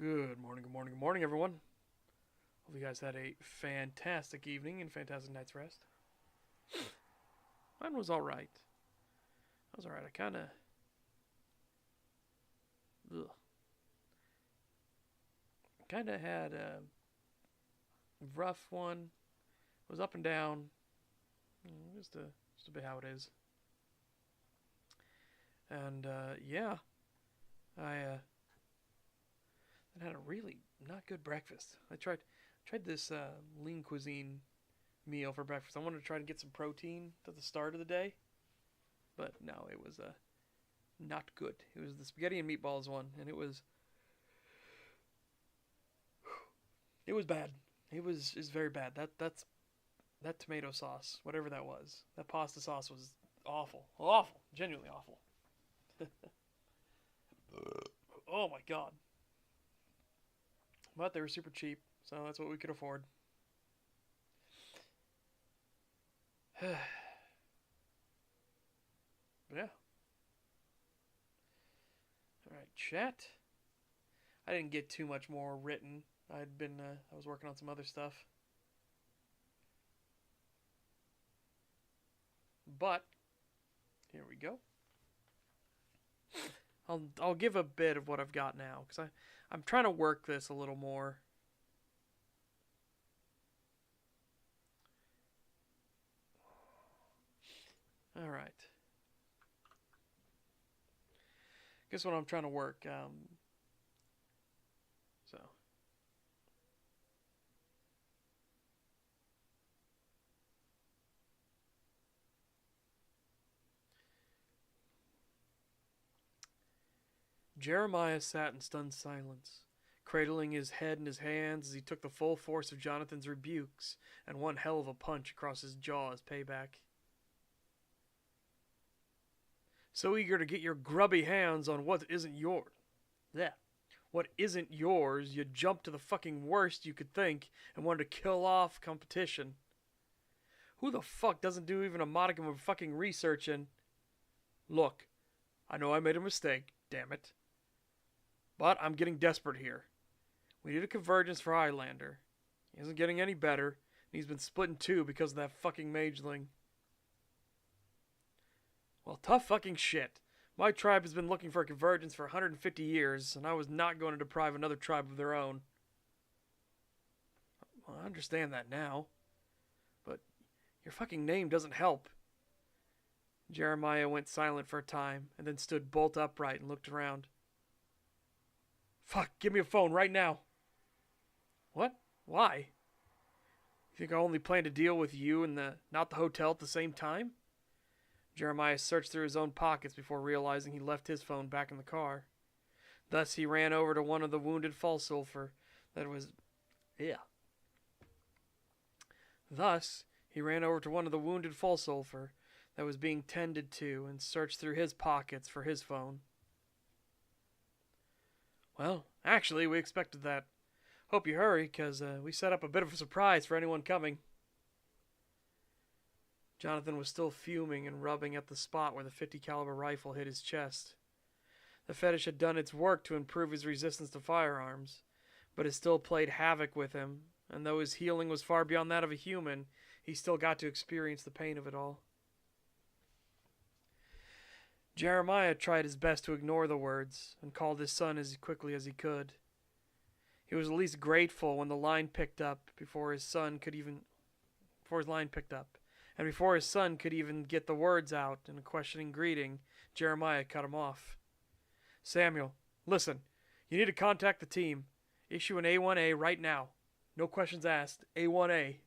Good morning, good morning, good morning, everyone. Hope you guys had a fantastic evening and fantastic night's rest. Mine was alright. I was alright. I kinda had a rough one. It was up and down. Just a bit how it is. And yeah, I had a really not good breakfast. I tried this lean cuisine meal for breakfast. I wanted to try to get some protein at the start of the day, but no, it was not good. It was the spaghetti and meatballs one, and it was bad. It was is very bad. That tomato sauce, whatever that was, that pasta sauce was awful, awful, genuinely awful. Oh my god! But they were super cheap, so that's what we could afford. Yeah. All right, chat. I didn't get too much more written. I was working on some other stuff, but here we go. I'll give a bit of what I've got now because I'm trying to work this a little more. All right. Guess what I'm trying to work. So Jeremiah sat in stunned silence, cradling his head in his hands as he took the full force of Jonathan's rebukes and one hell of a punch across his jaw as payback. So eager to get your grubby hands on what isn't yours. Yeah. What isn't yours, you jumped to the fucking worst you could think and wanted to kill off competition. Who the fuck doesn't do even a modicum of fucking research and... Look, I know I made a mistake, damn it. But I'm getting desperate here. We need a convergence for Highlander. He isn't getting any better, and he's been split in two because of that fucking mageling. Well, tough fucking shit. My tribe has been looking for a convergence for 150 years, and I was not going to deprive another tribe of their own. Well, I understand that now. But your fucking name doesn't help. Jeremiah went silent for a time, and then stood bolt upright and looked around. Fuck, give me a phone right now. What? Why? You think I only plan to deal with you and not the hotel at the same time? Jeremiah searched through his own pockets before realizing he left his phone back in the car. Thus he ran over to one of the wounded false sulfur that was... Yeah. Thus, he ran over to one of the wounded false sulfur that was being tended to and searched through his pockets for his phone. Well, actually, we expected that. Hope you hurry, because we set up a bit of a surprise for anyone coming. Jonathan was still fuming and rubbing at the spot where the 50 caliber rifle hit his chest. The fetish had done its work to improve his resistance to firearms, but it still played havoc with him, and though his healing was far beyond that of a human, he still got to experience the pain of it all. Jeremiah tried his best to ignore the words and called his son as quickly as he could. He was at least grateful when the line picked up before his son could even get the words out in a questioning greeting. Jeremiah cut him off. Samuel, listen, you need to contact the team. Issue an A1A right now. No questions asked. A1A.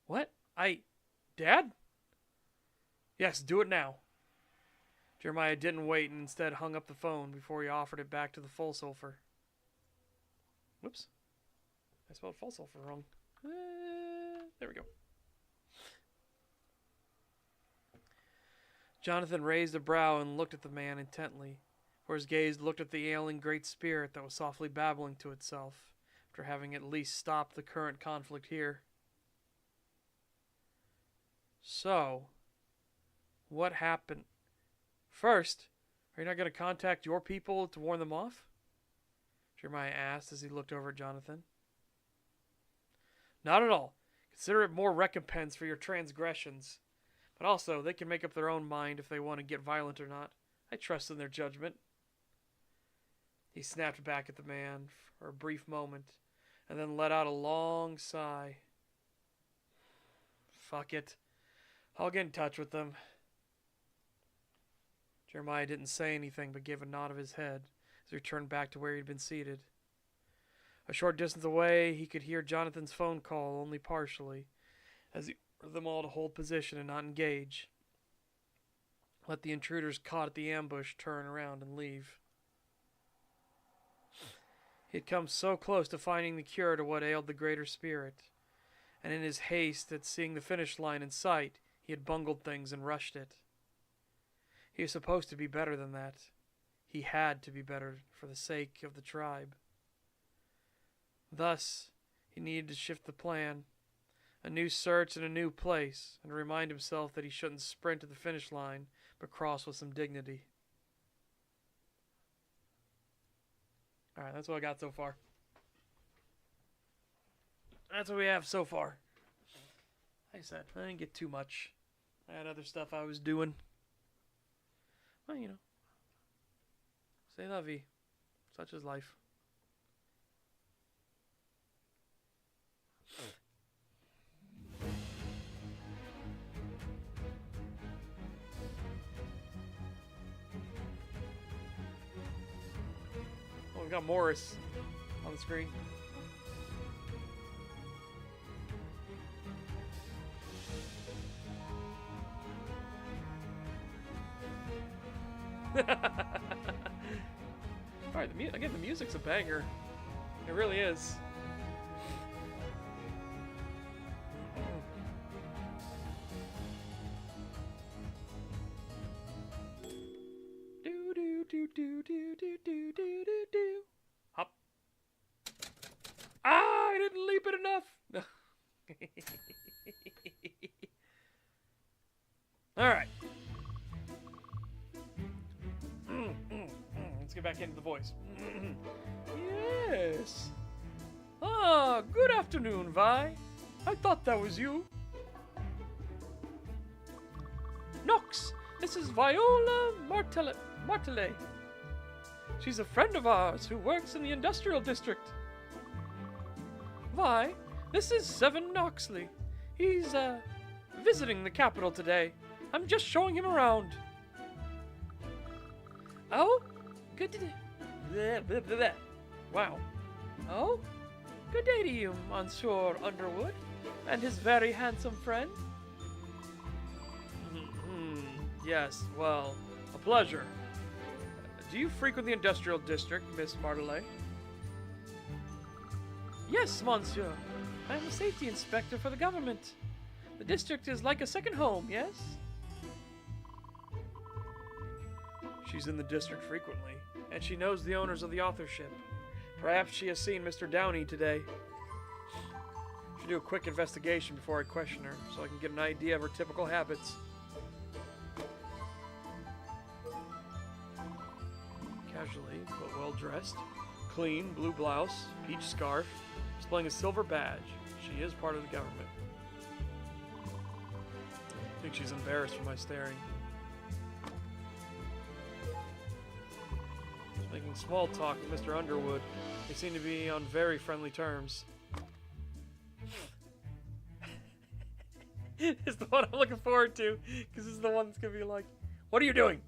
What? Dad? Yes, do it now. Jeremiah didn't wait and instead hung up the phone before he offered it back to the full sulfur. Whoops. I spelled full sulfur wrong. There we go. Jonathan raised a brow and looked at the man intently, for his gaze looked at the ailing great spirit that was softly babbling to itself, after having at least stopped the current conflict here. So, what happened? First, are you not going to contact your people to warn them off? Jeremiah asked as he looked over at Jonathan. Not at all. Consider it more recompense for your transgressions. But also, they can make up their own mind if they want to get violent or not. I trust in their judgment. He snapped back at the man for a brief moment, and then let out a long sigh. Fuck it. I'll get in touch with them. Jeremiah didn't say anything, but gave a nod of his head as he returned back to where he'd been seated. A short distance away, he could hear Jonathan's phone call only partially, as he ordered them all to hold position and not engage. Let the intruders caught at the ambush turn around and leave. He had come so close to finding the cure to what ailed the greater spirit, and in his haste at seeing the finish line in sight, he had bungled things and rushed it. He was supposed to be better than that. He had to be better for the sake of the tribe. Thus, he needed to shift the plan, a new search in a new place, and remind himself that he shouldn't sprint to the finish line, but cross with some dignity. Alright, that's what I got so far. That's what we have so far. Like I said, I didn't get too much. I had other stuff I was doing. Well, you know. C'est la vie. Such is life. Oh, we got Morris on the screen. Alright, again, the music's a banger. It really is. Do do do do do do do do do do. Hop. Ah, I didn't leap it enough. Alright. Let's get back into the voice. Yes. Ah, good afternoon, Vi. I thought that was you. Nox, this is Viola Martele. She's a friend of ours who works in the industrial district. Vi, this is Seven Noxley. He's, visiting the capital today. I'm just showing him around. Oh, good day. Wow. Oh, good day to you, Monsieur Underwood, and his very handsome friend. Yes, well, a pleasure. Do you frequent the industrial district, Miss Martelet? Yes, Monsieur. I am a safety inspector for the government. The district is like a second home, yes? She's in the district frequently, and she knows the owners of the authorship. Perhaps she has seen Mr. Downey today. I should do a quick investigation before I question her, so I can get an idea of her typical habits. Casually, but well dressed. Clean, blue blouse, peach scarf, displaying a silver badge. She is part of the government. I think she's embarrassed for my staring. Making small talk with Mr. Underwood. They seem to be on very friendly terms. It's the one I'm looking forward to, because this is the one that's going to be like, what are you doing?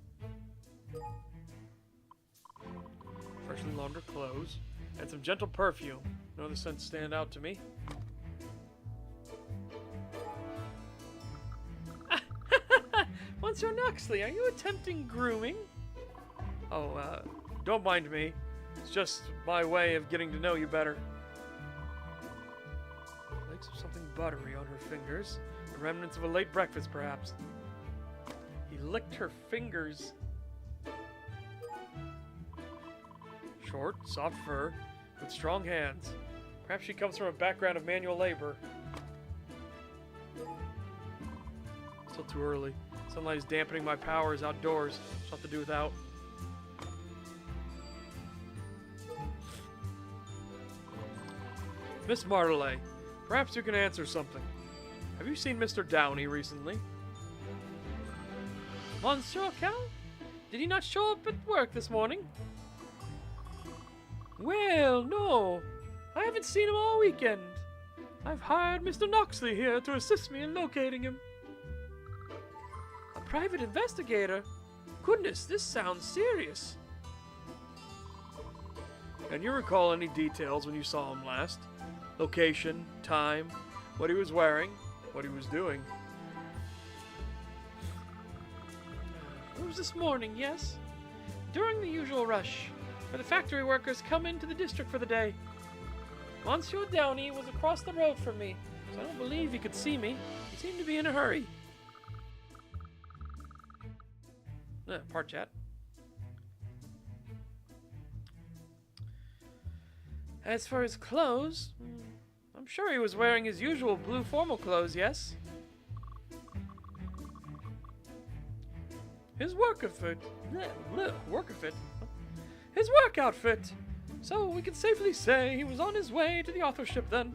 Freshly laundered clothes, and some gentle perfume. No other scents stand out to me. Monsieur Noxley, are you attempting grooming? Oh, don't mind me. It's just my way of getting to know you better. Flakes of something buttery on her fingers. The remnants of a late breakfast, perhaps. He licked her fingers. Short, soft fur, with strong hands. Perhaps she comes from a background of manual labor. Still too early. Sunlight is dampening my powers outdoors. She'll have to do without. Miss Martelay, perhaps you can answer something. Have you seen Mr. Downey recently? Monsieur Cal? Did he not show up at work this morning? Well, no. I haven't seen him all weekend. I've hired Mr. Noxley here to assist me in locating him. A private investigator? Goodness, this sounds serious. Can you recall any details when you saw him last? Location, time, what he was wearing, what he was doing? It was this morning, yes. During the usual rush, where the factory workers come into the district for the day. Monsieur Downey was across the road from me, so I don't believe he could see me. He seemed to be in a hurry. Part chat. As for his clothes, I'm sure he was wearing his usual blue formal clothes, yes? His work outfit. His work outfit. So we can safely say he was on his way to the authorship then.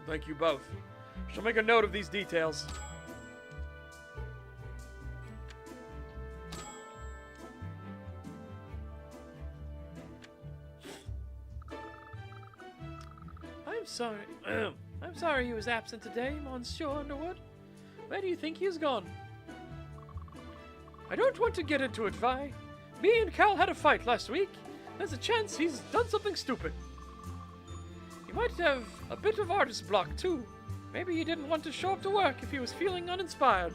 Thank you both. Shall make a note of these details. I'm sorry he was absent today, Monsieur Underwood. Where do you think he has gone? I don't want to get into it, Vi. Me and Cal had a fight last week. There's a chance he's done something stupid. He might have a bit of artist block, too. Maybe he didn't want to show up to work if he was feeling uninspired.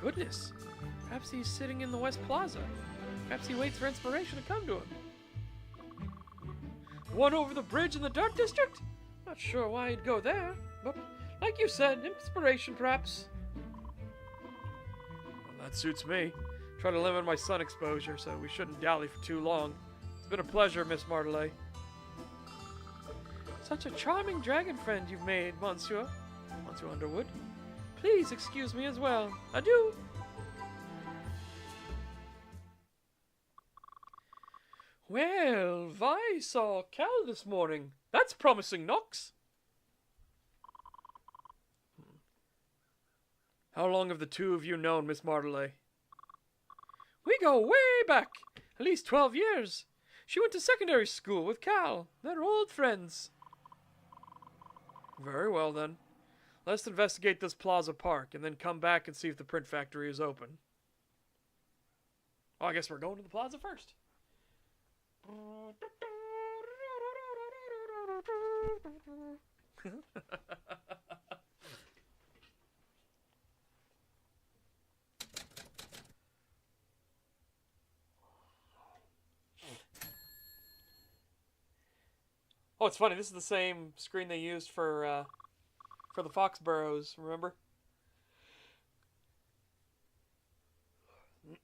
Goodness. Perhaps he's sitting in the West Plaza. Perhaps he waits for inspiration to come to him. One over the bridge in the Dirt District? Not sure why he'd go there, but like you said, inspiration perhaps. Well, that suits me. Try to limit my sun exposure, so we shouldn't dally for too long. It's been a pleasure, Miss Martelay. Such a charming dragon friend you've made, Monsieur Underwood. Please excuse me as well. Adieu. Well, Vi saw Cal this morning. That's promising, Knox. How long have the two of you known Miss Martelay? We go way back. At least 12 years. She went to secondary school with Cal. They're old friends. Very well, then. Let's investigate this Plaza Park and then come back and see if the print factory is open. Oh, I guess we're going to the Plaza first. Oh, it's funny. This is the same screen they used for the Foxboroughs, remember?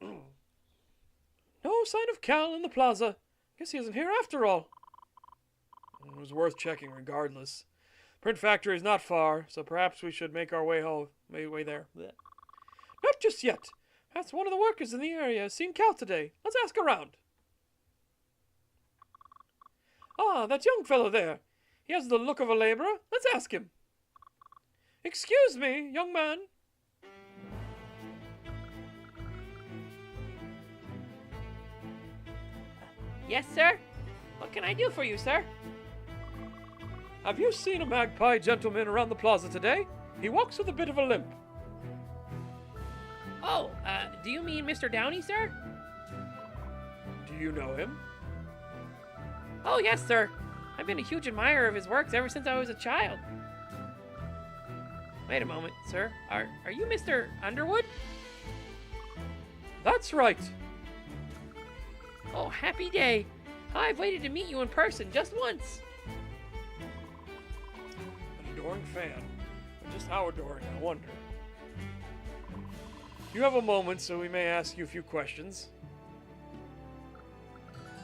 No sign of Cal in the plaza. Guess he isn't here after all. It was worth checking regardless. Print factory is not far, so perhaps we should make our way home. Way there. Blech. Not just yet. Perhaps one of the workers in the area has seen Cal today. Let's ask around. Ah, that young fellow there. He has the look of a laborer. Let's ask him. Excuse me, young man. Yes, sir? What can I do for you, sir? Have you seen a magpie gentleman around the plaza today? He walks with a bit of a limp. Oh, do you mean Mr. Downey, sir? Do you know him? Oh, yes, sir. I've been a huge admirer of his works ever since I was a child. Wait a moment, sir. Are you Mr. Underwood? That's right. Oh, happy day. I've waited to meet you in person just once. An adoring fan. But just how adoring, I wonder. You have a moment, so we may ask you a few questions.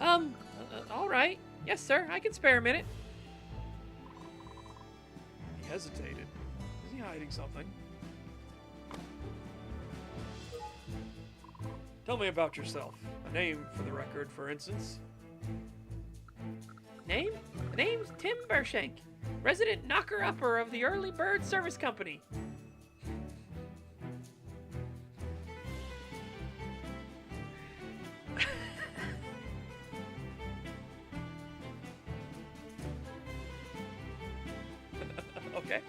All right. Yes, sir. I can spare a minute. He hesitated. Is he hiding something? Tell me about yourself. A name, for the record, for instance. Name? The name's Tim Burshank, resident knocker-upper of the Early Bird Service Company. Okay.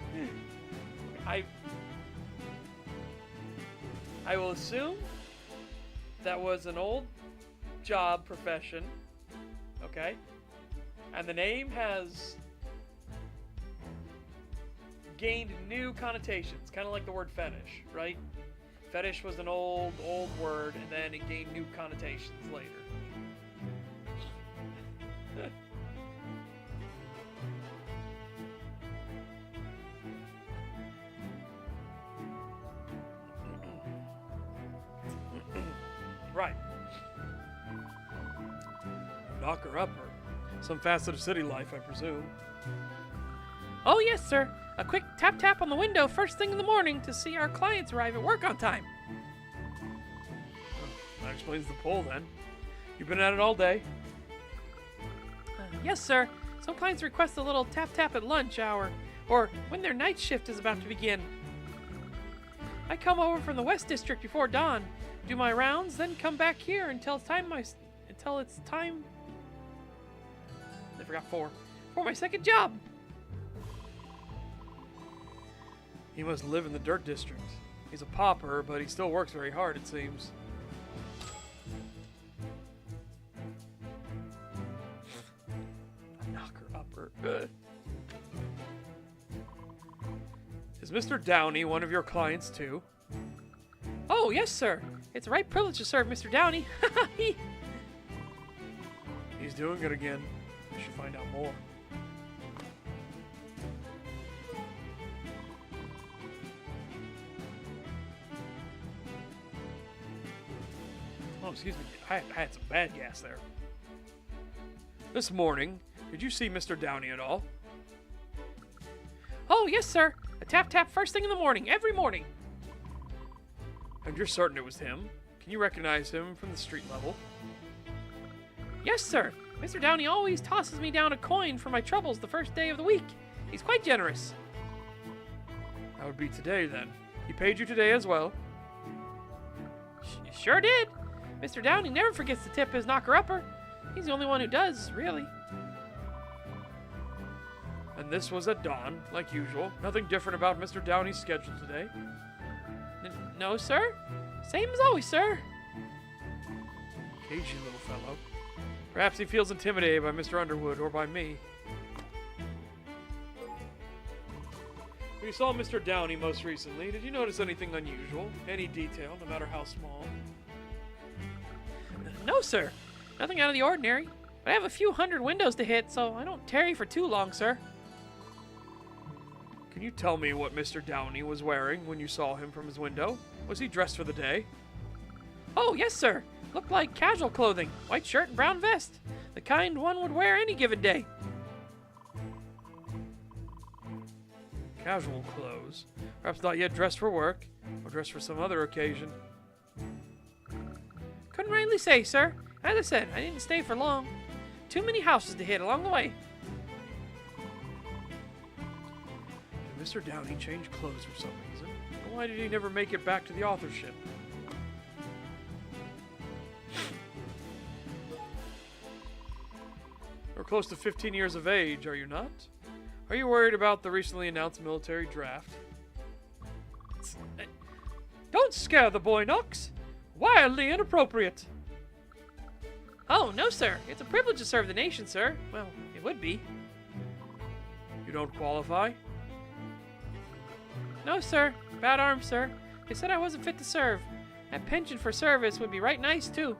I will assume that was an old job profession, okay? And the name has gained new connotations, kind of like the word fetish, right? Fetish was an old word, and then it gained new connotations later. Right. Knocker-upper. Some facet of city life, I presume. Oh, yes, sir. A quick tap-tap on the window first thing in the morning to see our clients arrive at work on time. That explains the pull, then. You've been at it all day? Yes, sir. Some clients request a little tap-tap at lunch hour, or when their night shift is about to begin. I come over from the West District before dawn, do my rounds, then come back here until it's time. I forgot for my second job. He must live in the dirt district. He's a pauper, but he still works very hard, it seems. A knocker-upper. Is Mr. Downey one of your clients, too? Oh, yes, sir. It's a right privilege to serve Mr. Downey. He's doing it again. I should find out more. Oh, excuse me. I had some bad gas there. This morning, did you see Mr. Downey at all? Oh, yes, sir. A tap-tap first thing in the morning, every morning. And you're certain it was him? Can you recognize him from the street level? Yes, sir. Mr. Downey always tosses me down a coin for my troubles the first day of the week. He's quite generous. That would be today, then. He paid you today as well? Sure did. Mr. Downey never forgets to tip his knocker-upper. He's the only one who does, really. And this was at dawn, like usual. Nothing different about Mr. Downey's schedule today. No, sir. Same as always, sir. Cagey little fellow. Perhaps he feels intimidated by Mr. Underwood or by me. When you saw Mr. Downey most recently, did you notice anything unusual? Any detail, no matter how small? No, sir. Nothing out of the ordinary. But I have a few hundred windows to hit, so I don't tarry for too long, sir. Can you tell me what Mr. Downey was wearing when you saw him from his window? Was he dressed for the day? Oh, yes, sir. Looked like casual clothing. White shirt and brown vest. The kind one would wear any given day. Casual clothes. Perhaps not yet dressed for work, or dressed for some other occasion. Couldn't rightly say, sir. As I said, I didn't stay for long. Too many houses to hit along the way. Did Mr. Downey change clothes for some reason? Or why did he never make it back to the authorship? You're close to 15 years of age, are you not? Are you worried about the recently announced military draft? Don't scare the boy, Knox. Wildly inappropriate. Oh, no, sir. It's a privilege to serve the nation, sir. Well, it would be. You don't qualify? No, sir. Bad arm, sir. They said I wasn't fit to serve. That pension for service would be right nice, too.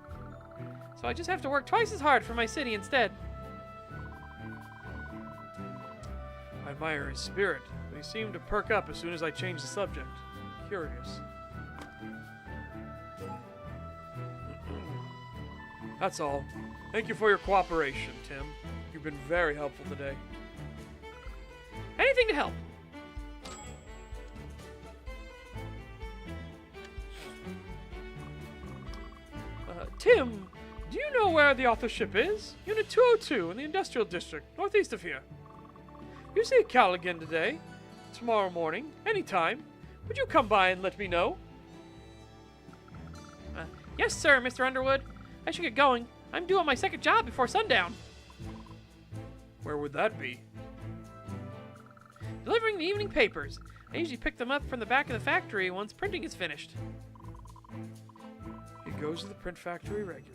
So I just have to work twice as hard for my city instead. I admire his spirit, but he seemed to perk up as soon as I changed the subject. Curious. That's all. Thank you for your cooperation, Tim. You've been very helpful today. Anything to help. Tim, Do you know where the authorship is? Unit 202 in the Industrial District, northeast of here. You see Cal again today, tomorrow morning, anytime. Would you come by and let me know? Yes, sir, Mr. Underwood. I should get going. I'm due on my second job before sundown. Where would that be? Delivering the evening papers. I usually pick them up from the back of the factory once printing is finished. He goes to the print factory regularly.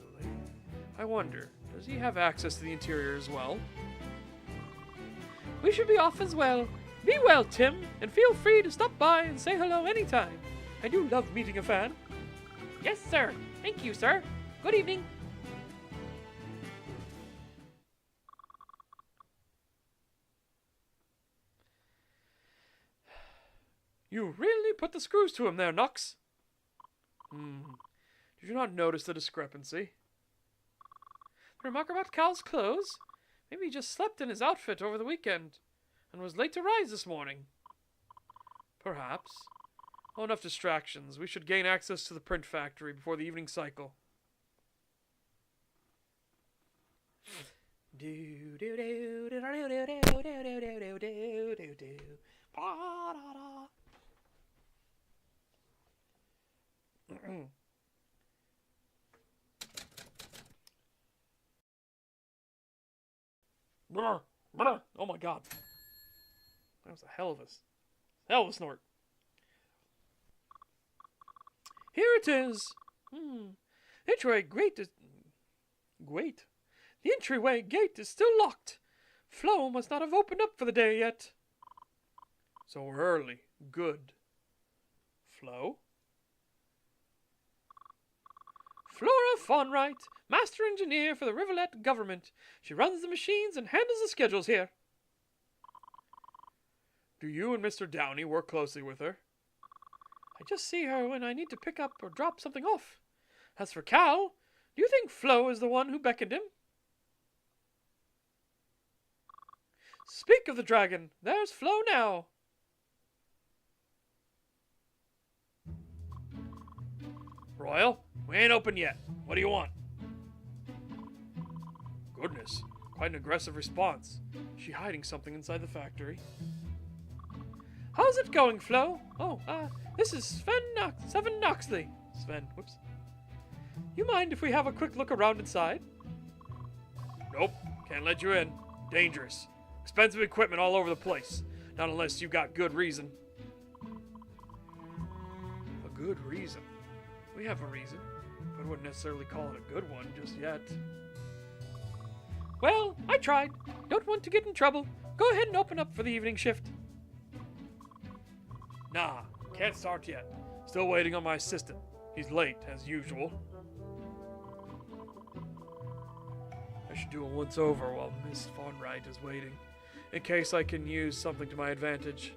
I wonder, does he have access to the interior as well? We should be off as well. Be well, Tim, and feel free to stop by and say hello anytime. I do love meeting a fan. Yes, sir. Thank you, sir. Good evening. You really put the screws to him there, Knox. Did you not notice the discrepancy? The remark about Cal's clothes? Maybe he just slept in his outfit over the weekend and was late to rise this morning. Perhaps. Oh, enough distractions. We should gain access to the print factory before the evening cycle. Oh my god. That was a hell of a snort. Here it is. Entryway gate is... Wait. The entryway gate is still locked. Flo must not have opened up for the day yet. So early. Good. Flo? Flora Fonwright, master engineer for the Rivulet government. She runs the machines and handles the schedules here. Do you and Mr. Downey work closely with her? I just see her when I need to pick up or drop something off. As for Cal, do you think Flo is the one who beckoned him? Speak of the dragon, there's Flo now. Royal, we ain't open yet. What do you want? Goodness, quite an aggressive response. Is she hiding something inside the factory? How's it going, Flo? This is Seven Knoxley. Sven, whoops. You mind if we have a quick look around inside? Nope, can't let you in. Dangerous. Expensive equipment all over the place. Not unless you got good reason. A good reason? We have a reason, but I wouldn't necessarily call it a good one just yet. Well, I tried. Don't want to get in trouble. Go ahead and open up for the evening shift. Nah, can't start yet. Still waiting on my assistant. He's late, as usual. I should do a once-over while Miss Fonwright is waiting, in case I can use something to my advantage.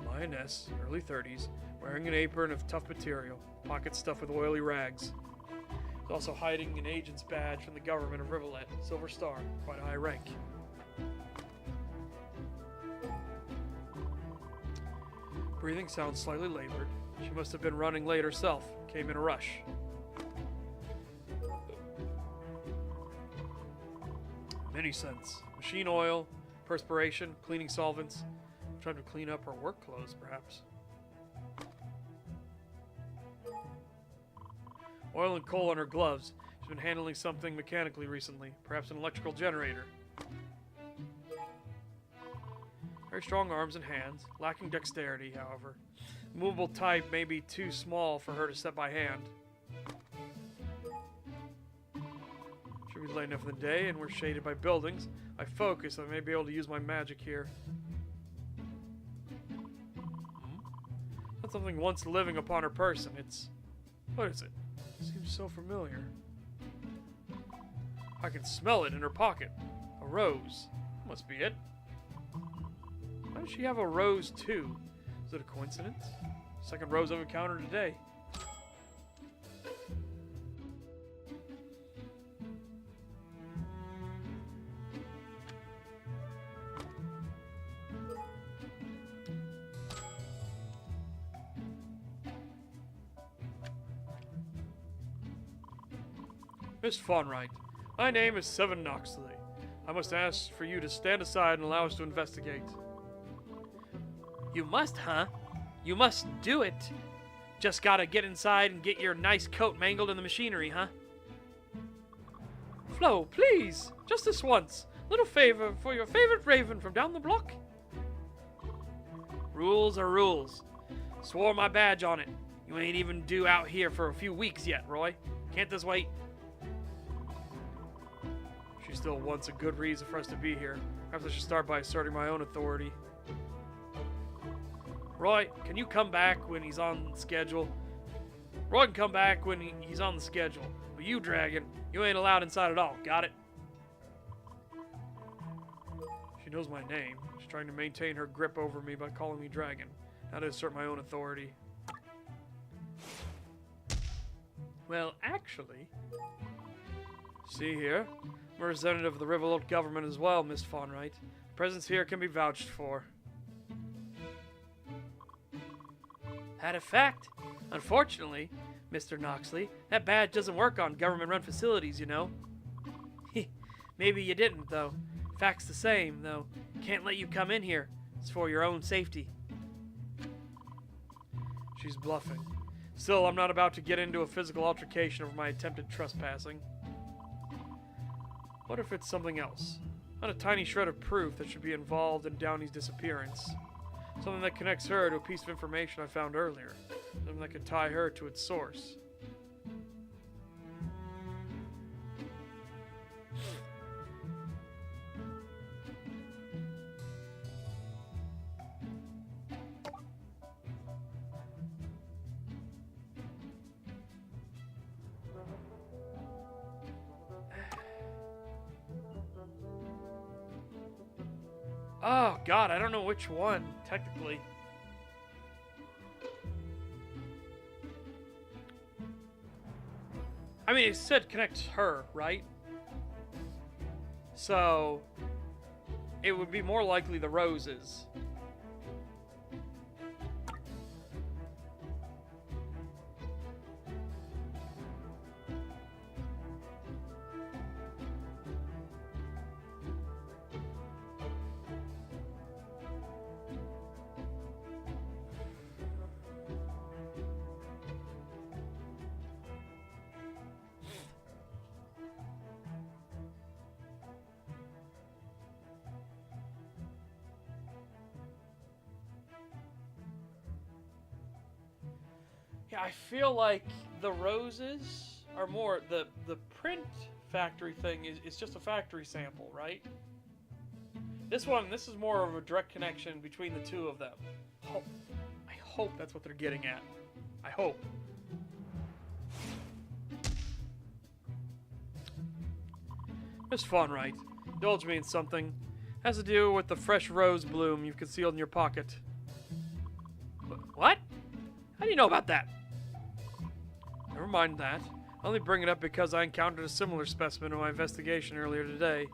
Lioness, early 30s, wearing an apron of tough material, pockets stuffed with oily rags. Is also hiding an agent's badge from the government of Rivulet, Silver Star, quite a high rank. Breathing sounds slightly labored. She must have been running late herself, came in a rush. Many scents. Machine oil, perspiration, cleaning solvents. Time to clean up her work clothes, perhaps. Oil and coal on her gloves. She's been handling something mechanically recently, perhaps an electrical generator. Very strong arms and hands, lacking dexterity, however. The movable type may be too small for her to set by hand. Should be late enough in the day, and we're shaded by buildings. I focus, I may be able to use my magic here. Not something once living upon her person. It's... what is it? Seems so familiar. I can smell it in her pocket. A rose. Must be it. Why does she have a rose too? Is it a coincidence? Second rose I've encountered today. Miss Fonright, my name is Seven Noxley. I must ask for you to stand aside and allow us to investigate. You must, huh? You must do it. Just gotta get inside and get your nice coat mangled in the machinery, huh? Flo, please, just this once. Little favor for your favorite raven from down the block. Rules are rules. Swore my badge on it. You ain't even due out here for a few weeks yet, Roy. Can't this wait? She still wants a good reason for us to be here. Perhaps I should start by asserting my own authority. Roy, can you come back when he's on schedule? Roy can come back when he's on the schedule. But you, Dragon, you ain't allowed inside at all. Got it? She knows my name. She's trying to maintain her grip over me by calling me Dragon. Now to assert my own authority. Well, actually... See here? I'm a representative of the Riverlote government as well, Miss Fonright. Presence here can be vouched for. That a fact. Unfortunately, Mr. Noxley, that badge doesn't work on government-run facilities, you know. Maybe you didn't, though. Fact's the same, though. Can't let you come in here. It's for your own safety. She's bluffing. Still, I'm not about to get into a physical altercation over my attempted trespassing. What if it's something else? Not a tiny shred of proof that should be involved in Downey's disappearance. Something that connects her to a piece of information I found earlier. Something that could tie her to its source. Oh, God, I don't know which one, technically. I mean, it said connect her, right? So, it would be more likely the roses. Yeah, I feel like the roses are more the print factory thing is just a factory sample, right? This is more of a direct connection between the two of them. I hope that's what they're getting at. I hope. Miss Fonright, indulge me in something. Has to do with the fresh rose bloom you've concealed in your pocket. What? How do you know about that? Never mind that. I only bring it up because I encountered a similar specimen in my investigation earlier today.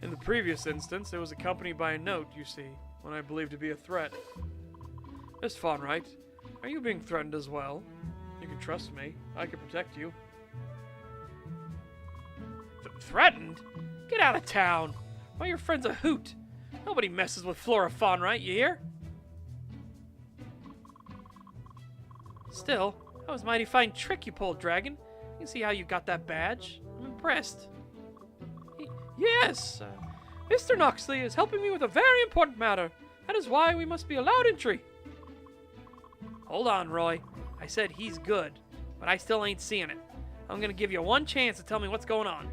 In the previous instance, it was accompanied by a note, you see, one I believed to be a threat. Miss Fonright, are you being threatened as well? You can trust me. I can protect you. Threatened? Get out of town. Why, your friend's a hoot. Nobody messes with Flora Fonright, you hear? Still, that was a mighty fine trick you pulled, Dragon. You can see how you got that badge. I'm impressed. Yes, Mr. Noxley is helping me with a very important matter. That is why we must be allowed entry. Hold on, Roy. I said he's good, but I still ain't seeing it. I'm gonna give you one chance to tell me what's going on.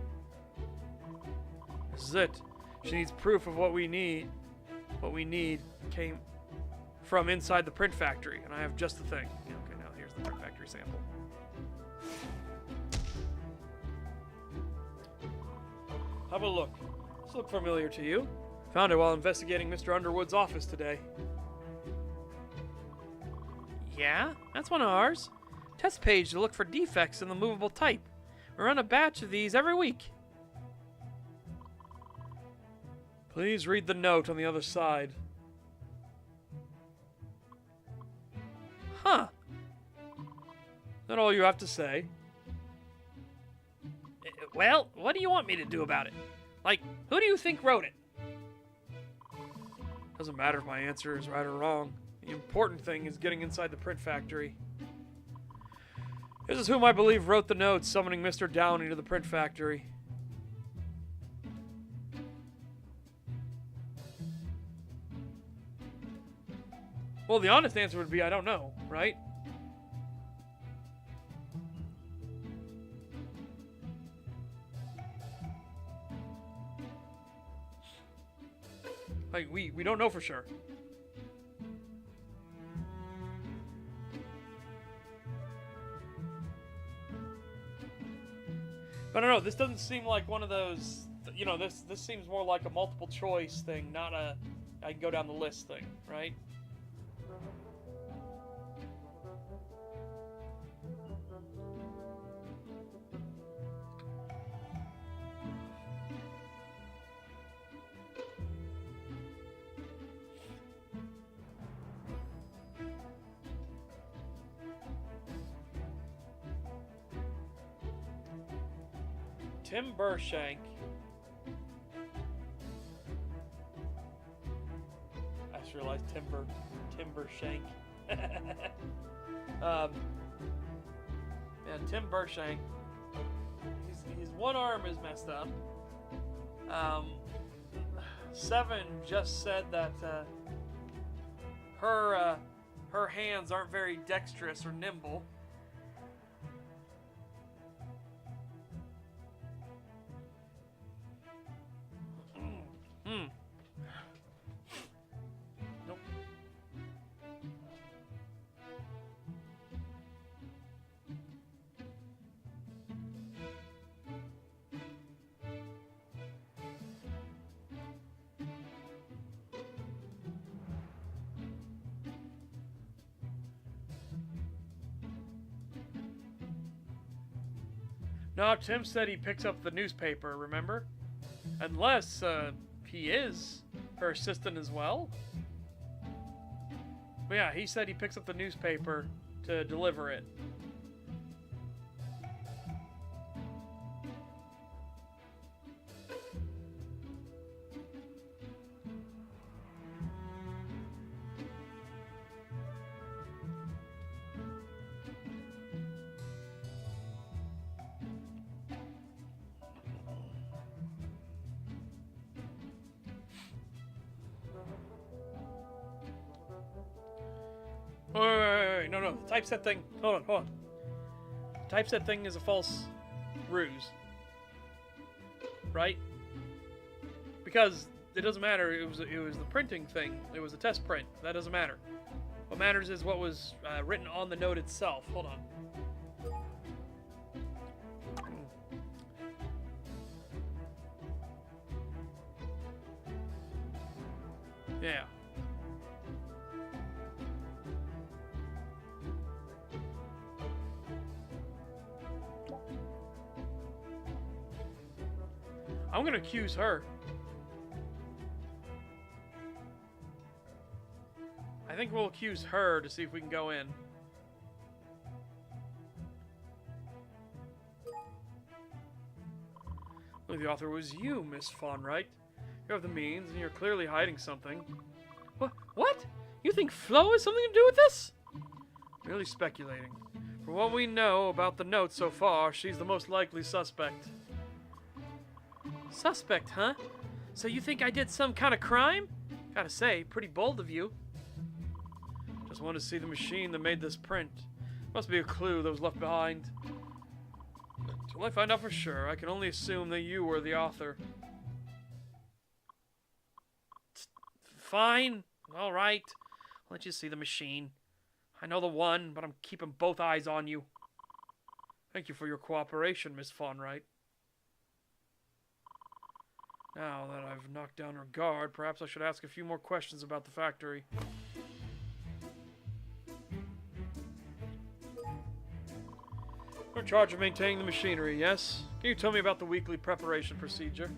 This is it. She needs proof of what we need. What we need came from inside the print factory, and I have just the thing. Yeah, okay, now here's the print factory sample. Have a look. This look familiar to you. Found it while investigating Mr. Underwood's office today. Yeah, that's one of ours. Test page to look for defects in the movable type. We run a batch of these every week. Please read the note on the other side. Huh. Is that all you have to say? Well, what do you want me to do about it? Like, who do you think wrote it? Doesn't matter if my answer is right or wrong. The important thing is getting inside the print factory. This is whom I believe wrote the note summoning Mr. Downey to the print factory. Well, the honest answer would be I don't know, right? Like, we don't know for sure. But I don't know, this doesn't seem like one of those, you know, this seems more like a multiple choice thing, not a I can go down the list thing, right? Tim Burshank. I just realized Timbershank. Yeah, Tim Burshank. His one arm is messed up. 7 just said that her hands aren't very dexterous or nimble. Nope. No, Tim said he picks up the newspaper, remember? Unless, he is her assistant as well. But yeah, he said he picks up the newspaper to deliver it. Wait, no, the typeset thing, hold on. Typeset thing is a false ruse. Right? Because it doesn't matter, it was the printing thing, it was a test print, that doesn't matter. What matters is what was written on the note itself. Hold on. Yeah. I'm gonna accuse her. I think we'll accuse her to see if we can go in. Well, the author was you, Miss Fawn, right? You have the means, and you're clearly hiding something. What? You think Flo has something to do with this? Merely speculating. From what we know about the note so far, she's the most likely suspect. Suspect, huh? So you think I did some kind of crime? Gotta say, pretty bold of you. Just want to see the machine that made this print. Must be a clue that was left behind. Until I find out for sure, I can only assume that you were the author. Fine. All right. I'll let you see the machine. I know the one, but I'm keeping both eyes on you. Thank you for your cooperation, Miss Fawnwright. Now that I've knocked down her guard, perhaps I should ask a few more questions about the factory. You're in charge of maintaining the machinery, yes? Can you tell me about the weekly preparation procedure?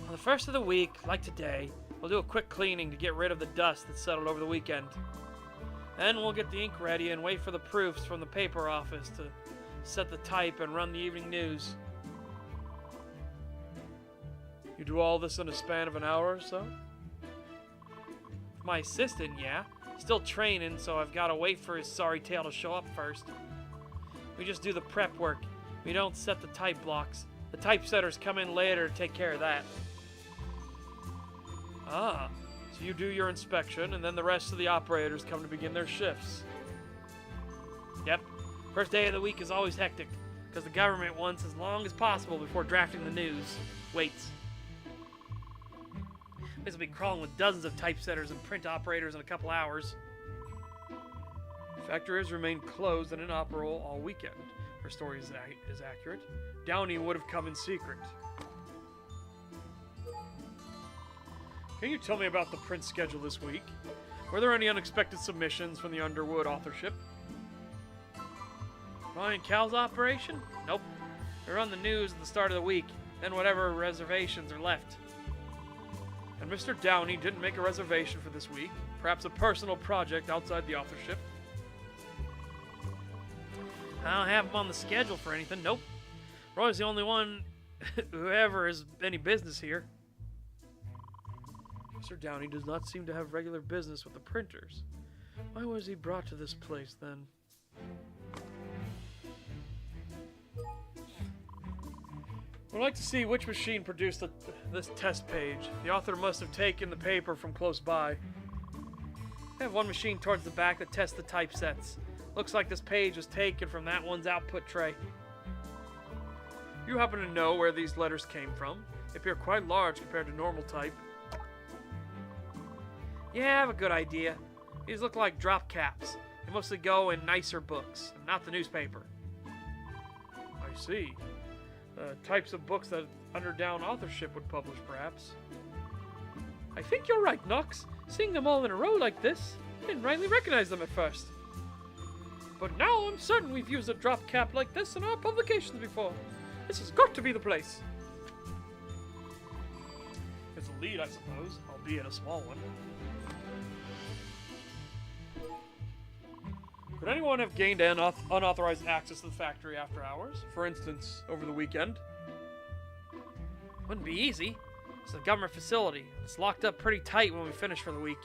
On the first of the week, like today, we'll do a quick cleaning to get rid of the dust that settled over the weekend. Then we'll get the ink ready and wait for the proofs from the paper office to set the type and run the evening news. You do all this in a span of an hour or so? My assistant, yeah. Still training, so I've got to wait for his sorry tail to show up first. We just do the prep work. We don't set the type blocks. The typesetters come in later to take care of that. Ah, so you do your inspection, and then the rest of the operators come to begin their shifts. Yep. First day of the week is always hectic, because the government wants as long as possible before drafting the news. Waits. This will be crawling with dozens of typesetters and print operators in a couple hours. Factories remain closed and inoperable all weekend. Her story is accurate. Downey would have come in secret. Can you tell me about the print schedule this week? Were there any unexpected submissions from the Underwood authorship? Ryan Cal's operation? Nope. They run the news at the start of the week, then whatever reservations are left. And Mr. Downey didn't make a reservation for this week? Perhaps a personal project outside the authorship? I don't have him on the schedule for anything, nope. Roy's the only one who ever has any business here. Mr. Downey does not seem to have regular business with the printers. Why was he brought to this place, then? I'd like to see which machine produced this test page. The author must have taken the paper from close by. I have one machine towards the back that tests the typesets. Looks like this page was taken from that one's output tray. You happen to know where these letters came from? They appear quite large compared to normal type. Yeah, I have a good idea. These look like drop caps. They mostly go in nicer books, not the newspaper. I see. Types of books that Underdown authorship would publish, perhaps. I think you're right, Knox. Seeing them all in a row like this, I didn't rightly recognize them at first. But now I'm certain we've used a drop cap like this in our publications before. This has got to be the place. It's a lead, I suppose, albeit a small one. Could anyone have gained unauthorized access to the factory after hours? For instance, over the weekend? Wouldn't be easy. It's a government facility. It's locked up pretty tight when we finish for the week.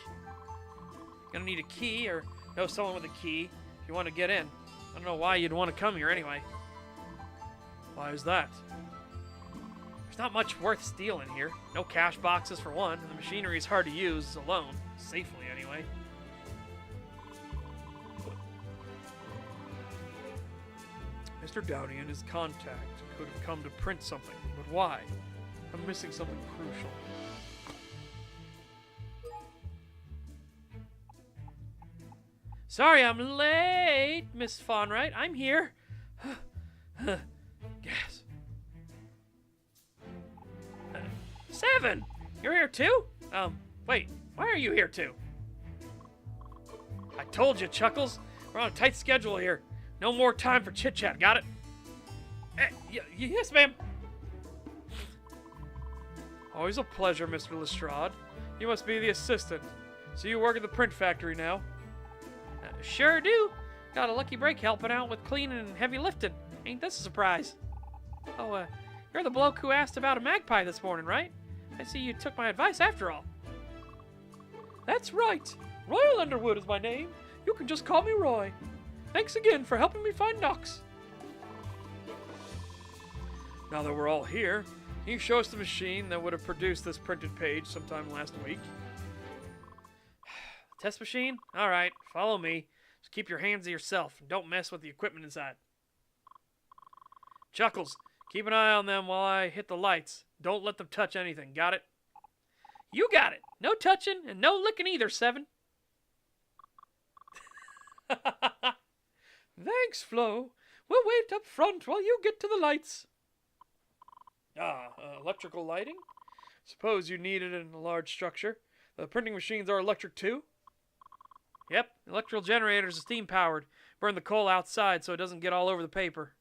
Gonna need a key or know someone with a key if you want to get in. I don't know why you'd want to come here anyway. Why is that? There's not much worth stealing here. No cash boxes for one, and the machinery is hard to use alone. Safely, anyway. Mr. Downey and his contact could have come to print something, but why? I'm missing something crucial. Sorry I'm late, Miss Fawnwright. I'm here. Gas. 7! You're here too? Wait. Why are you here too? I told you, Chuckles. We're on a tight schedule here. No more time for chit-chat, got it? Yes, ma'am. Always a pleasure, Mr. Lestrade. You must be the assistant. So you work at the print factory now? Sure do. Got a lucky break helping out with cleaning and heavy lifting. Ain't this a surprise? Oh, you're the bloke who asked about a magpie this morning, right? I see you took my advice after all. That's right. Royal Underwood is my name. You can just call me Roy. Thanks again for helping me find Knox. Now that we're all here, can you show us the machine that would have produced this printed page sometime last week? Test machine? Alright, follow me. Just keep your hands to yourself and don't mess with the equipment inside. Chuckles, keep an eye on them while I hit the lights. Don't let them touch anything, got it? You got it! No touching and no licking either, 7. Thanks, Flo. We'll wait up front while you get to the lights. Electrical lighting? Suppose you need it in a large structure. The printing machines are electric too? Yep, electrical generators are steam powered. Burn the coal outside so it doesn't get all over the paper.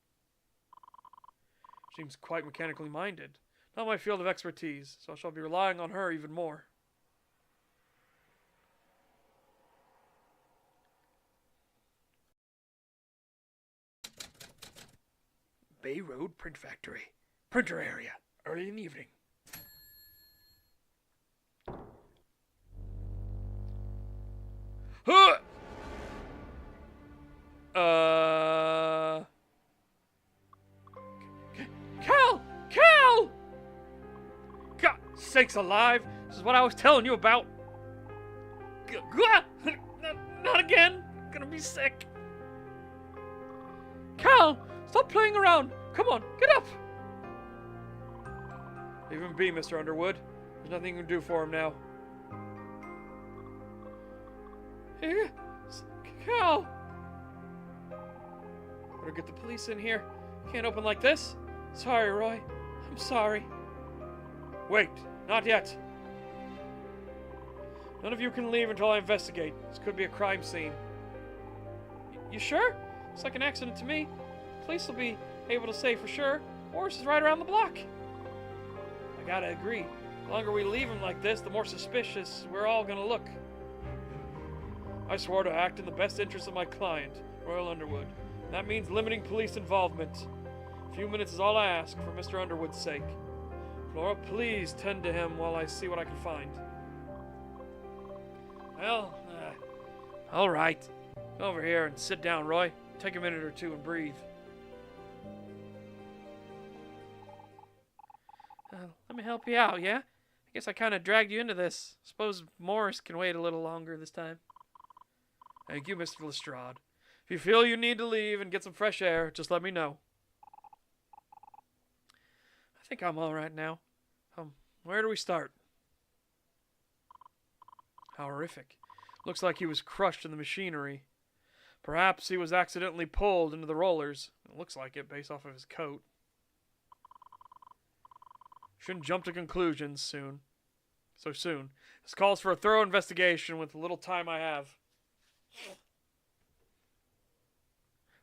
Seems quite mechanically minded. Not my field of expertise, so I shall be relying on her even more. Bay Road Print Factory. Printer area. Early in the evening. sakes alive! This is what I was telling you about. Not again. I'm gonna be sick. Cal, stop playing around. Come on, get up. Leave him be, Mr. Underwood. There's nothing you can do for him now. Cal. Better get the police in here. Can't open like this. Sorry, Roy. I'm sorry. Wait, not yet. None of you can leave until I investigate. This could be a crime scene. You sure? It's like an accident to me. Police will be able to say for sure. Horse is right around the block. I gotta agree. The longer we leave him like this, the more suspicious we're all gonna look. I swore to act in the best interest of my client, Royal Underwood. That means limiting police involvement. A few minutes is all I ask for Mr. Underwood's sake. Flora, please tend to him while I see what I can find. Well, all right. Go over here and sit down, Roy. Take a minute or two and breathe. Let me help you out, yeah? I guess I kind of dragged you into this. Suppose Morris can wait a little longer this time. Thank you, Mr. Lestrade. If you feel you need to leave and get some fresh air, just let me know. I think I'm all right now. Where do we start? How horrific. Looks like he was crushed in the machinery. Perhaps he was accidentally pulled into the rollers. It looks like it based off of his coat. Shouldn't jump to conclusions so soon. This calls for a thorough investigation with the little time I have.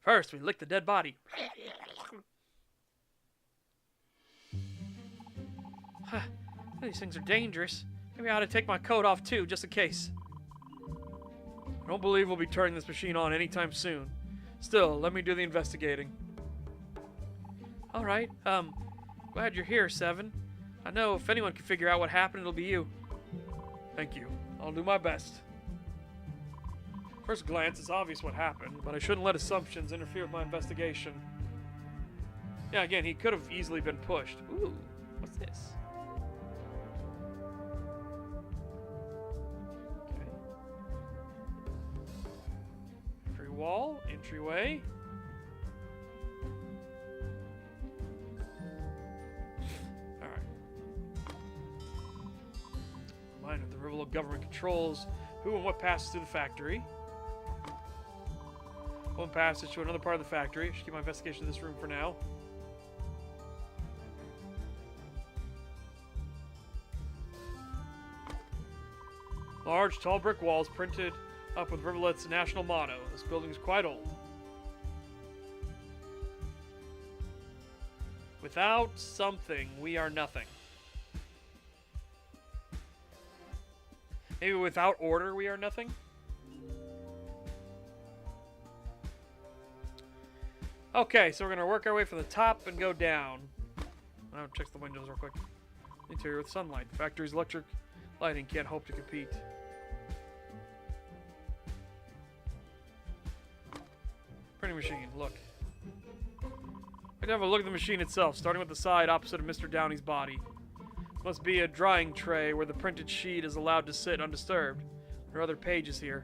First, we lick the dead body. These things are dangerous. Maybe I ought to take my coat off too, just in case. I don't believe we'll be turning this machine on anytime soon. Still, let me do the investigating. All right. Glad you're here, Seven. I know if anyone can figure out what happened, it'll be you. Thank you. I'll do my best. First glance, it's obvious what happened, but I shouldn't let assumptions interfere with my investigation. Yeah, again, he could have easily been pushed. Ooh, what's this? Okay. Entry wall, entryway. Reminder, the Rivolo government controls who and what passes through the factory. One passage to another part of the factory. I should keep my investigation in this room for now. Large, tall brick walls printed up with Rivulet's national motto. This building is quite old. Without something, we are nothing. Maybe without order, we are nothing? Okay, so we're going to work our way from the top and go down. I'll check the windows real quick. Interior with sunlight. The factory's electric lighting can't hope to compete. Printing machine, look. I'd have a look at the machine itself, starting with the side opposite of Mr. Downey's body. Must be a drying tray where the printed sheet is allowed to sit undisturbed. There are other pages here.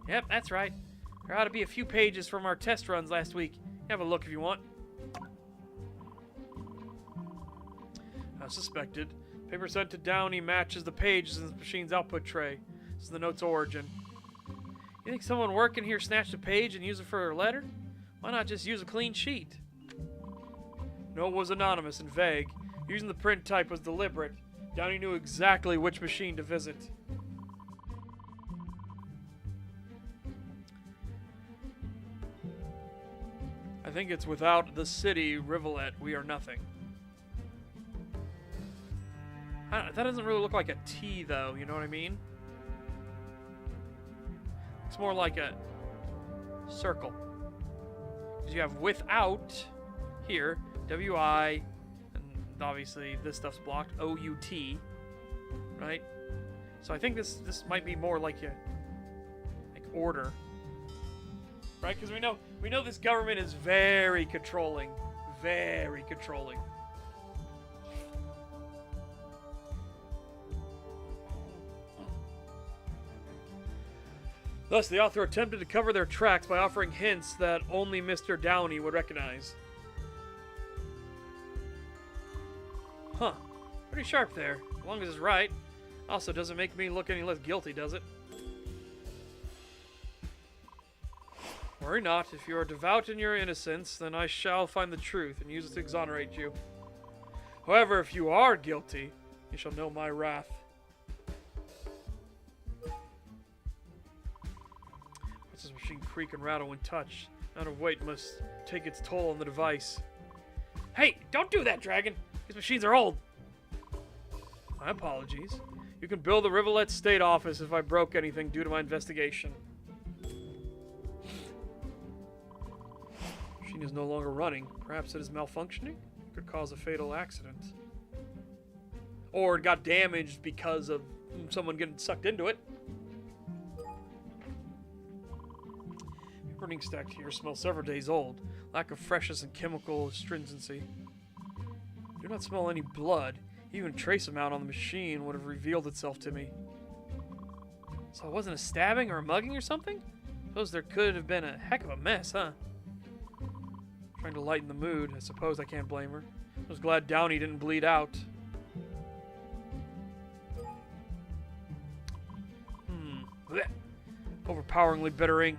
Yep, that's right. There ought to be a few pages from our test runs last week. Have a look if you want. As suspected, paper sent to Downey matches the pages in the machine's output tray. This is the note's origin. You think someone working here snatched a page and used it for a letter? Why not just use a clean sheet? Note was anonymous and vague. Using the print type was deliberate. Downey knew exactly which machine to visit. I think it's without the city, Rivulet, we are nothing. That doesn't really look like a T, though, you know what I mean? It's more like a circle. Because you have without here, W-I, and obviously this stuff's blocked, O-U-T, right? So I think this might be more like order. Right? Because we know this government is very controlling. Very controlling. Thus, the author attempted to cover their tracks by offering hints that only Mr. Downey would recognize. Huh. Pretty sharp there, as long as it's right. Also, doesn't make me look any less guilty, does it? Worry not. If you are devout in your innocence, then I shall find the truth and use it to exonerate you. However, if you are guilty, you shall know my wrath. What's this machine creak and rattle when touched? Amount of weight must take its toll on the device. Hey, don't do that, Dragon! These machines are old! My apologies. You can bill the Rivulet State Office if I broke anything due to my investigation. Machine is no longer running. Perhaps it is malfunctioning? Could cause a fatal accident. Or it got damaged because of someone getting sucked into it. Burning stacked here smells several days old. Lack of freshness and chemical astringency. Do not smell any blood. Even a trace amount on the machine would have revealed itself to me. So it wasn't a stabbing or a mugging or something? Suppose there could have been a heck of a mess, huh? Trying to lighten the mood. I suppose I can't blame her. I was glad Downey didn't bleed out. Blech. Overpoweringly bitter ink.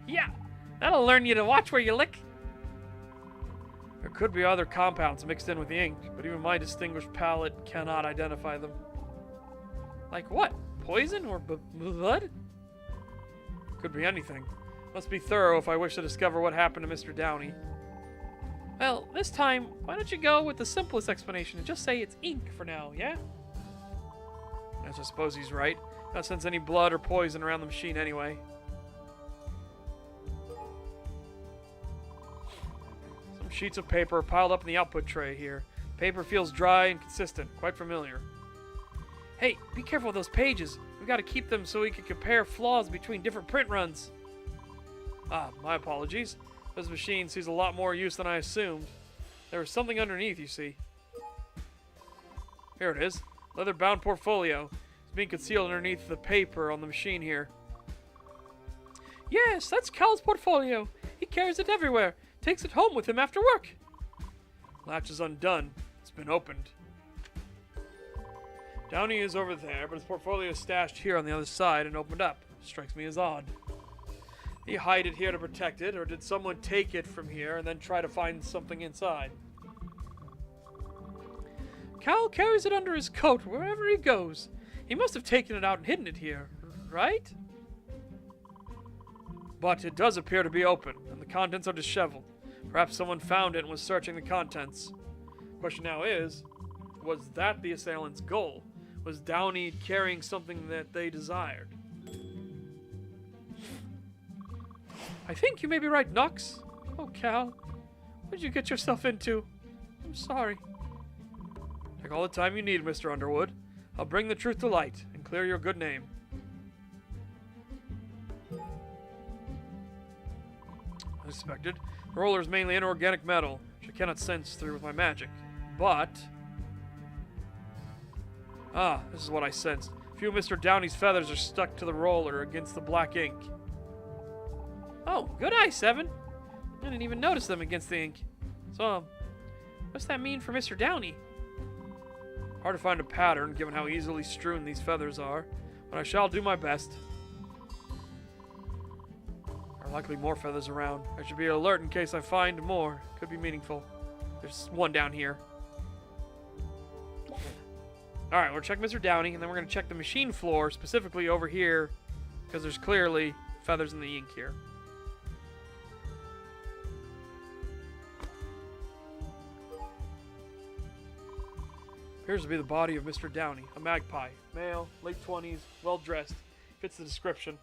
Yeah, that'll learn you to watch where you lick. There could be other compounds mixed in with the ink, but even my distinguished palate cannot identify them. Like what? Poison or blood? Could be anything. Must be thorough if I wish to discover what happened to Mr. Downey. Well, this time, why don't you go with the simplest explanation and just say it's ink for now, yeah? Yes, I suppose he's right. Not sense any blood or poison around the machine anyway. Some sheets of paper are piled up in the output tray here. Paper feels dry and consistent, quite familiar. Hey, be careful with those pages. We've got to keep them so we can compare flaws between different print runs. Ah, my apologies. This machine sees a lot more use than I assumed. There was something underneath, you see. Here it is. Leather-bound portfolio. It's being concealed underneath the paper on the machine here. Yes, that's Cal's portfolio. He carries it everywhere. Takes it home with him after work. Latch is undone. It's been opened. Downey is over there, but his portfolio is stashed here on the other side and opened up. Strikes me as odd. Did he hide it here to protect it, or did someone take it from here and then try to find something inside? Cal carries it under his coat wherever he goes. He must have taken it out and hidden it here, right? But it does appear to be open, and the contents are disheveled. Perhaps someone found it and was searching the contents. Question now is, was that the assailant's goal? Was Downey carrying something that they desired? I think you may be right, Knox. Oh, Cal. What did you get yourself into? I'm sorry. Take all the time you need, Mr. Underwood. I'll bring the truth to light and clear your good name. As expected, the roller is mainly inorganic metal, which I cannot sense through with my magic. But... ah, this is what I sensed. A few of Mr. Downey's feathers are stuck to the roller against the black ink. Oh, good eye, Seven. I didn't even notice them against the ink. So, what's that mean for Mr. Downey? Hard to find a pattern, given how easily strewn these feathers are, but I shall do my best. There are likely more feathers around. I should be alert in case I find more. Could be meaningful. There's one down here. Alright, we'll check Mr. Downey, and then we're going to check the machine floor, specifically over here, because there's clearly feathers in the ink here. Appears to be the body of Mr. Downey, a magpie. Male, late 20s, well-dressed. Fits the description.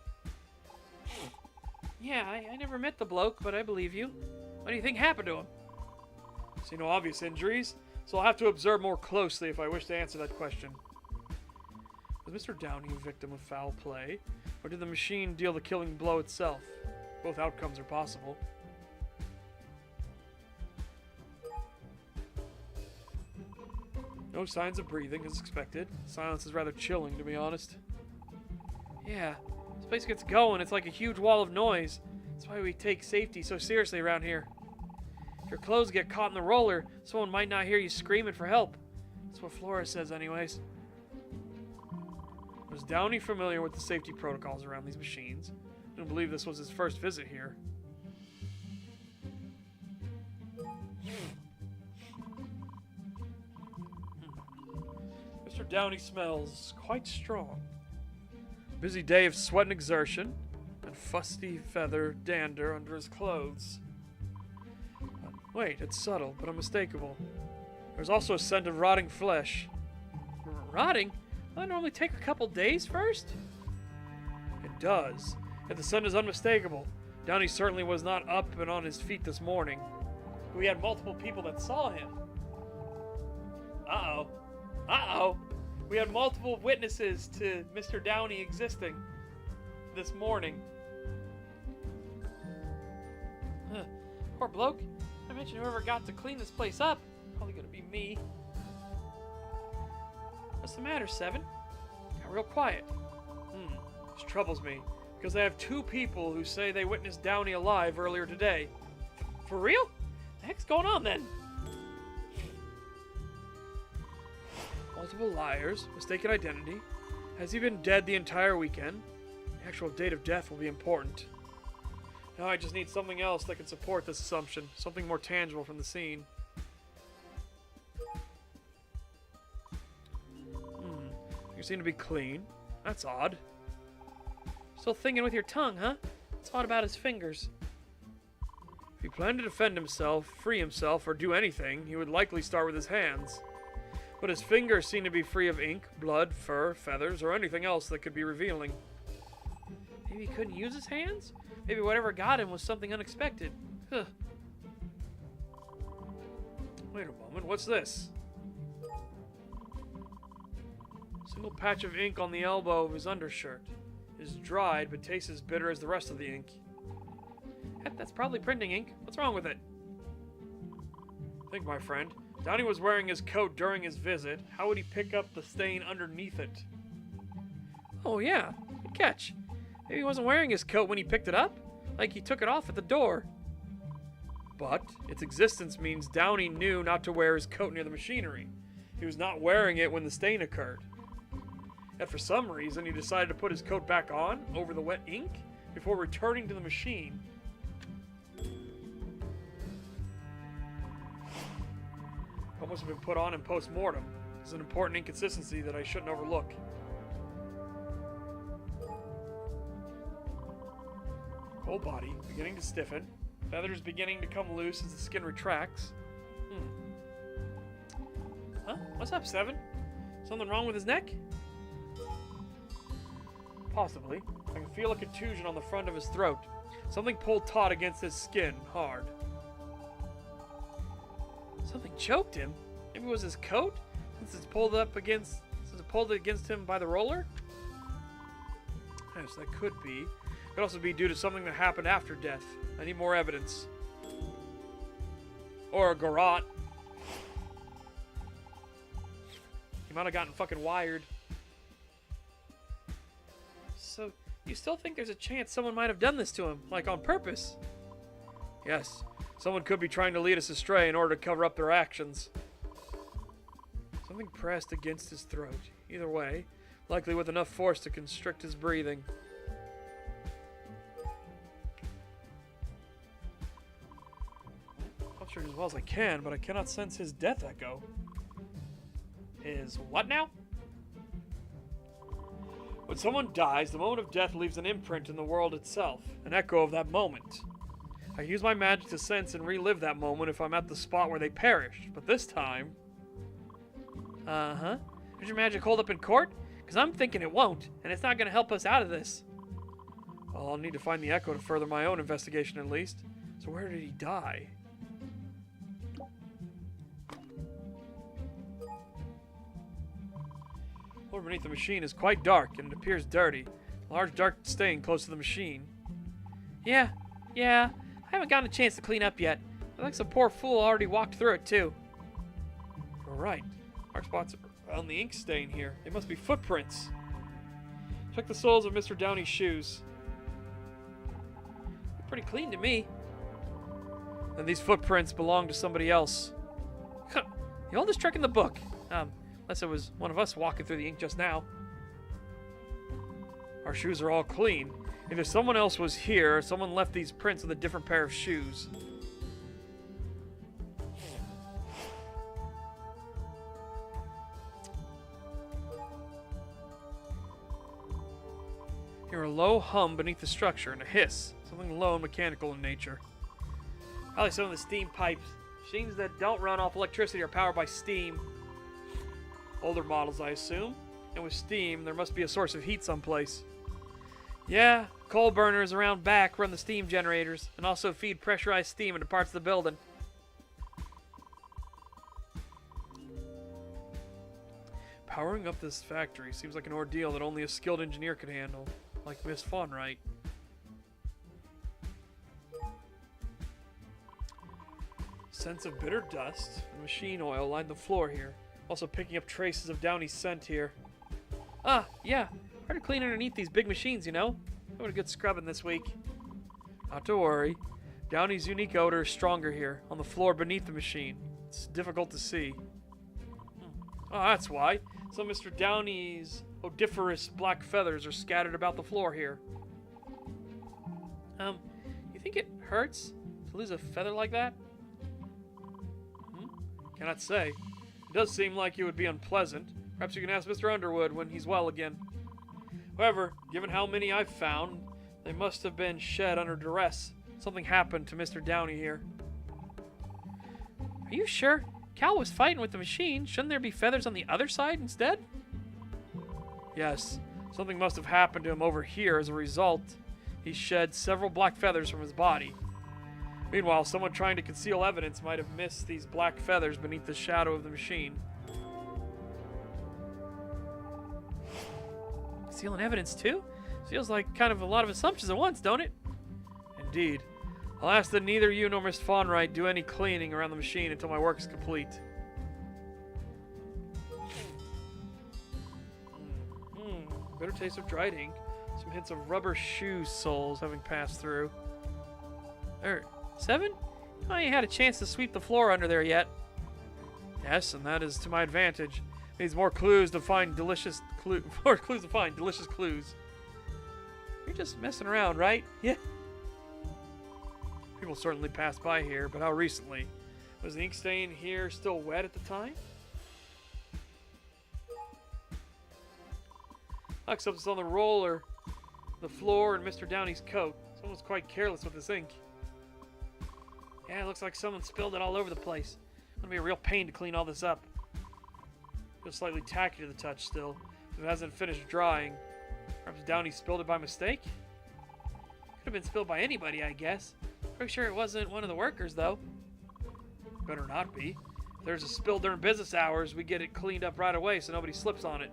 Yeah, I never met the bloke, but I believe you. What do you think happened to him? See no obvious injuries, so I'll have to observe more closely if I wish to answer that question. Was Mr. Downey a victim of foul play, or did the machine deal the killing blow itself? Both outcomes are possible. No signs of breathing, as expected. Silence is rather chilling, to be honest. Yeah, This place gets going, it's like a huge wall of noise. That's why we take safety so seriously around here. If your clothes get caught in the roller, someone might not hear you screaming for help. That's what Flora says anyways. Was Downey familiar with the safety protocols around these machines? I don't believe this was his first visit here. Mr. Downey smells quite strong. Busy day of sweat and exertion, and fusty feather dander under his clothes. Wait, it's subtle, but unmistakable. There's also a scent of rotting flesh. Rotting? Doesn't that normally take a couple days first? It does. Yet the scent is unmistakable. Downey certainly was not up and on his feet this morning. We had multiple people that saw him. Uh-oh. Uh-oh. We had multiple witnesses to Mr. Downey existing this morning. Poor bloke. I mentioned whoever got to clean this place up. Probably gonna be me. What's the matter, Seven? Got real quiet. This troubles me, because I have two people who say they witnessed Downey alive earlier today. For real? The heck's going on then? Multiple liars, mistaken identity. Has he been dead the entire weekend? The actual date of death will be important. Now I just need something else that can support this assumption. Something more tangible from the scene. You seem to be clean. That's odd. Still thinking with your tongue, huh? What's odd about his fingers? If he planned to defend himself, free himself, or do anything, he would likely start with his hands. But his fingers seem to be free of ink, blood, fur, feathers, or anything else that could be revealing. Maybe he couldn't use his hands? Maybe whatever got him was something unexpected. Huh. Wait a moment, what's this? Single patch of ink on the elbow of his undershirt. It is dried, but tastes as bitter as the rest of the ink. Heck, that's probably printing ink. What's wrong with it? Think, my friend. Downey was wearing his coat during his visit. How would he pick up the stain underneath it? Oh yeah, good catch. Maybe he wasn't wearing his coat when he picked it up? Like he took it off at the door. But its existence means Downey knew not to wear his coat near the machinery. He was not wearing it when the stain occurred. Yet for some reason, he decided to put his coat back on over the wet ink before returning to the machine. Coat must have been put on in post-mortem. This is an important inconsistency that I shouldn't overlook. Whole body beginning to stiffen. Feathers beginning to come loose as the skin retracts. Huh? What's up, Seven? Something wrong with his neck? Possibly. I can feel a contusion on the front of his throat. Something pulled taut against his skin, hard. Something choked him? Maybe it was his coat? Since it pulled it against him by the roller? Yes, that could be. It could also be due to something that happened after death. I need more evidence. Or a garrote. He might have gotten fucking wired. So, you still think there's a chance someone might have done this to him, like on purpose? Yes. Someone could be trying to lead us astray in order to cover up their actions. Something pressed against his throat. Either way, likely with enough force to constrict his breathing. I'm sure as well as I can, but I cannot sense his death echo. His what now? When someone dies, the moment of death leaves an imprint in the world itself, an echo of that moment. I can use my magic to sense and relive that moment if I'm at the spot where they perished, but this time... Uh-huh. Does your magic hold up in court? Because I'm thinking it won't, and it's not going to help us out of this. Well, I'll need to find the echo to further my own investigation at least. So where did he die? The floor beneath the machine is quite dark, and it appears dirty. A large dark stain close to the machine. Yeah. I haven't gotten a chance to clean up yet. I think some poor fool already walked through it, too. You're right. Dark spots around the ink stain here. They must be footprints. Check the soles of Mr. Downey's shoes. Pretty clean to me. Then these footprints belong to somebody else. Huh. The oldest trick in the book. Unless it was one of us walking through the ink just now. Our shoes are all clean. Either someone else was here, or someone left these prints with a different pair of shoes. Hear a low hum beneath the structure and a hiss, something low and mechanical in nature. Probably some of the steam pipes. Machines that don't run off electricity are powered by steam. Older models, I assume. And with steam, there must be a source of heat someplace. Yeah, coal burners around back run the steam generators and also feed pressurized steam into parts of the building. Powering up this factory seems like an ordeal that only a skilled engineer could handle, like Miss Fawnwright. Scents of bitter dust and machine oil line the floor here, also picking up traces of Downey's scent here. Ah, yeah. Hard to clean underneath these big machines, you know? Doing a good scrubbing this week. Not to worry. Downey's unique odor is stronger here, on the floor beneath the machine. It's difficult to see. Oh, that's why. Some of Mr. Downey's odoriferous black feathers are scattered about the floor here. You think it hurts to lose a feather like that? Cannot say. It does seem like it would be unpleasant. Perhaps you can ask Mr. Underwood when he's well again. However, given how many I've found, they must have been shed under duress. Something happened to Mr. Downey here. Are you sure? Cal was fighting with the machine. Shouldn't there be feathers on the other side instead? Yes, something must have happened to him over here as a result. He shed several black feathers from his body. Meanwhile, someone trying to conceal evidence might have missed these black feathers beneath the shadow of the machine. Concealing evidence too? Feels like kind of a lot of assumptions at once, don't it? Indeed. I'll ask that neither you nor Miss Fawnwright do any cleaning around the machine until my work is complete. Bitter taste of dried ink. Some hints of rubber shoe soles having passed through. 7? I ain't had a chance to sweep the floor under there yet. Yes, and that is to my advantage. Needs more clues to find delicious clues. More clues to find delicious clues. You're just messing around, right? Yeah. People certainly passed by here, but how recently? Was the ink stain here still wet at the time? Except it's on the roller, the floor, and Mr. Downey's coat. Someone's quite careless with this ink. Yeah, it looks like someone spilled it all over the place. It's gonna be a real pain to clean all this up. Feels slightly tacky to the touch still. It hasn't finished drying. Perhaps Downey spilled it by mistake? Could have been spilled by anybody, I guess. Pretty sure it wasn't one of the workers, though. Better not be. If there's a spill during business hours, we get it cleaned up right away so nobody slips on it.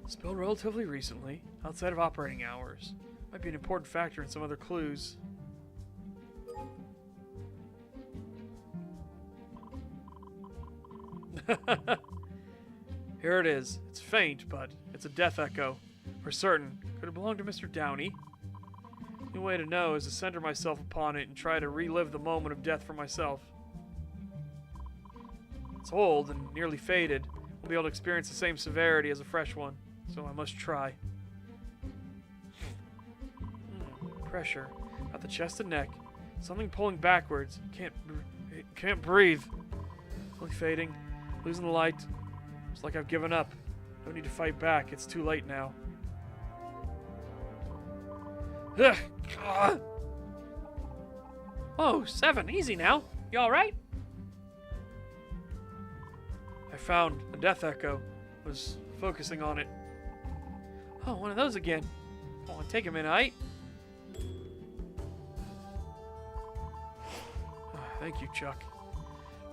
Spilled relatively recently, outside of operating hours. Might be an important factor in some other clues. Here it is. It's faint, but it's a death echo. For certain. Could it belong to Mr. Downey? The only way to know is to center myself upon it and try to relive the moment of death for myself. It's old and nearly faded. Won't be able to experience the same severity as a fresh one, so I must try. Pressure. At the chest and neck. Something pulling backwards. Can't breathe. Slowly fading. Losing the light. It's like I've given up. Don't need to fight back. It's too late now. Whoa, 7. Easy now. You alright? I found a death echo. Was focusing on it. Oh, one of those again. Come on, take a minute, aight? Thank you, Chuck.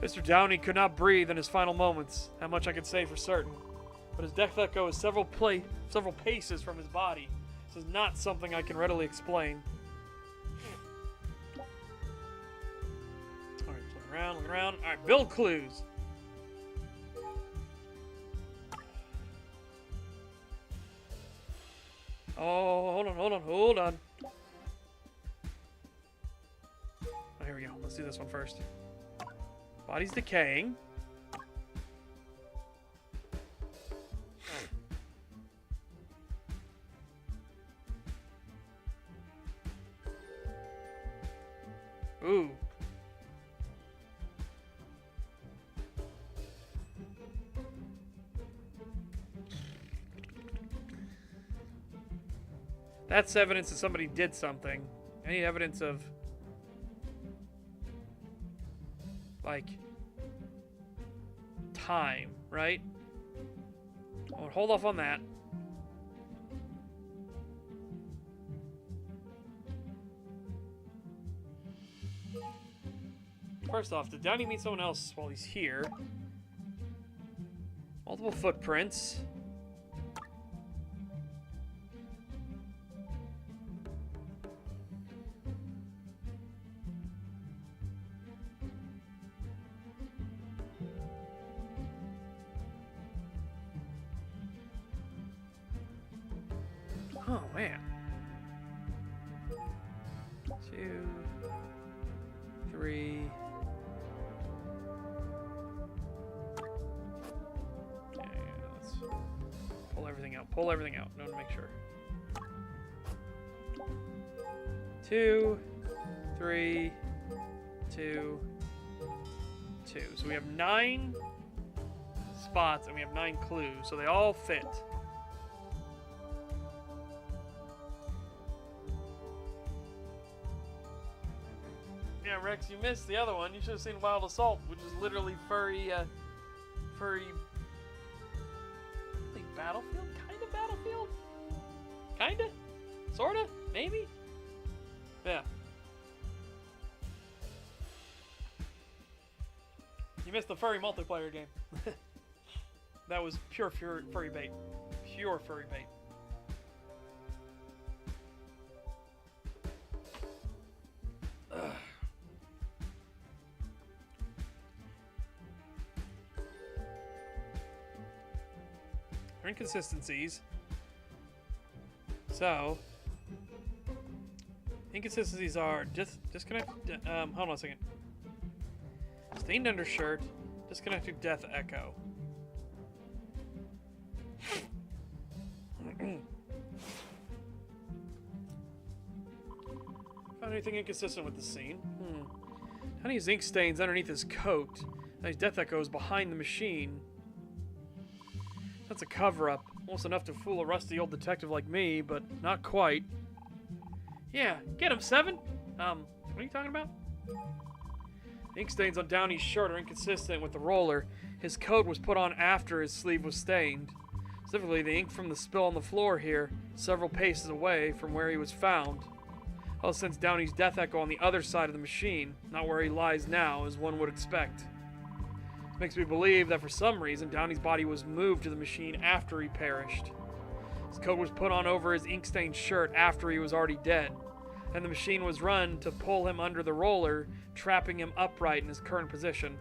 Mr. Downey could not breathe in his final moments. That much I can say for certain. But his death echo is several paces from his body. This is not something I can readily explain. Alright, look around. Alright, build clues. hold on. Oh, here we go. Let's do this one first. Body's decaying. Ooh. That's evidence that somebody did something. I need evidence of, like, time, right? I'll hold off on that. First off, did Downey meet someone else while he's here? Multiple footprints. Oh, man. 2, 3. Yeah, let's pull everything out. Pull everything out. No, to make sure. 2, 3, 2, 2. So we have 9 spots and we have 9 clues. So they all fit. Yeah, Rex, you missed the other one. You should have seen Wild Assault, which is literally furry battlefield? Kind of battlefield? Kinda? Sorta? Maybe? Yeah. You missed the furry multiplayer game. That was pure furry bait. Pure furry bait. Ugh. Inconsistencies. So, inconsistencies are disconnect. Hold on a second. Stained undershirt. Disconnect to Death Echo. Found anything inconsistent with the scene? Honey's ink stains underneath his coat. His Death Echo is behind the machine. That's a cover-up. Almost enough to fool a rusty old detective like me, but not quite. Yeah, get him, 7! What are you talking about? Ink stains on Downey's shirt are inconsistent with the roller. His coat was put on after his sleeve was stained. Specifically, the ink from the spill on the floor here, several paces away from where he was found. All since Downey's Death Echo on the other side of the machine, not where he lies now, as one would expect. Makes me believe that for some reason Downey's body was moved to the machine after he perished. His coat was put on over his ink-stained shirt after he was already dead, and the machine was run to pull him under the roller, trapping him upright in his current position.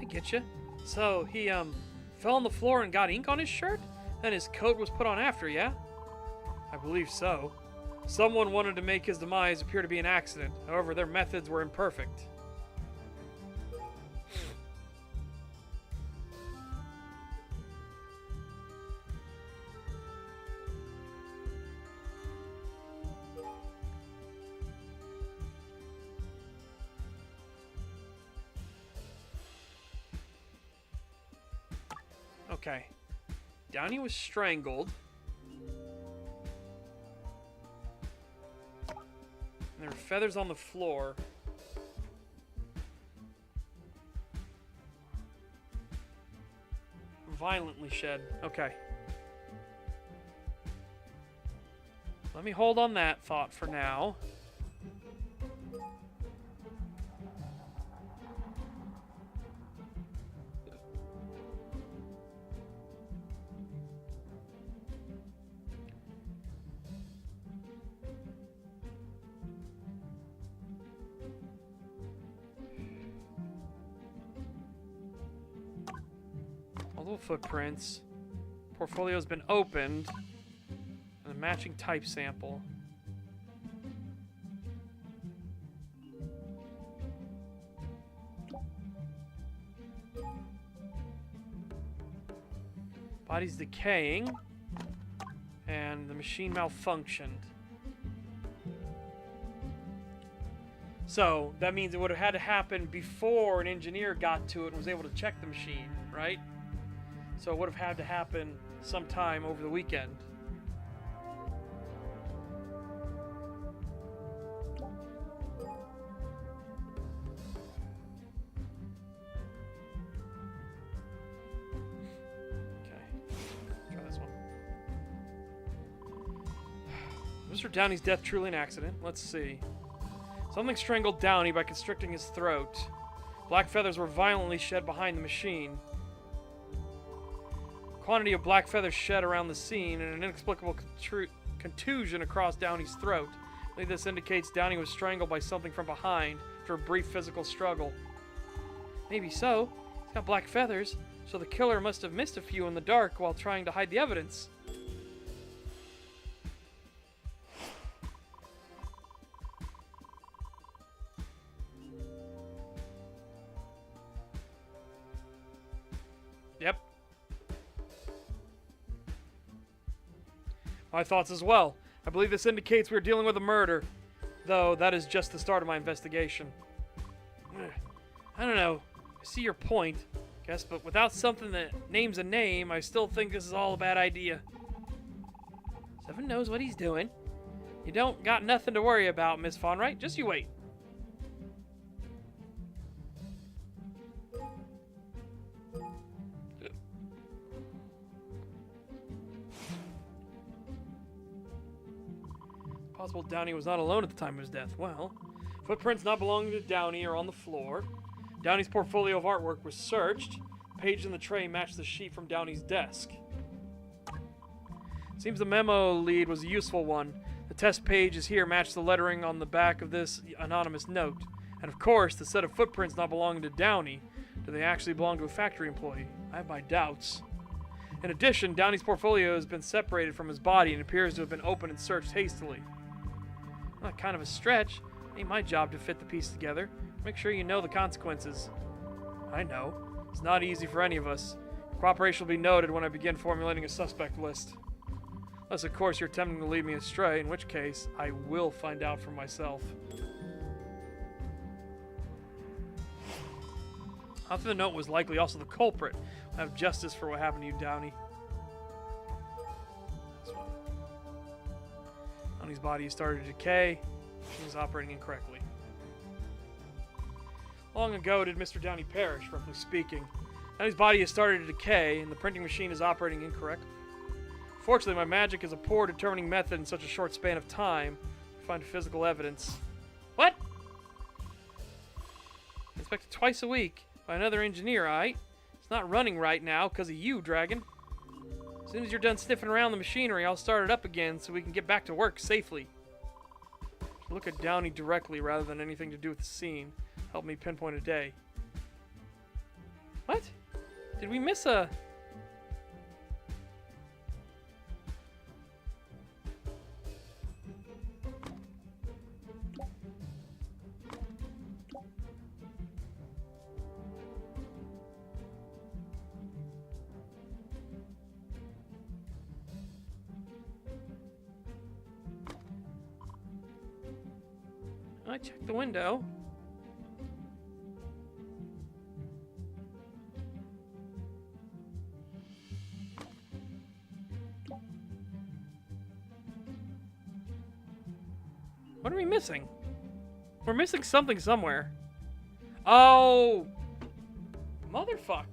I get you. So he fell on the floor and got ink on his shirt? Then his coat was put on after, yeah? I believe so. Someone wanted to make his demise appear to be an accident. However, their methods were imperfect. Okay. Downey was strangled. And there were feathers on the floor. Violently shed. Okay. Let me hold on that thought for now. Little footprints. Portfolio has been opened. And a matching type sample. Body's decaying. And the machine malfunctioned. So, that means it would have had to happen before an engineer got to it and was able to check the machine, right? So it would have had to happen sometime over the weekend. Try this one. Mr. Downey's death truly an accident? Let's see. Something strangled Downey by constricting his throat. Black feathers were violently shed behind the machine. Quantity of black feathers shed around the scene and an inexplicable contusion across Downey's throat. I believe this indicates Downey was strangled by something from behind after a brief physical struggle. Maybe so. He's got black feathers, so the killer must have missed a few in the dark while trying to hide the evidence. Yep. My thoughts as well. I believe this indicates we're dealing with a murder, though that is just the start of my investigation. I don't know. I see your point, guess, but without something that names a name, I still think this is all a bad idea. Seven knows what he's doing. You don't got nothing to worry about, Miss Fonright. Just you wait. Possible Downey was not alone at the time of his death. Well, footprints not belonging to Downey are on the floor. Downey's portfolio of artwork was searched. The page in the tray matched the sheet from Downey's desk. Seems the memo lead was a useful one. The test pages here match the lettering on the back of this anonymous note. And of course, the set of footprints not belonging to Downey. Do they actually belong to a factory employee? I have my doubts. In addition, Downey's portfolio has been separated from his body and appears to have been opened and searched hastily. Not kind of a stretch. Ain't my job to fit the piece together. Make sure you know the consequences. I know. It's not easy for any of us. Cooperation will be noted when I begin formulating a suspect list. Unless, of course, you're attempting to lead me astray, in which case, I will find out for myself. After the note was likely also the culprit. I'll have justice for what happened to you, Downey. Downey's body started to decay. He was operating incorrectly. Long ago did Mr. Downey perish, roughly speaking. Downey's body has started to decay, and the printing machine is operating incorrectly. Fortunately, my magic is a poor determining method in such a short span of time to find physical evidence. What? Inspected twice a week by another engineer, aight? It's not running right now because of you, Dragon. As soon as you're done sniffing around the machinery, I'll start it up again so we can get back to work safely. Look at Downey directly rather than anything to do with the scene. Help me pinpoint a day. What? Did we miss a... I checked the window. What are we missing? We're missing something somewhere. Oh! Motherfuck.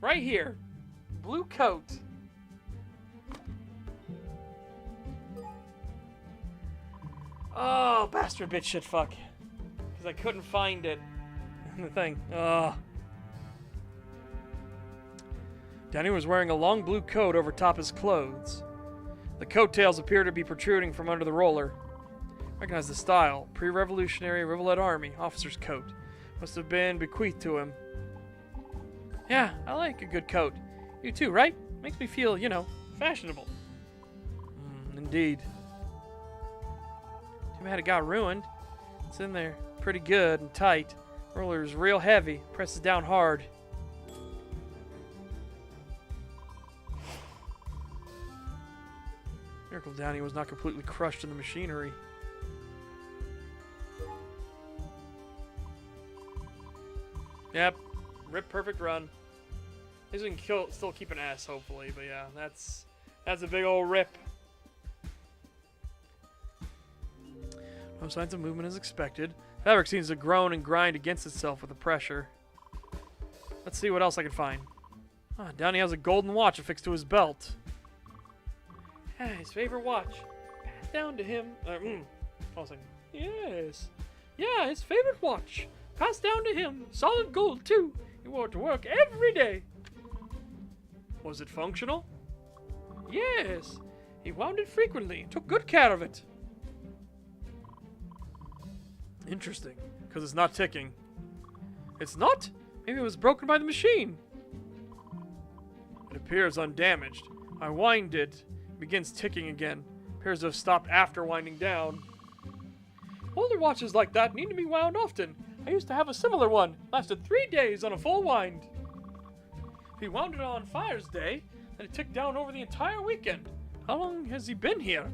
Right here. Blue coat. Oh, bastard bitch shit fuck. Because I couldn't find it in the thing. Ugh. Downey was wearing a long blue coat over top his clothes. The coattails appear to be protruding from under the roller. Recognize the style. Pre-revolutionary Rivulet Army officer's coat. Must have been bequeathed to him. Yeah, I like a good coat. You too, right? Makes me feel, fashionable. Indeed. Too bad it got ruined. It's in there pretty good and tight. Roller's real heavy. Presses down hard. Miracle Downy was not completely crushed in the machinery. Yep. Rip perfect run. He's gonna still keep an S, hopefully, but yeah, that's a big old rip. No signs of movement as expected. Fabric seems to groan and grind against itself with the pressure. Let's see what else I can find. Ah, Downey has a golden watch affixed to his belt. His favorite watch. Passed down to him. Hold on a second. Yes. Yeah, his favorite watch. Passed down to him. Solid gold, too. He wore it to work every day. Was it functional? Yes. He wound it frequently. Took good care of it. Interesting, because it's not ticking. It's not? Maybe it was broken by the machine. It appears undamaged. I wind it. It begins ticking again. Appears to have stopped after winding down. Older watches like that need to be wound often. I used to have a similar one. Lasted 3 days on a full wind. He wound it on Fire's Day, and it ticked down over the entire weekend. How long has he been here?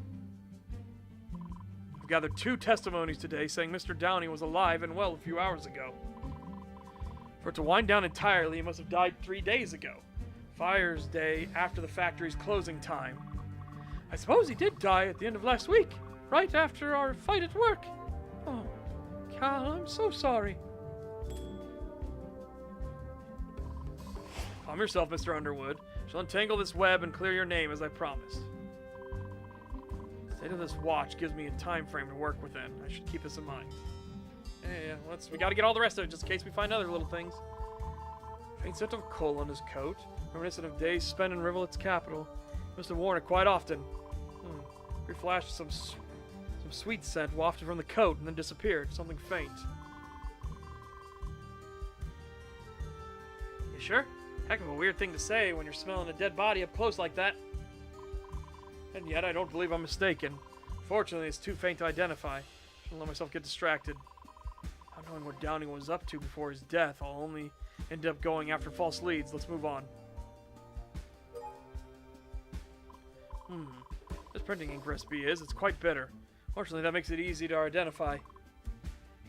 I've gathered 2 testimonies today saying Mr. Downey was alive and well a few hours ago. For it to wind down entirely, he must have died 3 days ago. Fire's Day after the factory's closing time. I suppose he did die at the end of last week, right after our fight at work. Oh, Cal, I'm so sorry. Calm yourself, Mr. Underwood. Shall untangle this web and clear your name as I promised. The state of this watch gives me a time frame to work within. I should keep this in mind. Yeah, we gotta get all the rest of it just in case we find other little things. Faint scent of coal on his coat, reminiscent of days spent in Rivulet's capital. He must have worn it quite often. Brief flash of some sweet scent wafted from the coat and then disappeared. Something faint. You sure? Heck of a weird thing to say when you're smelling a dead body up close like that. And yet I don't believe I'm mistaken. Fortunately, it's too faint to identify. Shouldn't let myself get distracted. Not knowing what Downing was up to before his death, I'll only end up going after false leads. Let's move on. This printing ink recipe it's quite bitter. Fortunately, that makes it easy to identify. Are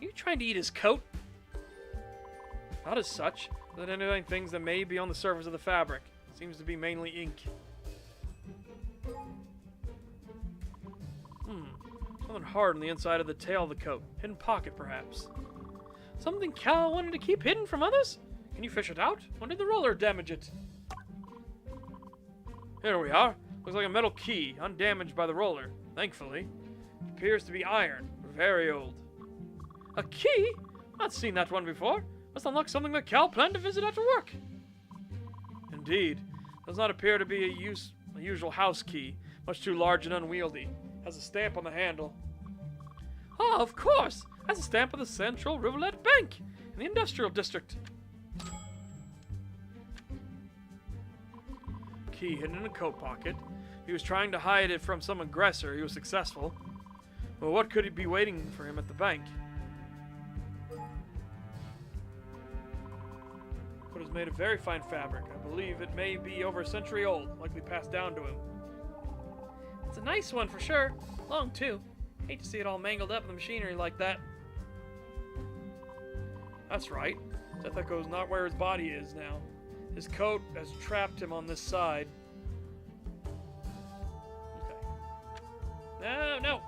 you trying to eat his coat? Not as such, but identifying things that may be on the surface of the fabric. Seems to be mainly ink. Something hard on the inside of the tail of the coat. Hidden pocket, perhaps. Something Cal wanted to keep hidden from others? Can you fish it out? Or did the roller damage it? Here we are. Looks like a metal key, undamaged by the roller, thankfully. It appears to be iron, very old. A key? Not seen that one before. Must unlock something that Cal planned to visit after work. Indeed. Does not appear to be a usual house key, much too large and unwieldy. Has a stamp on the handle. Ah, of course! Has a stamp of the Central Rivulet Bank in the Industrial District. Key hidden in a coat pocket. He was trying to hide it from some aggressor. He was successful. Well, what could be waiting for him at the bank? Coat is made of very fine fabric. I believe it may be over a century old, likely passed down to him. It's a nice one for sure. Long too. Hate to see it all mangled up in the machinery like that. That's right. Death Echo's not where his body is now. His coat has trapped him on this side. Okay. No!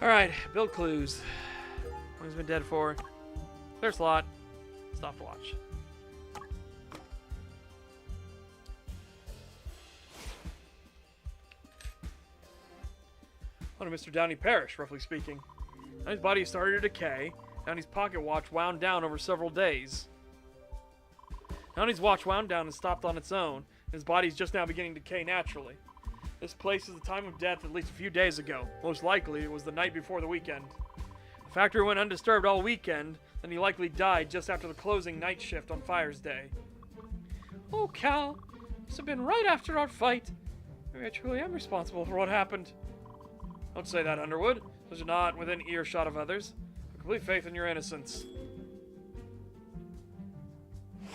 Alright, build clues. How long has been dead for? Clear slot. Stopwatch. How did Mr. Downey perish, roughly speaking? Downey's body started to decay. Downey's pocket watch wound down over several days. Downey's watch wound down and stopped on its own. His body's just now beginning to decay naturally. This place is the time of death at least a few days ago. Most likely, it was the night before the weekend. The factory went undisturbed all weekend, then he likely died just after the closing night shift on Fire's Day. Oh, Cal, this have been right after our fight. Maybe I truly am responsible for what happened. Don't say that, Underwood. Those are not within earshot of others. I have complete faith in your innocence. He's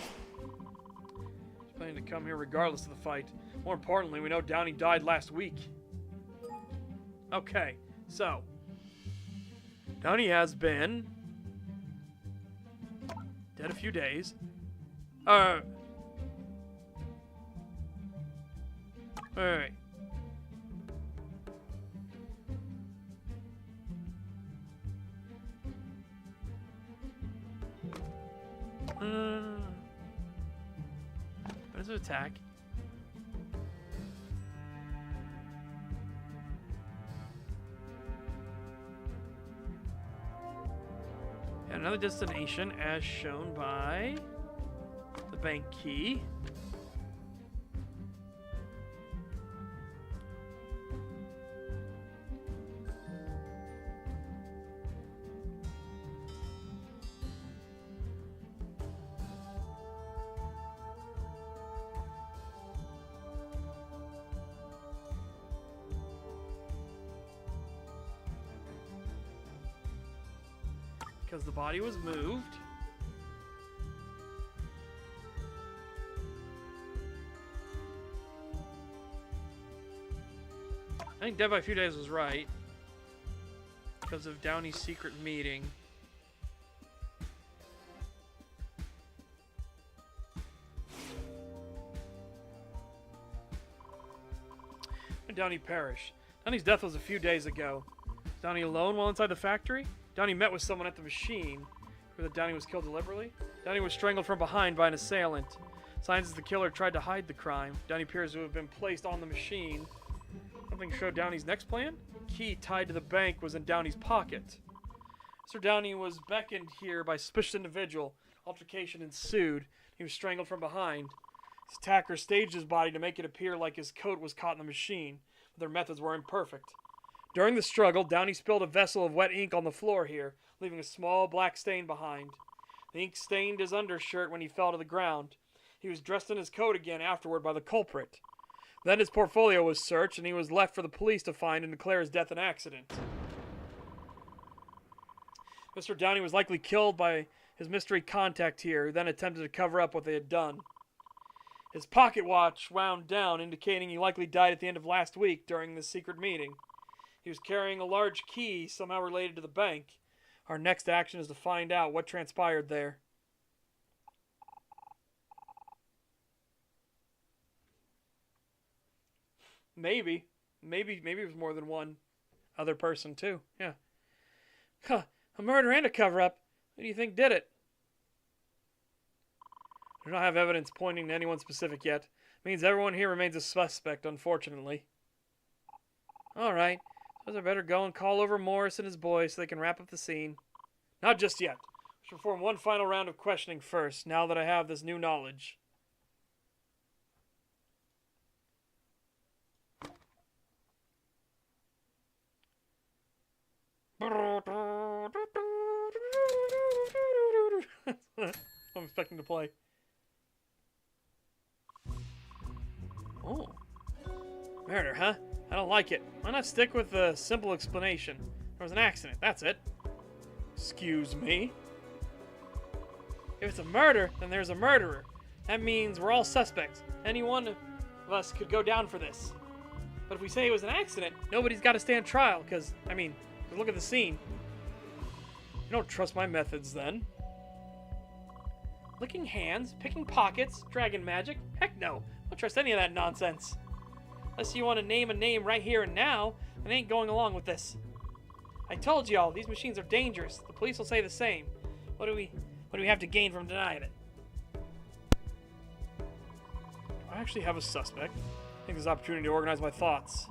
planning to come here regardless of the fight. More importantly, we know Downey died last week. Okay, so Downey has been dead a few days. Alright. What is it attack? And another destination as shown by the bank key. Because the body was moved. I think dead by a few days was right. Because of Downey's secret meeting. And Downey perished. Downey's death was a few days ago. Was Downey alone while inside the factory? Downey met with someone at the machine. Or that Downey was killed deliberately? Downey was strangled from behind by an assailant. Signs that the killer tried to hide the crime. Downey appears to have been placed on the machine. Something showed Downey's next plan? Key tied to the bank was in Downey's pocket. Mr. Downey was beckoned here by a suspicious individual. Altercation ensued. He was strangled from behind. His attacker staged his body to make it appear like his coat was caught in the machine, but their methods were imperfect. During the struggle, Downey spilled a vessel of wet ink on the floor here, leaving a small black stain behind. The ink stained his undershirt when he fell to the ground. He was dressed in his coat again afterward by the culprit. Then his portfolio was searched, and he was left for the police to find and declare his death an accident. Mr. Downey was likely killed by his mystery contact here, who then attempted to cover up what they had done. His pocket watch wound down, indicating he likely died at the end of last week during this secret meeting. He was carrying a large key somehow related to the bank. Our next action is to find out what transpired there. Maybe it was more than one other person too. Yeah. Huh. A murder and a cover-up. Who do you think did it? I do not have evidence pointing to anyone specific yet. It means everyone here remains a suspect, unfortunately. Alright. Suppose I better go and call over Morris and his boys so they can wrap up the scene. Not just yet. We should perform one final round of questioning first, now that I have this new knowledge. That's what I'm expecting to play. Oh. Murder, huh? I don't like it. Why not stick with a simple explanation? There was an accident, that's it. Excuse me? If it's a murder, then there's a murderer. That means we're all suspects. Any one of us could go down for this. But if we say it was an accident, nobody's got to stand trial, because, I mean, look at the scene. You don't trust my methods, then? Licking hands, picking pockets, dragon magic? Heck no. I don't trust any of that nonsense. Unless you want to name a name right here and now, I ain't going along with this. I told y'all, these machines are dangerous. The police will say the same. What do we have to gain from denying it? Do I actually have a suspect? I think this opportunity to organize my thoughts.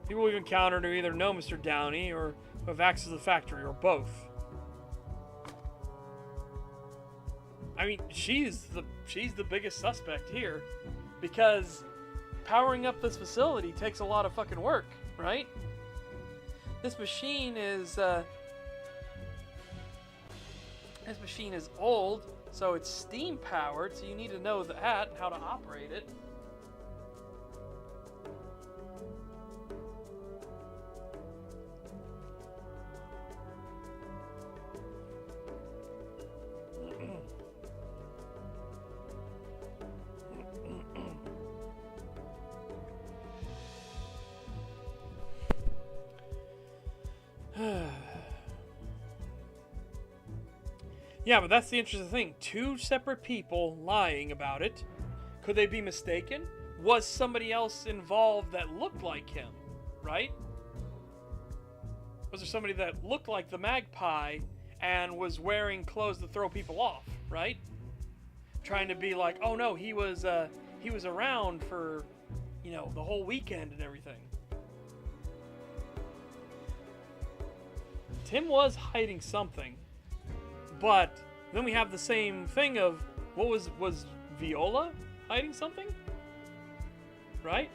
People we've encountered who either know Mr. Downey or who have access to the factory, or both. I mean, she's the biggest suspect here, because powering up this facility takes a lot of fucking work, right? This machine is old, so it's steam powered, so you need to know that, how to operate it. Yeah, but that's the interesting thing. Two separate people lying about it. Could they be mistaken? Was somebody else involved that looked like him, right? Was there somebody that looked like the magpie and was wearing clothes to throw people off, right? Trying to be like, oh no, he was around for, you know, the whole weekend and everything. Tim was hiding something. But then we have the same thing of, what was Viola hiding something? Right?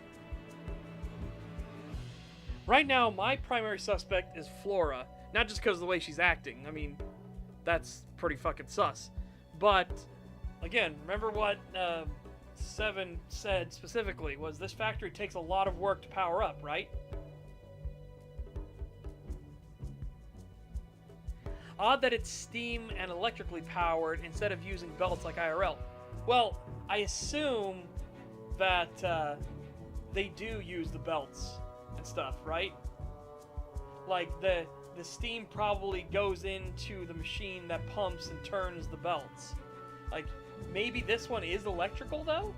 Right now, my primary suspect is Flora. Not just because of the way she's acting. I mean, that's pretty fucking sus. But, again, remember what Seven said specifically, was this factory takes a lot of work to power up, right? Odd that it's steam and electrically powered instead of using belts like IRL. Well, I assume that they do use the belts and stuff, right? Like, the steam probably goes into the machine that pumps and turns the belts. Like, maybe this one is electrical, though?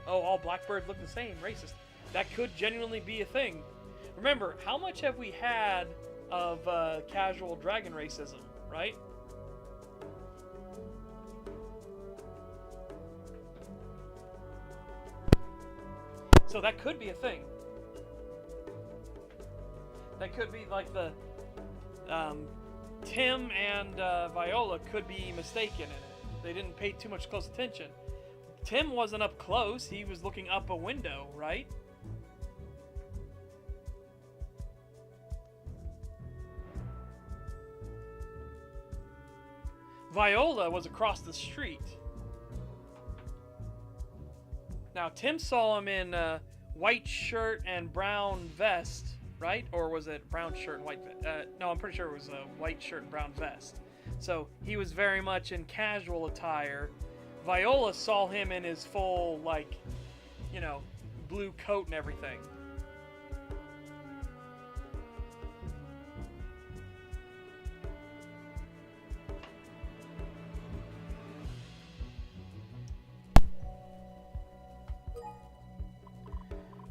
Oh, all blackbirds look the same. Racist. That could genuinely be a thing. Remember, how much have we had of casual dragon racism, right? So that could be a thing. That could be like the Tim and Viola could be mistaken in it. They didn't pay too much close attention. Tim wasn't up close. He was looking up a window, right? Viola was across the street. Now, Tim saw him in white shirt and brown vest, right? Or was it brown shirt and white vest? No, I'm pretty sure it was a white shirt and brown vest. So he was very much in casual attire. Viola saw him in his full, like, you know, blue coat and everything.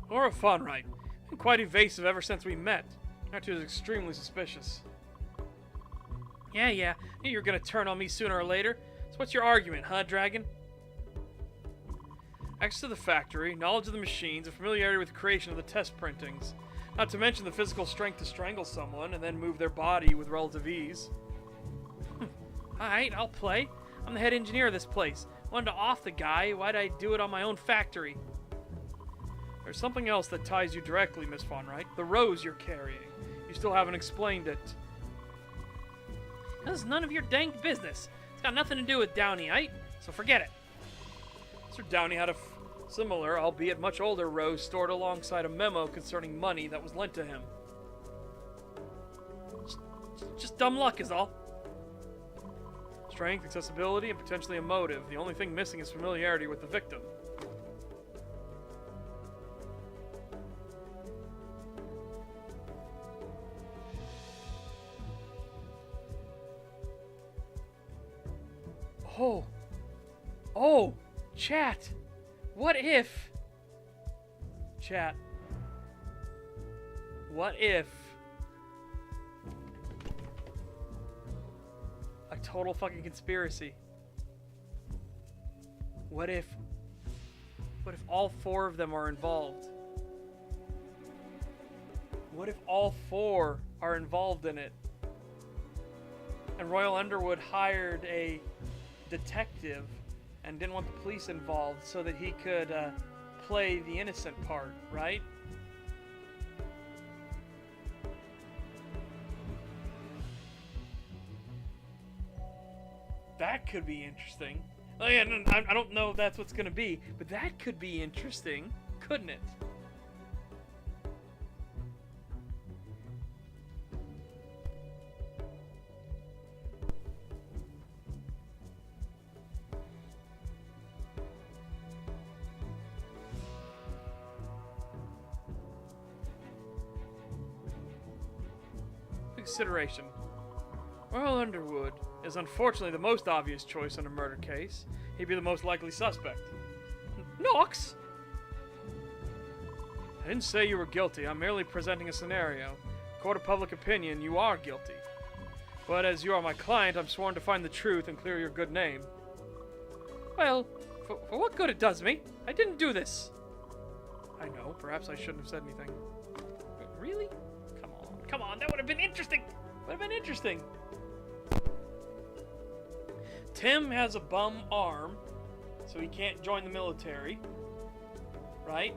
Or a fun, right? Been quite evasive ever since we met. Archie was extremely suspicious. Yeah, knew you were gonna turn on me sooner or later. So what's your argument, huh, Dragon? Access to the factory, knowledge of the machines, and familiarity with the creation of the test printings. Not to mention the physical strength to strangle someone and then move their body with relative ease. Alright, I'll play. I'm the head engineer of this place. Wanted to off the guy, why'd I do it on my own factory? There's something else that ties you directly, Miss Von Wright. The rose you're carrying. You still haven't explained it. This is none of your dang business. It's got nothing to do with Downey, right? So forget it. Sir Downey had a similar, albeit much older, rose stored alongside a memo concerning money that was lent to him. Just dumb luck is all. Strength, accessibility, and potentially a motive. The only thing missing is familiarity with the victim. Oh, chat. What if? Chat. What if? A total fucking conspiracy. What if all four of them are involved? What if all four are involved in it? And Royal Underwood hired a detective and didn't want the police involved so that he could play the innocent part, right? That could be interesting. I don't know if that's what's going to be, but that could be interesting, couldn't it? Consideration. Well, Underwood is unfortunately the most obvious choice in a murder case. He'd be the most likely suspect. Knox! I didn't say you were guilty. I'm merely presenting a scenario. Court of public opinion, you are guilty. But as you are my client, I'm sworn to find the truth and clear your good name. Well, for what good it does me? I didn't do this. I know. Perhaps I shouldn't have said anything. But really? Come on, that would have been interesting. Tim has a bum arm, so he can't join the military, right?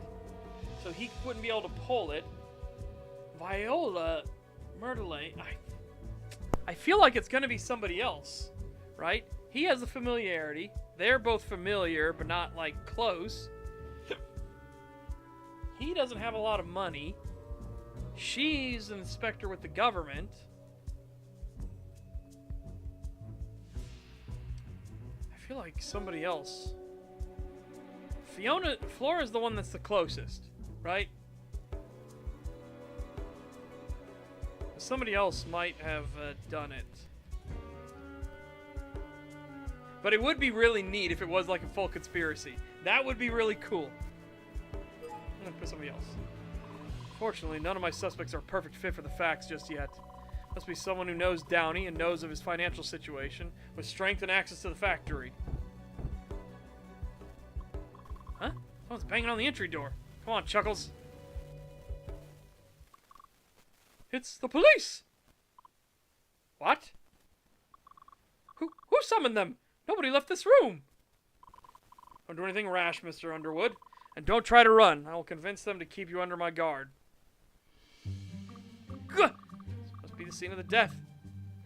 So he wouldn't be able to pull it. Viola, Myrtle, I feel like it's going to be somebody else, right? He has the familiarity. They're both familiar, but not, like, close. He doesn't have a lot of money. She's an inspector with the government. I feel like somebody else. Flora's the one that's the closest, right? Somebody else might have done it. But it would be really neat if it was like a full conspiracy. That would be really cool. I'm gonna put somebody else. Fortunately, none of my suspects are a perfect fit for the facts just yet. Must be someone who knows Downey and knows of his financial situation, with strength and access to the factory. Huh? Someone's banging on the entry door. Come on, Chuckles. It's the police! What? Who summoned them? Nobody left this room. Don't do anything rash, Mr. Underwood. And don't try to run. I will convince them to keep you under my guard. Gah! This must be the scene of the death.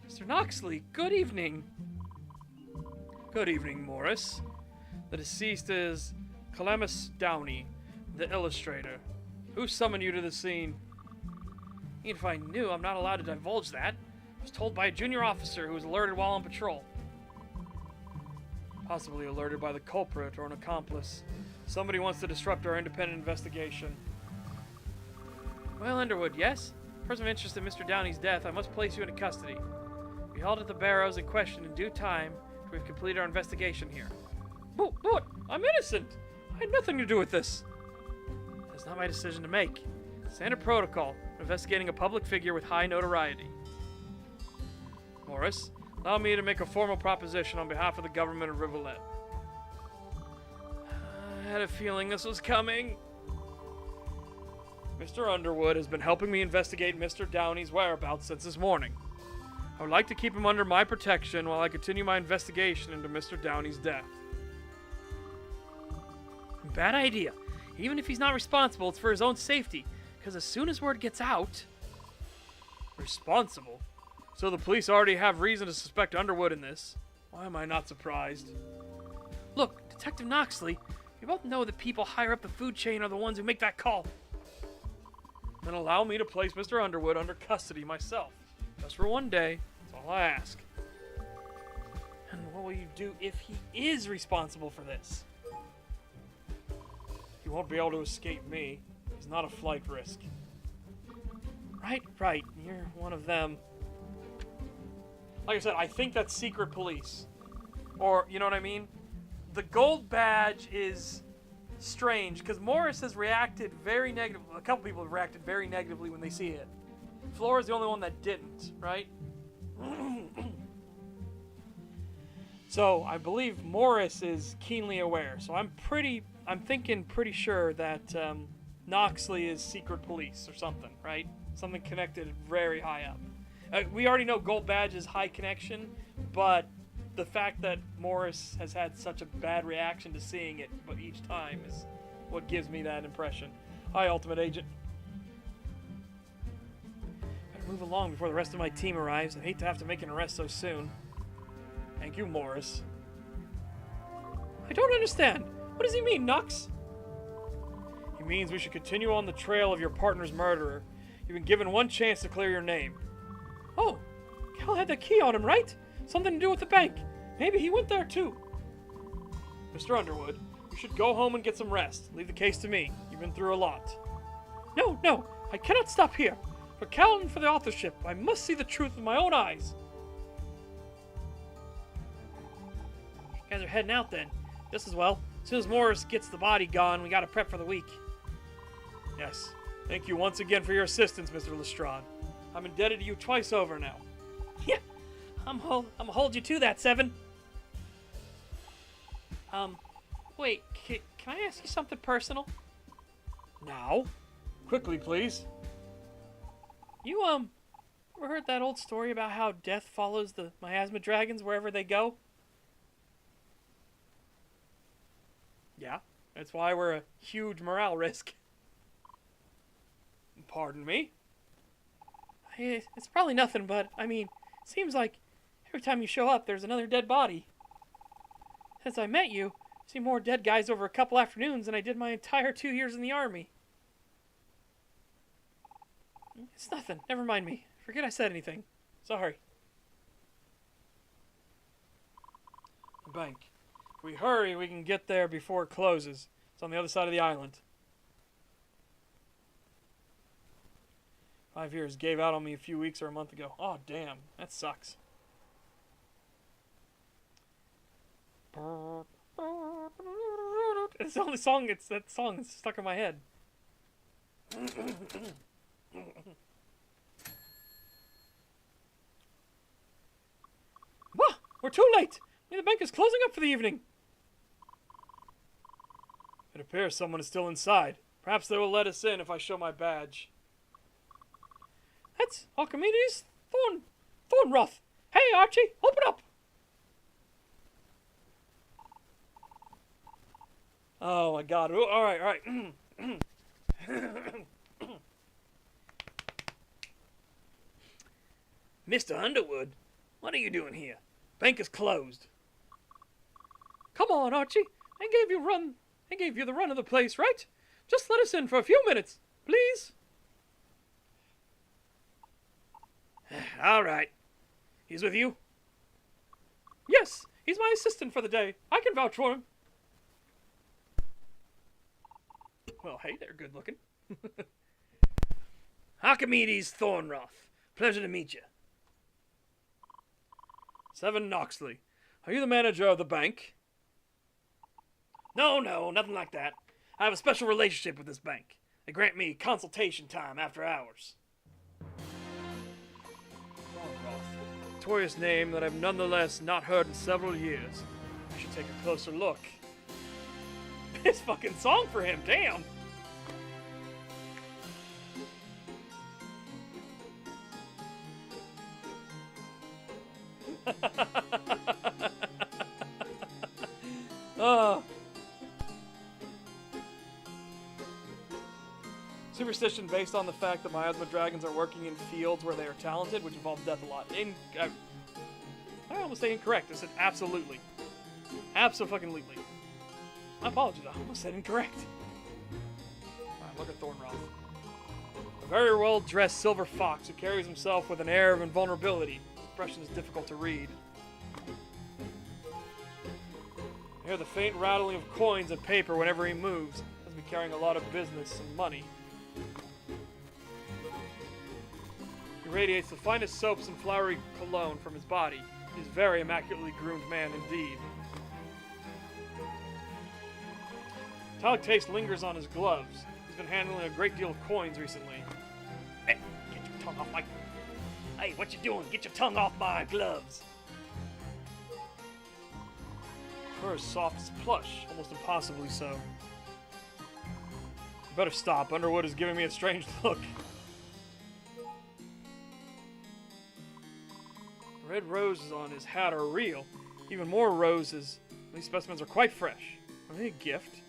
Mr. Knoxley, good evening. Good evening, Morris. The deceased is Calamus Downey, the illustrator. Who summoned you to the scene? Even if I knew, I'm not allowed to divulge that. I was told by a junior officer who was alerted while on patrol. Possibly alerted by the culprit or an accomplice. Somebody wants to disrupt our independent investigation. Well, Underwood, yes? Person of interest in Mr. Downey's death, I must place you into custody. Be held at the barrows and questioned in due time after we've completed our investigation here. But I'm innocent! I had nothing to do with this. That's not my decision to make. Standard protocol, investigating a public figure with high notoriety. Morris, allow me to make a formal proposition on behalf of the government of Rivulet. I had a feeling this was coming. Mr. Underwood has been helping me investigate Mr. Downey's whereabouts since this morning. I would like to keep him under my protection while I continue my investigation into Mr. Downey's death. Bad idea. Even if he's not responsible, it's for his own safety. Because as soon as word gets out... Responsible? So the police already have reason to suspect Underwood in this. Why am I not surprised? Look, Detective Knoxley, you both know that people higher up the food chain are the ones who make that call. Then allow me to place Mr. Underwood under custody myself. Just for one day. That's all I ask. And what will you do if he is responsible for this? He won't be able to escape me. He's not a flight risk. Right. You're one of them. Like I said, I think that's secret police. Or, you know what I mean? The gold badge is strange, because Morris has reacted very negatively. A couple people have reacted very negatively when they see it. Flora's the only one that didn't, right? So, I believe Morris is keenly aware. So I'm thinking pretty sure that Knoxley is secret police or something, right? Something connected very high up. We already know Gold Badge is high connection, but the fact that Morris has had such a bad reaction to seeing it, but each time is what gives me that impression. Hi, Ultimate Agent. Better move along before the rest of my team arrives. I hate to have to make an arrest so soon. Thank you, Morris. I don't understand. What does he mean, Nux? He means we should continue on the trail of your partner's murderer. You've been given one chance to clear your name. Oh, Cal had the key on him, right? Something to do with the bank. Maybe he went there too. Mr. Underwood, you should go home and get some rest. Leave the case to me. You've been through a lot. No, I cannot stop here. For Cal and for the authorship, I must see the truth with my own eyes. You guys are heading out then. Just as well. As soon as Morris gets the body gone, we gotta prep for the week. Yes. Thank you once again for your assistance, Mr. Lestrade. I'm indebted to you twice over now. Yeah, I'm hold you to that, Seven. Wait, can I ask you something personal? Now? Quickly, please. You, ever heard that old story about how death follows the miasma dragons wherever they go? Yeah, that's why we're a huge morale risk. Pardon me? It's probably nothing, but, I mean, it seems like every time you show up, there's another dead body. Since I met you, I've seen more dead guys over a couple afternoons than I did my entire 2 years in the army. It's nothing. Never mind me. Forget I said anything. Sorry. The bank. If we hurry, we can get there before it closes. It's on the other side of the island. 5 years gave out on me a few weeks or a month ago. Oh, damn. That sucks. It's the only song, it's that song that's stuck in my head. Wah! We're too late! The bank is closing up for the evening. It appears someone is still inside. Perhaps they will let us in if I show my badge. That's Archimedes Thornroth. Hey, Archie, open up! Oh my god. Ooh, all right. Mr. Underwood, what are you doing here? Bank is closed. Come on, Archie. I gave you the run of the place, right? Just let us in for a few minutes, please. All right. He's with you? Yes, he's my assistant for the day. I can vouch for him. Well, hey, they're good looking. Archimedes Thornroth. Pleasure to meet you. Seven Noxley. Are you the manager of the bank? No, nothing like that. I have a special relationship with this bank. They grant me consultation time after hours. Thornroth. Notorious name that I've nonetheless not heard in several years. I should take a closer look. This fucking song for him, damn! Superstition based on the fact that miasma dragons are working in fields where they are talented, which involves death a lot. I almost say incorrect. I said absolutely. Abso-fucking-lutely. My apologies. I almost said incorrect. Alright, look at Thornroth. A very well-dressed silver fox who carries himself with an air of invulnerability. His expression is difficult to read. You hear the faint rattling of coins and paper whenever he moves. He must be carrying a lot of business and money. He radiates the finest soaps and flowery cologne from his body. He is a very immaculately groomed man indeed. Metallic taste lingers on his gloves. He's been handling a great deal of coins recently. Hey, get your tongue off my... Hey, what you doing? Get your tongue off my gloves. Fur is soft as plush, almost impossibly so. You better stop. Underwood is giving me a strange look. The red roses on his hat are real. Even more roses. These specimens are quite fresh. Are they a gift?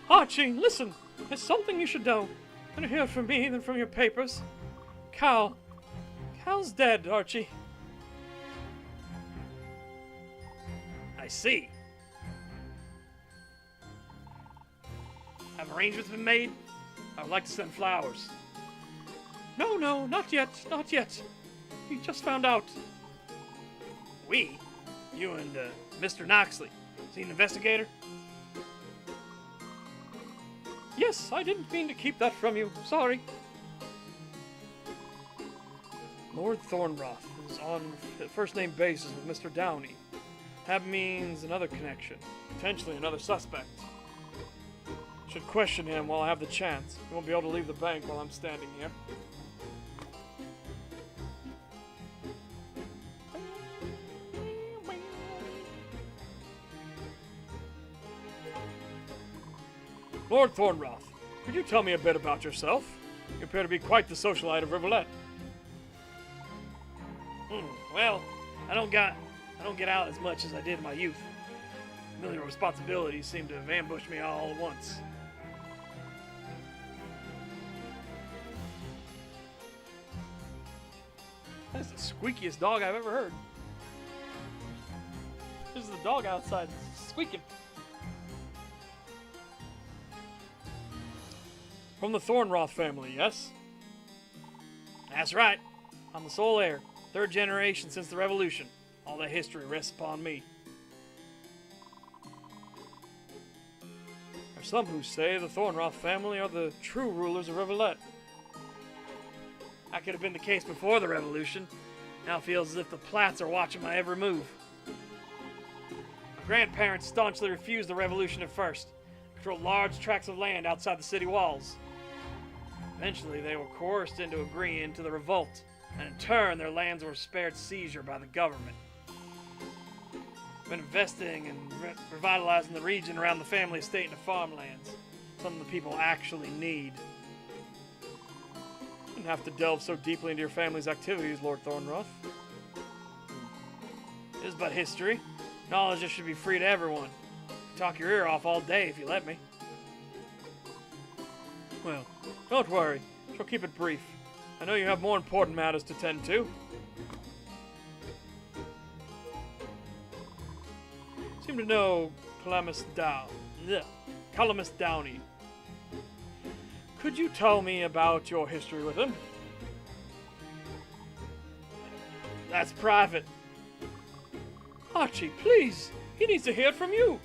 Archie, listen. There's something you should know. Better hear it from me than from your papers. Cal's dead, Archie. I see. Have arrangements been made? I would like to send flowers. No, not yet. We just found out. We? You and Mr. Knoxley. Is he an investigator? Yes, I didn't mean to keep that from you. Sorry. Lord Thornroth is on first-name basis with Mr. Downey. That means another connection. Potentially another suspect. Should question him while I have the chance. He won't be able to leave the bank while I'm standing here. Lord Thornroth, could you tell me a bit about yourself? You appear to be quite the socialite of Rivulet. Well, I don't get out as much as I did in my youth. Familiar responsibilities seem to have ambushed me all at once. That's the squeakiest dog I've ever heard. There's the dog outside squeaking. From the Thornroth family, yes? That's right. I'm the sole heir. Third generation since the Revolution. All that history rests upon me. There are some who say the Thornroth family are the true rulers of Rivulet. That could have been the case before the Revolution. Now it feels as if the Platts are watching my every move. My grandparents staunchly refused the Revolution at first. They controlled large tracts of land outside the city walls. Eventually, they were coerced into agreeing to the revolt, and in turn, their lands were spared seizure by the government. I've been investing and revitalizing the region around the family estate into farmlands, something the people actually need. You didn't have to delve so deeply into your family's activities, Lord Thornroth. It is but history. Knowledge just should be free to everyone. Talk your ear off all day if you let me. Well, don't worry. She'll keep it brief. I know you have more important matters to tend to. Seem to know Calamus Downey. Could you tell me about your history with him? That's private. Archie, please. He needs to hear it from you.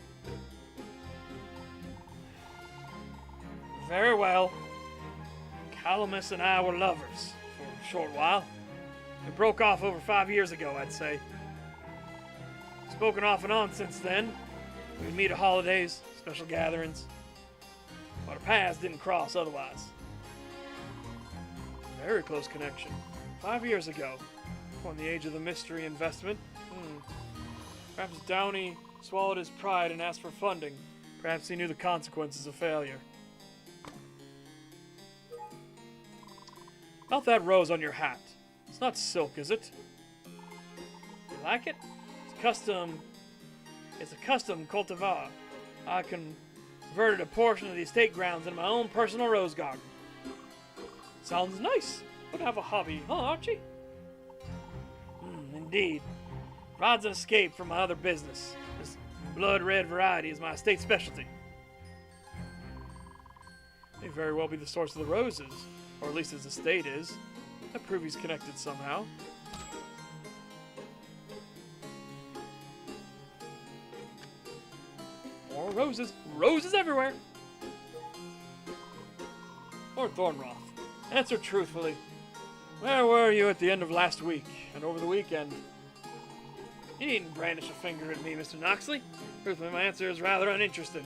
Very well. Calamus and I were lovers for a short while. We broke off over 5 years ago, I'd say. Spoken off and on since then. We'd meet at holidays, special gatherings. But our paths didn't cross otherwise. Very close connection. 5 years ago. On the age of the mystery investment. Perhaps Downey swallowed his pride and asked for funding. Perhaps he knew the consequences of failure. About that rose on your hat. It's not silk, is it? You like it? It's a custom cultivar. I converted a portion of the estate grounds into my own personal rose garden. Sounds nice. Would have a hobby, huh, Archie? Indeed. Provides an escape from my other business. This blood red variety is my estate specialty. May very well be the source of the roses. Or at least his estate is. I prove he's connected somehow. More roses. Roses everywhere! Lord Thornroth, answer truthfully. Where were you at the end of last week and over the weekend? You needn't brandish a finger at me, Mr. Knoxley. Truthfully, my answer is rather uninterested.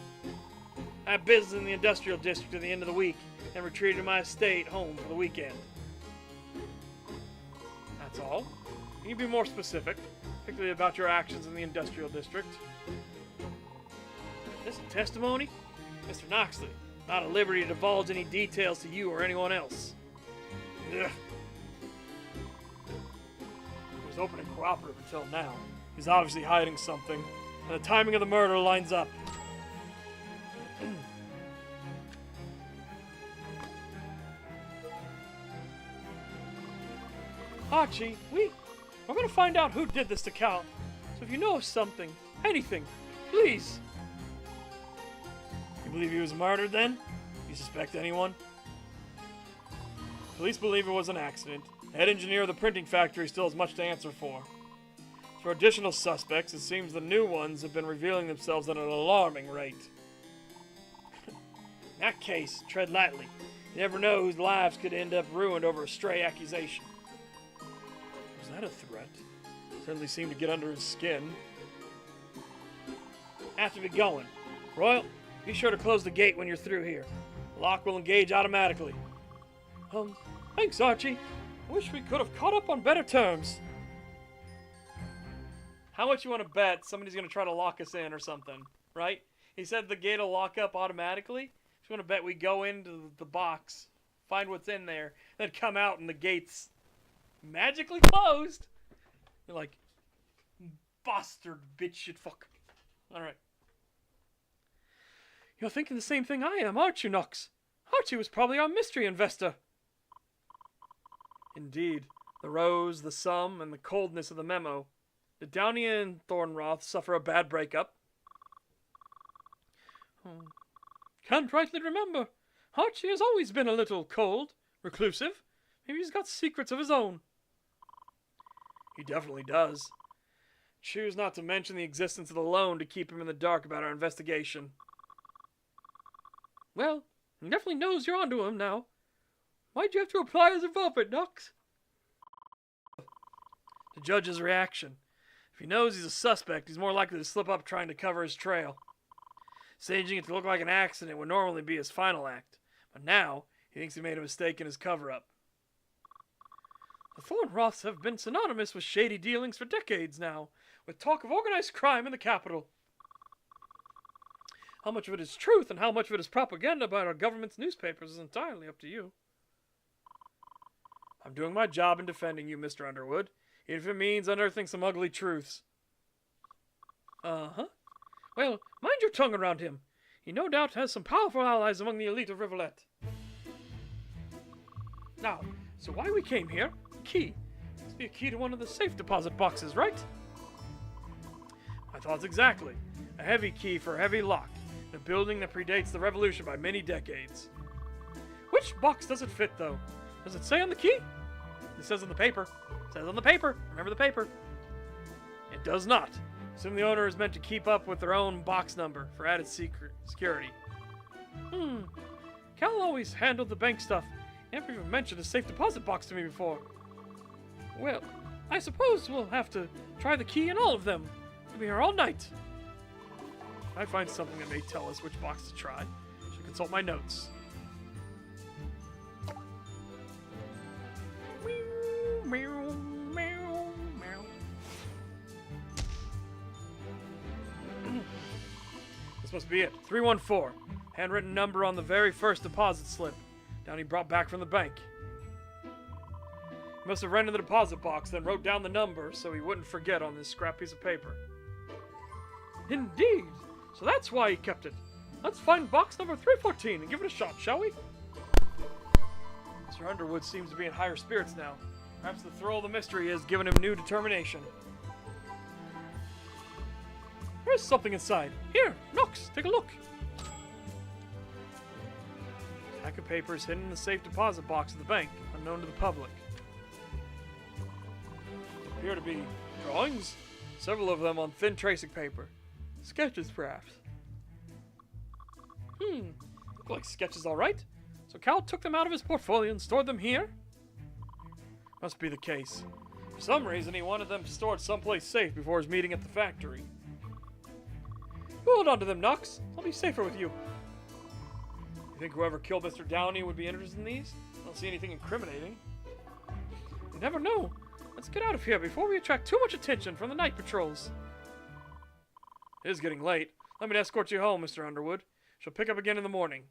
I have business in the industrial district at the end of the week and retreated to my estate home for the weekend. That's all. Can you be more specific, particularly about your actions in the industrial district? This testimony? Mr. Noxley, not at liberty to divulge any details to you or anyone else. Ugh. He was open and cooperative until now. He's obviously hiding something, and the timing of the murder lines up. Archie, we're gonna find out who did this to Cal. So if you know something, anything, please. You believe he was murdered then? You suspect anyone? Police believe it was an accident. The head engineer of the printing factory still has much to answer for. For additional suspects, it seems the new ones have been revealing themselves at an alarming rate. In that case, tread lightly. You never know whose lives could end up ruined over a stray accusation. Was that a threat? Certainly seemed to get under his skin. Have to be going. Royal, be sure to close the gate when you're through here. The lock will engage automatically. Thanks, Archie. I wish we could have caught up on better terms. How much you want to bet somebody's going to try to lock us in or something, right? He said the gate will lock up automatically. Just want to bet we go into the box, find what's in there, then come out and the gate's magically closed. You're like, bastard, bitch, shit, fuck. Alright. You're thinking the same thing I am, aren't you, Nox? Archie was probably our mystery investor. Indeed. The rose, the sum, and the coldness of the memo. Did Downey and Thornroth suffer a bad breakup? Can't rightly remember. Archie has always been a little cold, reclusive. Maybe he's got secrets of his own. He definitely does. Choose not to mention the existence of the loan to keep him in the dark about our investigation. Well, he definitely knows you're onto him now. Why'd you have to apply his involvement, Nox? To judge his reaction. If he knows he's a suspect, he's more likely to slip up trying to cover his trail. Staging it to look like an accident would normally be his final act, but now he thinks he made a mistake in his cover-up. The Thornroths have been synonymous with shady dealings for decades now, with talk of organized crime in the capital. How much of it is truth and how much of it is propaganda by our government's newspapers is entirely up to you. I'm doing my job in defending you, Mr. Underwood, even if it means unearthing some ugly truths. Uh-huh. Well, mind your tongue around him. He no doubt has some powerful allies among the elite of Rivulet. Now, so why we came here? Key. Must be a key to one of the safe deposit boxes, right? My thoughts exactly. A heavy key for a heavy lock. In a building that predates the revolution by many decades. Which box does it fit, though? Does it say on the key? It says on the paper. It says on the paper. Remember the paper. It does not. Assume the owner is meant to keep up with their own box number for added security. Cal always handled the bank stuff. Never even mentioned a safe deposit box to me before. Well, I suppose we'll have to try the key in all of them. We'll be here all night. If I find something that may tell us which box to try, I should consult my notes. This must be it. 314. Handwritten number on the very first deposit slip. Downey brought back from the bank. He must have ran to the deposit box, then wrote down the number so he wouldn't forget on this scrap piece of paper. Indeed. So that's why he kept it. Let's find box number 314 and give it a shot, shall we? Mr. Underwood seems to be in higher spirits now. Perhaps the thrill of the mystery has given him new determination. There's something inside. Here, Nox, take a look. A stack of papers hidden in the safe deposit box of the bank, unknown to the public. They appear to be drawings, several of them on thin tracing paper. Sketches, perhaps. Look like sketches, all right. So Cal took them out of his portfolio and stored them here? Must be the case. For some reason, he wanted them stored someplace safe before his meeting at the factory. Hold on to them, Nox. I'll be safer with you. You think whoever killed Mr. Downey would be interested in these? I don't see anything incriminating. You never know. Let's get out of here before we attract too much attention from the night patrols. It is getting late. Let me escort you home, Mr. Underwood. Shall pick up again in the morning.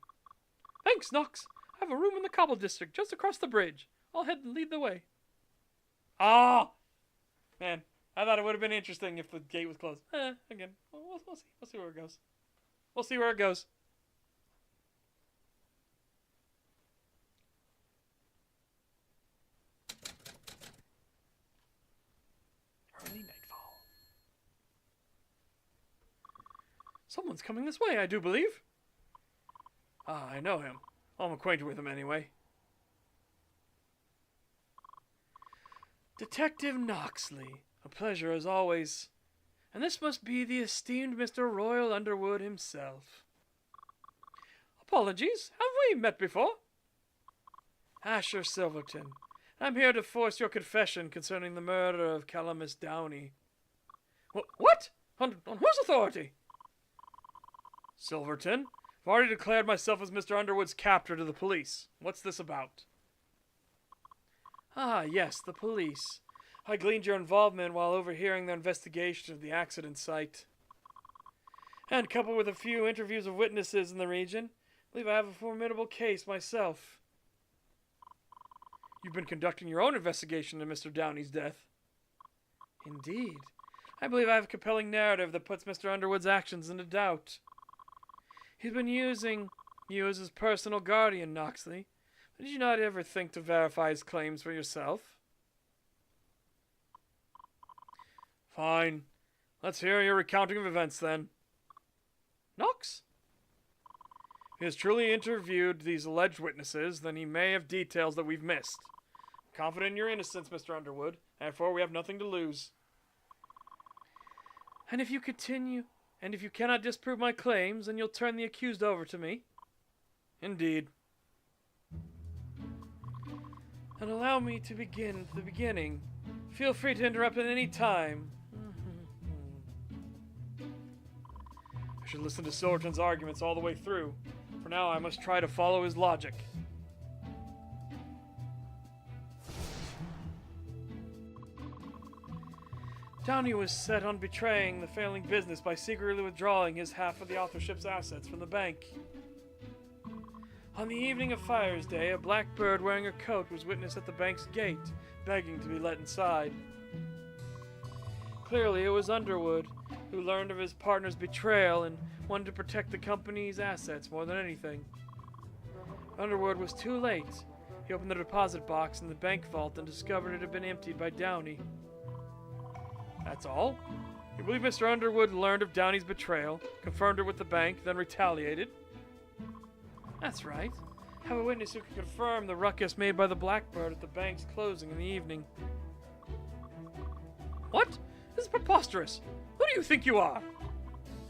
Thanks, Knox. I have a room in the cobble district just across the bridge. I'll head and lead the way. Ah! Man, I thought it would have been interesting if the gate was closed. Again, we'll see. We'll see where it goes. We'll see where it goes. Early nightfall. Someone's coming this way, I do believe. Ah, I know him. I'm acquainted with him anyway. Detective Knoxley. A pleasure as always. And this must be the esteemed Mr. Royal Underwood himself. Apologies. Have we met before? Asher Silverton. I'm here to force your confession concerning the murder of Calamus Downey. What? On whose authority? Silverton, I've already declared myself as Mr. Underwood's captor to the police. What's this about? Ah, yes, the police. I gleaned your involvement while overhearing their investigation of the accident site. And coupled with a few interviews of witnesses in the region, I believe I have a formidable case myself. You've been conducting your own investigation into Mr. Downey's death. Indeed. I believe I have a compelling narrative that puts Mr. Underwood's actions into doubt. He's been using you as his personal guardian, Knoxley. Did you not ever think to verify his claims for yourself? Fine. Let's hear your recounting of events, then. Knox? If he has truly interviewed these alleged witnesses, then he may have details that we've missed. I'm confident in your innocence, Mr. Underwood. Therefore, we have nothing to lose. And if you cannot disprove my claims, then you'll turn the accused over to me? Indeed. And allow me to begin at the beginning. Feel free to interrupt at any time. I should listen to Silverton's arguments all the way through. For now, I must try to follow his logic. Downey was set on betraying the failing business by secretly withdrawing his half of the authorship's assets from the bank. On the evening of Fire's Day, a black bird wearing a coat was witnessed at the bank's gate, begging to be let inside. Clearly, it was Underwood, who learned of his partner's betrayal and wanted to protect the company's assets more than anything. Underwood was too late. He opened the deposit box in the bank vault and discovered it had been emptied by Downey. That's all? You believe Mr. Underwood learned of Downey's betrayal, confirmed it with the bank, then retaliated? That's right. I have a witness who can confirm the ruckus made by the Blackbird at the bank's closing in the evening. What? This is preposterous. Who do you think you are?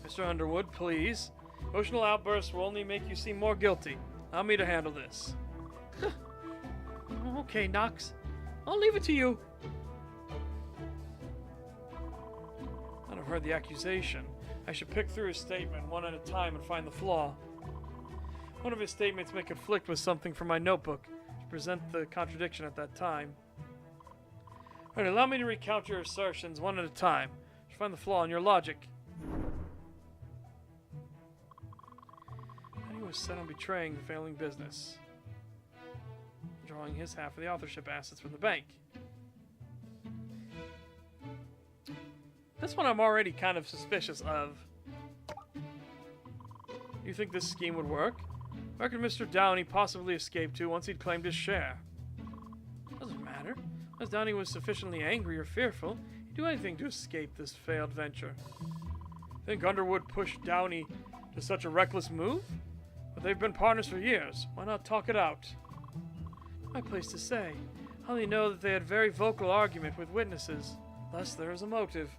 Mr. Underwood, please. Emotional outbursts will only make you seem more guilty. Allow me to handle this. Okay, Knox. I'll leave it to you. Now I've heard the accusation. I should pick through his statement one at a time and find the flaw. One of his statements may conflict with something from my notebook to present the contradiction at that time. Alright, allow me to recount your assertions one at a time to find the flaw in your logic. And he was set on betraying the failing business, drawing his half of the authorship assets from the bank. This one I'm already kind of suspicious of. You think this scheme would work? Where could Mr. Downey possibly escape to once he'd claimed his share? Doesn't matter. Unless Downey was sufficiently angry or fearful, he'd do anything to escape this failed venture. Think Underwood pushed Downey to such a reckless move? But they've been partners for years. Why not talk it out? My place to say. I only know that they had very vocal argument with witnesses. Thus there is a motive.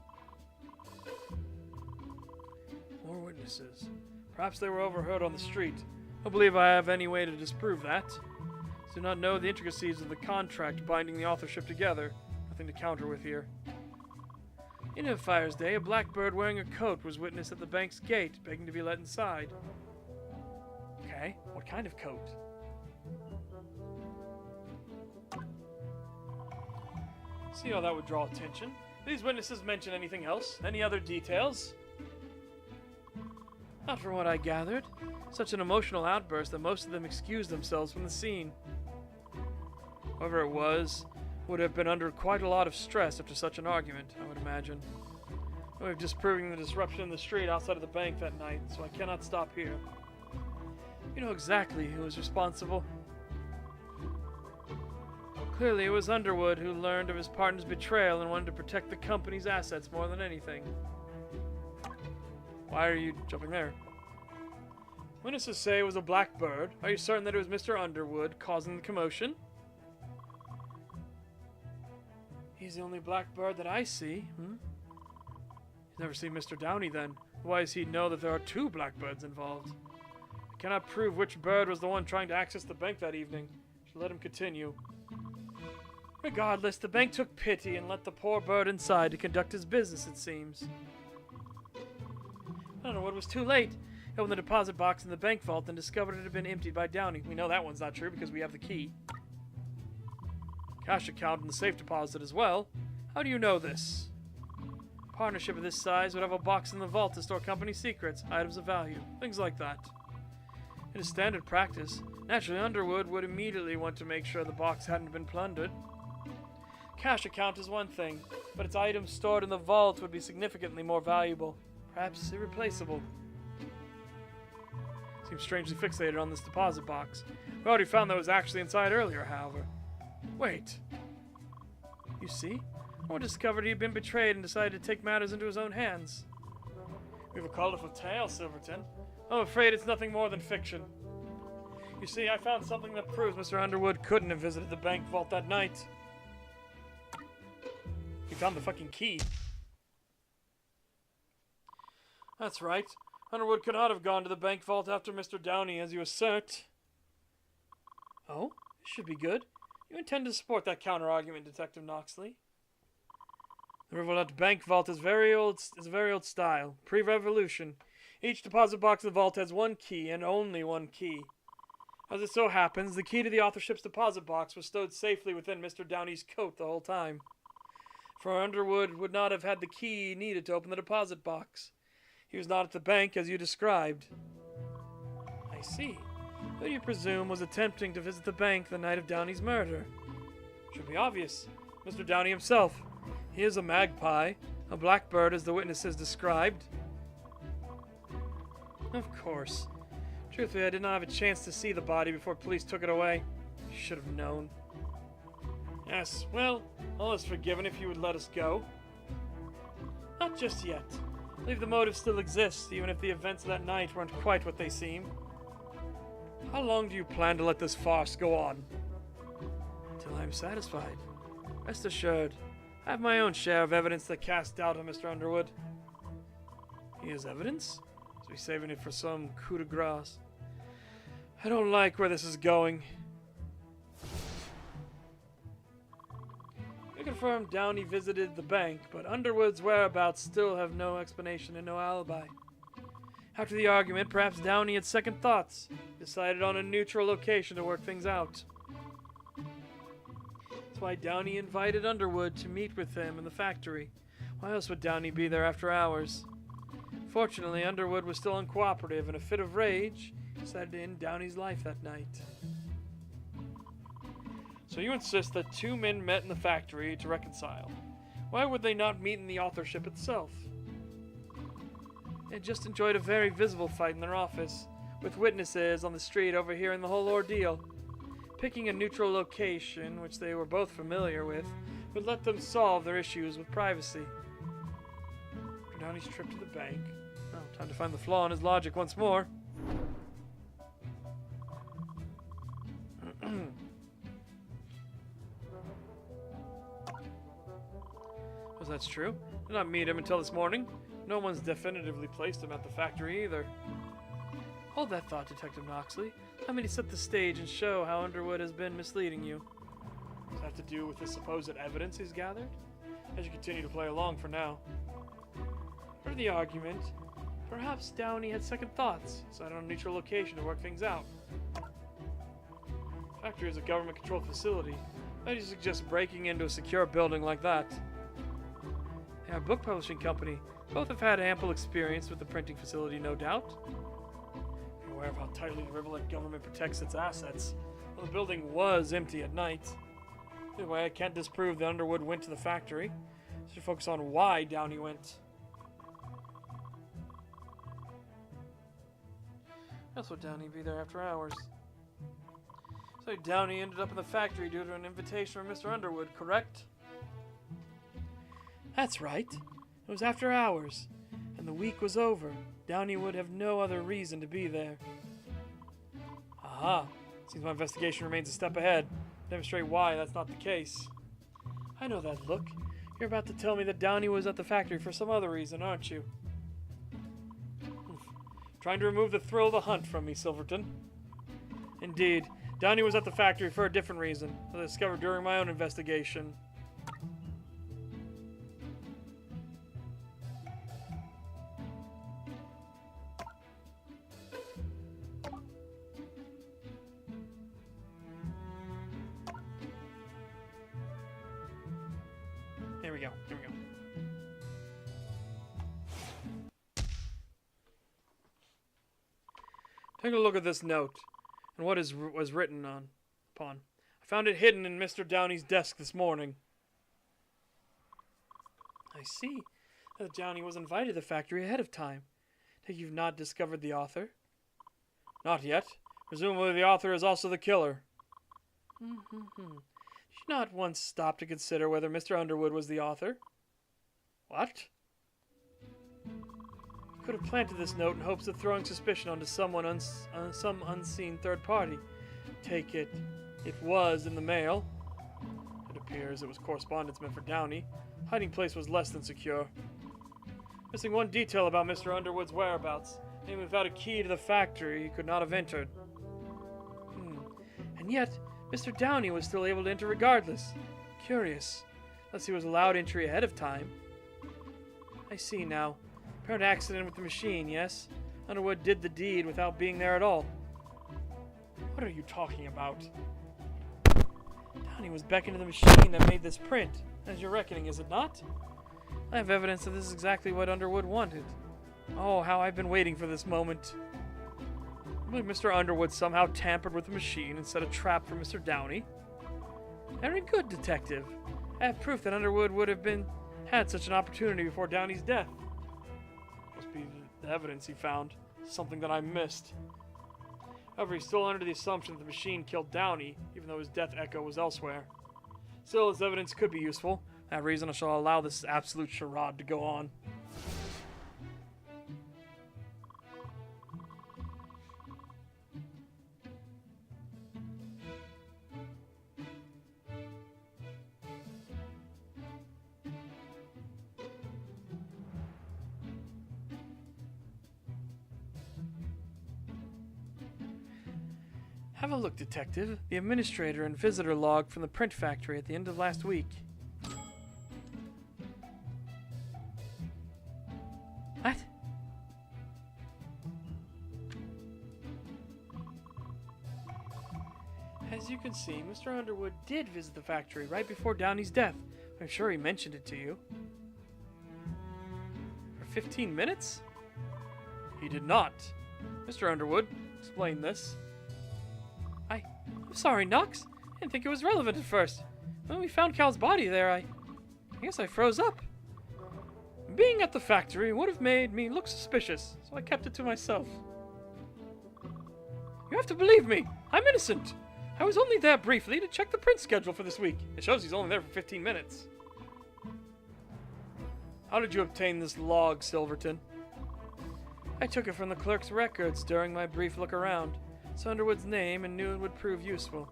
More witnesses. Perhaps they were overheard on the street. I don't believe I have any way to disprove that. I do not know the intricacies of the contract binding the authorship together. Nothing to counter with here. In Fire's Day, a blackbird wearing a coat was witnessed at the bank's gate, begging to be let inside. Okay, what kind of coat? See how that would draw attention. Do these witnesses mention anything else? Any other details? Not from what I gathered. Such an emotional outburst that most of them excused themselves from the scene. Whoever it was would have been under quite a lot of stress after such an argument, I would imagine. We're disproving the disruption in the street outside of the bank that night, so I cannot stop here. You know exactly who was responsible. Clearly, it was Underwood who learned of his partner's betrayal and wanted to protect the company's assets more than anything. Why are you jumping there? Witnesses say it was a black bird. Are you certain that it was Mr. Underwood causing the commotion? He's the only black bird that I see. He's never seen Mr. Downey then. Why does he know that there are two blackbirds involved? I cannot prove which bird was the one trying to access the bank that evening. Should let him continue. Regardless, the bank took pity and let the poor bird inside to conduct his business, it seems. Underwood was too late. He opened the deposit box in the bank vault and discovered it had been emptied by Downey. We know that one's not true because we have the key. Cash account in the safe deposit as well. How do you know this? A partnership of this size would have a box in the vault to store company secrets, items of value, things like that. It is standard practice. Naturally, Underwood would immediately want to make sure the box hadn't been plundered. Cash account is one thing, but its items stored in the vault would be significantly more valuable, perhaps irreplaceable. Seems strangely fixated on this deposit box. We already found that it was actually inside earlier, however. Wait. You see? One discovered he had been betrayed and decided to take matters into his own hands. We have a colorful tale, Silverton. I'm afraid it's nothing more than fiction. You see, I found something that proves Mr. Underwood couldn't have visited the bank vault that night. He found the fucking key. That's right. Underwood could not have gone to the bank vault after Mr. Downey, as you assert. Oh, this should be good. You intend to support that counter-argument, Detective Knoxley? The Riverlet Bank Vault is a very old style, pre-revolution. Each deposit box of the vault has one key, and only one key. As it so happens, the key to the authorship's deposit box was stowed safely within Mr. Downey's coat the whole time. For Underwood would not have had the key needed to open the deposit box. He was not at the bank as you described. I see. Who do you presume was attempting to visit the bank the night of Downey's murder? Should be obvious. Mr. Downey himself. He is a magpie, a blackbird as the witnesses described. Of course. Truthfully, I did not have a chance to see the body before police took it away. Should have known. Yes, well, all is forgiven if you would let us go. Not just yet. I believe the motive still exists, even if the events of that night weren't quite what they seem. How long do you plan to let this farce go on? Until I am satisfied. Rest assured, I have my own share of evidence that casts doubt on Mr. Underwood. He has evidence? Is he saving it for some coup de grace? I don't like where this is going. We confirmed Downey visited the bank, but Underwood's whereabouts still have no explanation and no alibi. After the argument, perhaps Downey had second thoughts, decided on a neutral location to work things out. That's why Downey invited Underwood to meet with him in the factory. Why else would Downey be there after hours? Fortunately, Underwood was still uncooperative. In a fit of rage, he decided to end Downey's life that night. So you insist that two men met in the factory to reconcile. Why would they not meet in the authorship itself? They had just enjoyed a very visible fight in their office, with witnesses on the street overhearing the whole ordeal. Picking a neutral location, which they were both familiar with, would let them solve their issues with privacy. After Downey's trip to the bank, time to find the flaw in his logic once more. Well, that's true. Did not meet him until this morning. No one's definitively placed him at the factory either. Hold that thought, Detective Knoxley. Let me set the stage and show how Underwood has been misleading you. Does that have to do with the supposed evidence he's gathered? As you continue to play along for now. For the argument, perhaps Downey had second thoughts, decided on a neutral location to work things out. The factory is a government-controlled facility. Why do you suggest breaking into a secure building like that? They are a book publishing company. Both have had ample experience with the printing facility, no doubt. You're aware of how tightly the Rivulet government protects its assets. Well, the building was empty at night. Anyway, I can't disprove that Underwood went to the factory. So should focus on why Downey went. That's what Downey be there after hours. So Downey ended up in the factory due to an invitation from Mr. Underwood, correct? That's right. It was after hours, and the week was over. Downey would have no other reason to be there. Aha. Seems my investigation remains a step ahead. Demonstrate why that's not the case. I know that look. You're about to tell me that Downey was at the factory for some other reason, aren't you? Trying to remove the thrill of the hunt from me, Silverton. Indeed, Downey was at the factory for a different reason, as I discovered during my own investigation. Here we go. Take a look at this note, and what was written upon. I found it hidden in Mr. Downey's desk this morning. I see that Downey was invited to the factory ahead of time. Take you've not discovered the author? Not yet. Presumably the author is also the killer. Did you not once stop to consider whether Mr. Underwood was the author? What? Could have planted this note in hopes of throwing suspicion onto someone some unseen third party. Take it. It was in the mail. It appears it was correspondence meant for Downey. Hiding place was less than secure. Missing one detail about Mr. Underwood's whereabouts. Namely, without a key to the factory, he could not have entered. And yet, Mr. Downey was still able to enter regardless. Curious. Unless he was allowed entry ahead of time. I see now. Apparent accident with the machine, yes? Underwood did the deed without being there at all. What are you talking about? Downey was beckoned to the machine that made this print. As your reckoning, is it not? I have evidence that this is exactly what Underwood wanted. Oh, how I've been waiting for this moment. I believe Mr. Underwood somehow tampered with the machine and set a trap for Mr. Downey. Very good, detective. I have proof that Underwood would have had such an opportunity before Downey's death. Must be the evidence he found. Something that I missed. However, he's still under the assumption that the machine killed Downey, even though his death echo was elsewhere. Still, his evidence could be useful. For that reason, I shall allow this absolute charade to go on. Have a look, detective. The administrator and visitor log from the print factory at the end of last week. What? As you can see, Mr. Underwood did visit the factory right before Downey's death. I'm sure he mentioned it to you. For 15 minutes? He did not. Mr. Underwood, explain this. I'm sorry, Knox. I didn't think it was relevant at first. When we found Cal's body there, I guess I froze up. Being at the factory would have made me look suspicious, so I kept it to myself. You have to believe me. I'm innocent. I was only there briefly to check the print schedule for this week. It shows he's only there for 15 minutes. How did you obtain this log, Silverton? I took it from the clerk's records during my brief look around. It's Underwood's name and knew it would prove useful.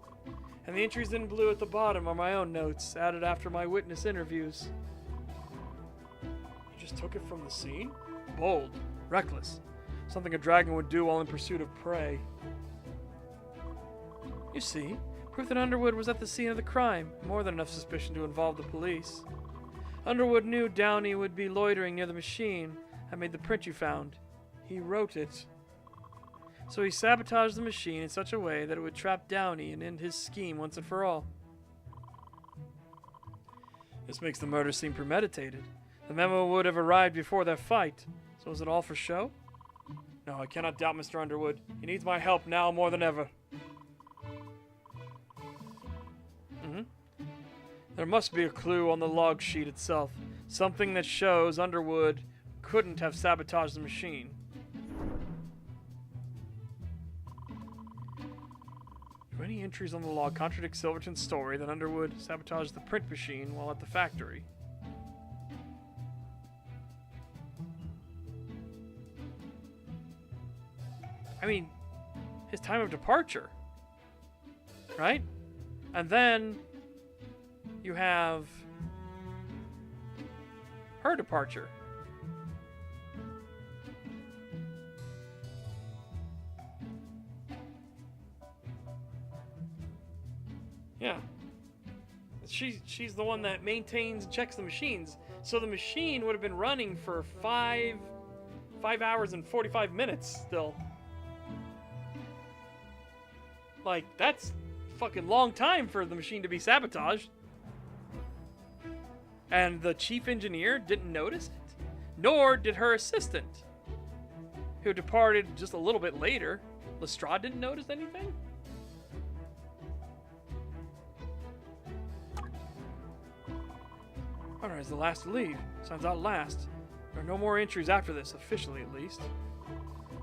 And the entries in blue at the bottom are my own notes, added after my witness interviews. You just took it from the scene? Bold. Reckless. Something a dragon would do while in pursuit of prey. You see, proof that Underwood was at the scene of the crime. More than enough suspicion to involve the police. Underwood knew Downey would be loitering near the machine that made the print you found. He wrote it. So he sabotaged the machine in such a way that it would trap Downey and end his scheme once and for all. This makes the murder seem premeditated. The memo would have arrived before their fight. So was it all for show? No, I cannot doubt Mr. Underwood. He needs my help now more than ever. There must be a clue on the log sheet itself. Something that shows Underwood couldn't have sabotaged the machine. Do any entries on the log contradict Silverton's story that Underwood sabotaged the print machine while at the factory? I mean, his time of departure, right? And then you have her departure. Yeah. She's the one that maintains and checks the machines. So the machine would have been running for 5 hours and 45 minutes still. Like, that's a fucking long time for the machine to be sabotaged. And the chief engineer didn't notice it, nor did her assistant, who departed just a little bit later. Lestrade didn't notice anything? Alright, is the last to leave. Sounds out last. There are no more entries after this, officially at least.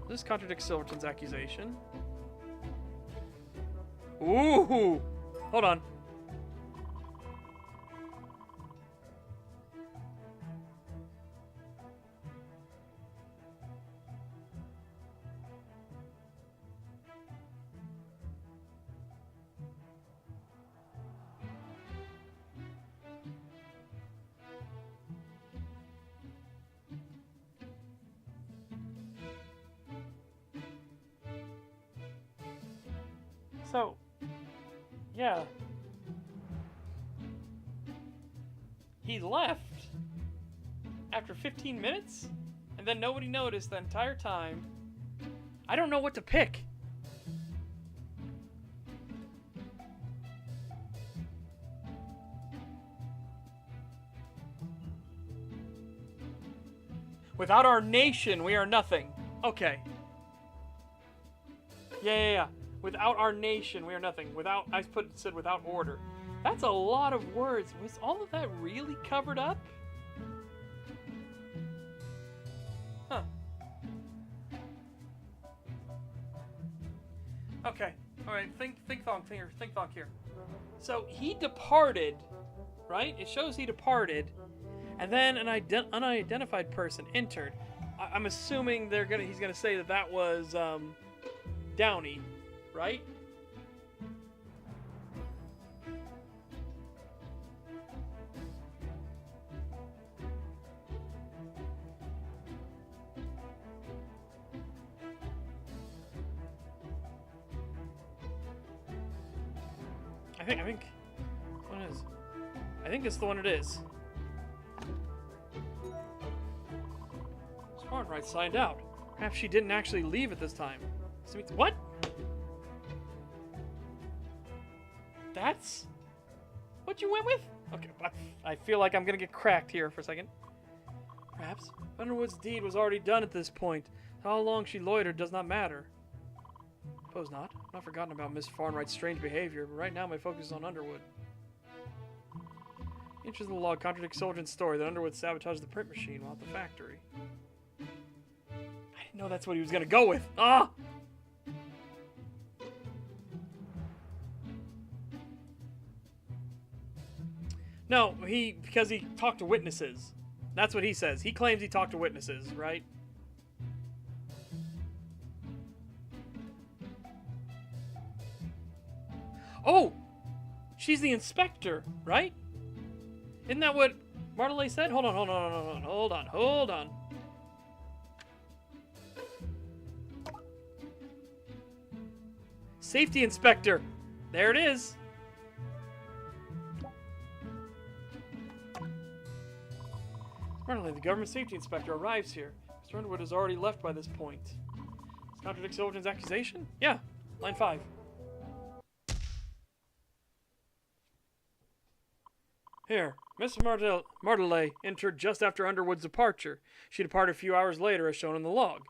This contradicts Silverton's accusation. Ooh! Hold on. So, yeah. He left after 15 minutes, and then nobody noticed the entire time. I don't know what to pick. Without our nation, we are nothing. Okay. Yeah. Without our nation, we are nothing. Without, I said without order. That's a lot of words. Was all of that really covered up? Huh. Okay. All right. Think here. So he departed, right? It shows he departed, and then an unidentified person entered. I'm assuming he's gonna say that was Downey. Right? I think it's the one it is. Smartwright signed out. Perhaps she didn't actually leave at this time. What? That's what you went with? Okay, I feel like I'm gonna get cracked here for a second. Perhaps Underwood's deed was already done at this point. How long she loitered does not matter. Suppose not. I've not forgotten about Miss Farnwright's strange behavior, but right now my focus is on Underwood. Entries of the log contradict Silverton's story that Underwood sabotaged the print machine while at the factory. I didn't know that's what he was gonna go with. Ah! No, because he talked to witnesses. That's what he says. He claims he talked to witnesses, right? Oh! She's the inspector, right? Isn't that what Martelay said? Hold on. Safety inspector. There it is. Martelay, the government safety inspector, arrives here. Mr. Underwood has already left by this point. This contradicts Silverton's accusation? Yeah. Line 5. Here, Miss Martelay entered just after Underwood's departure. She departed a few hours later, as shown in the log.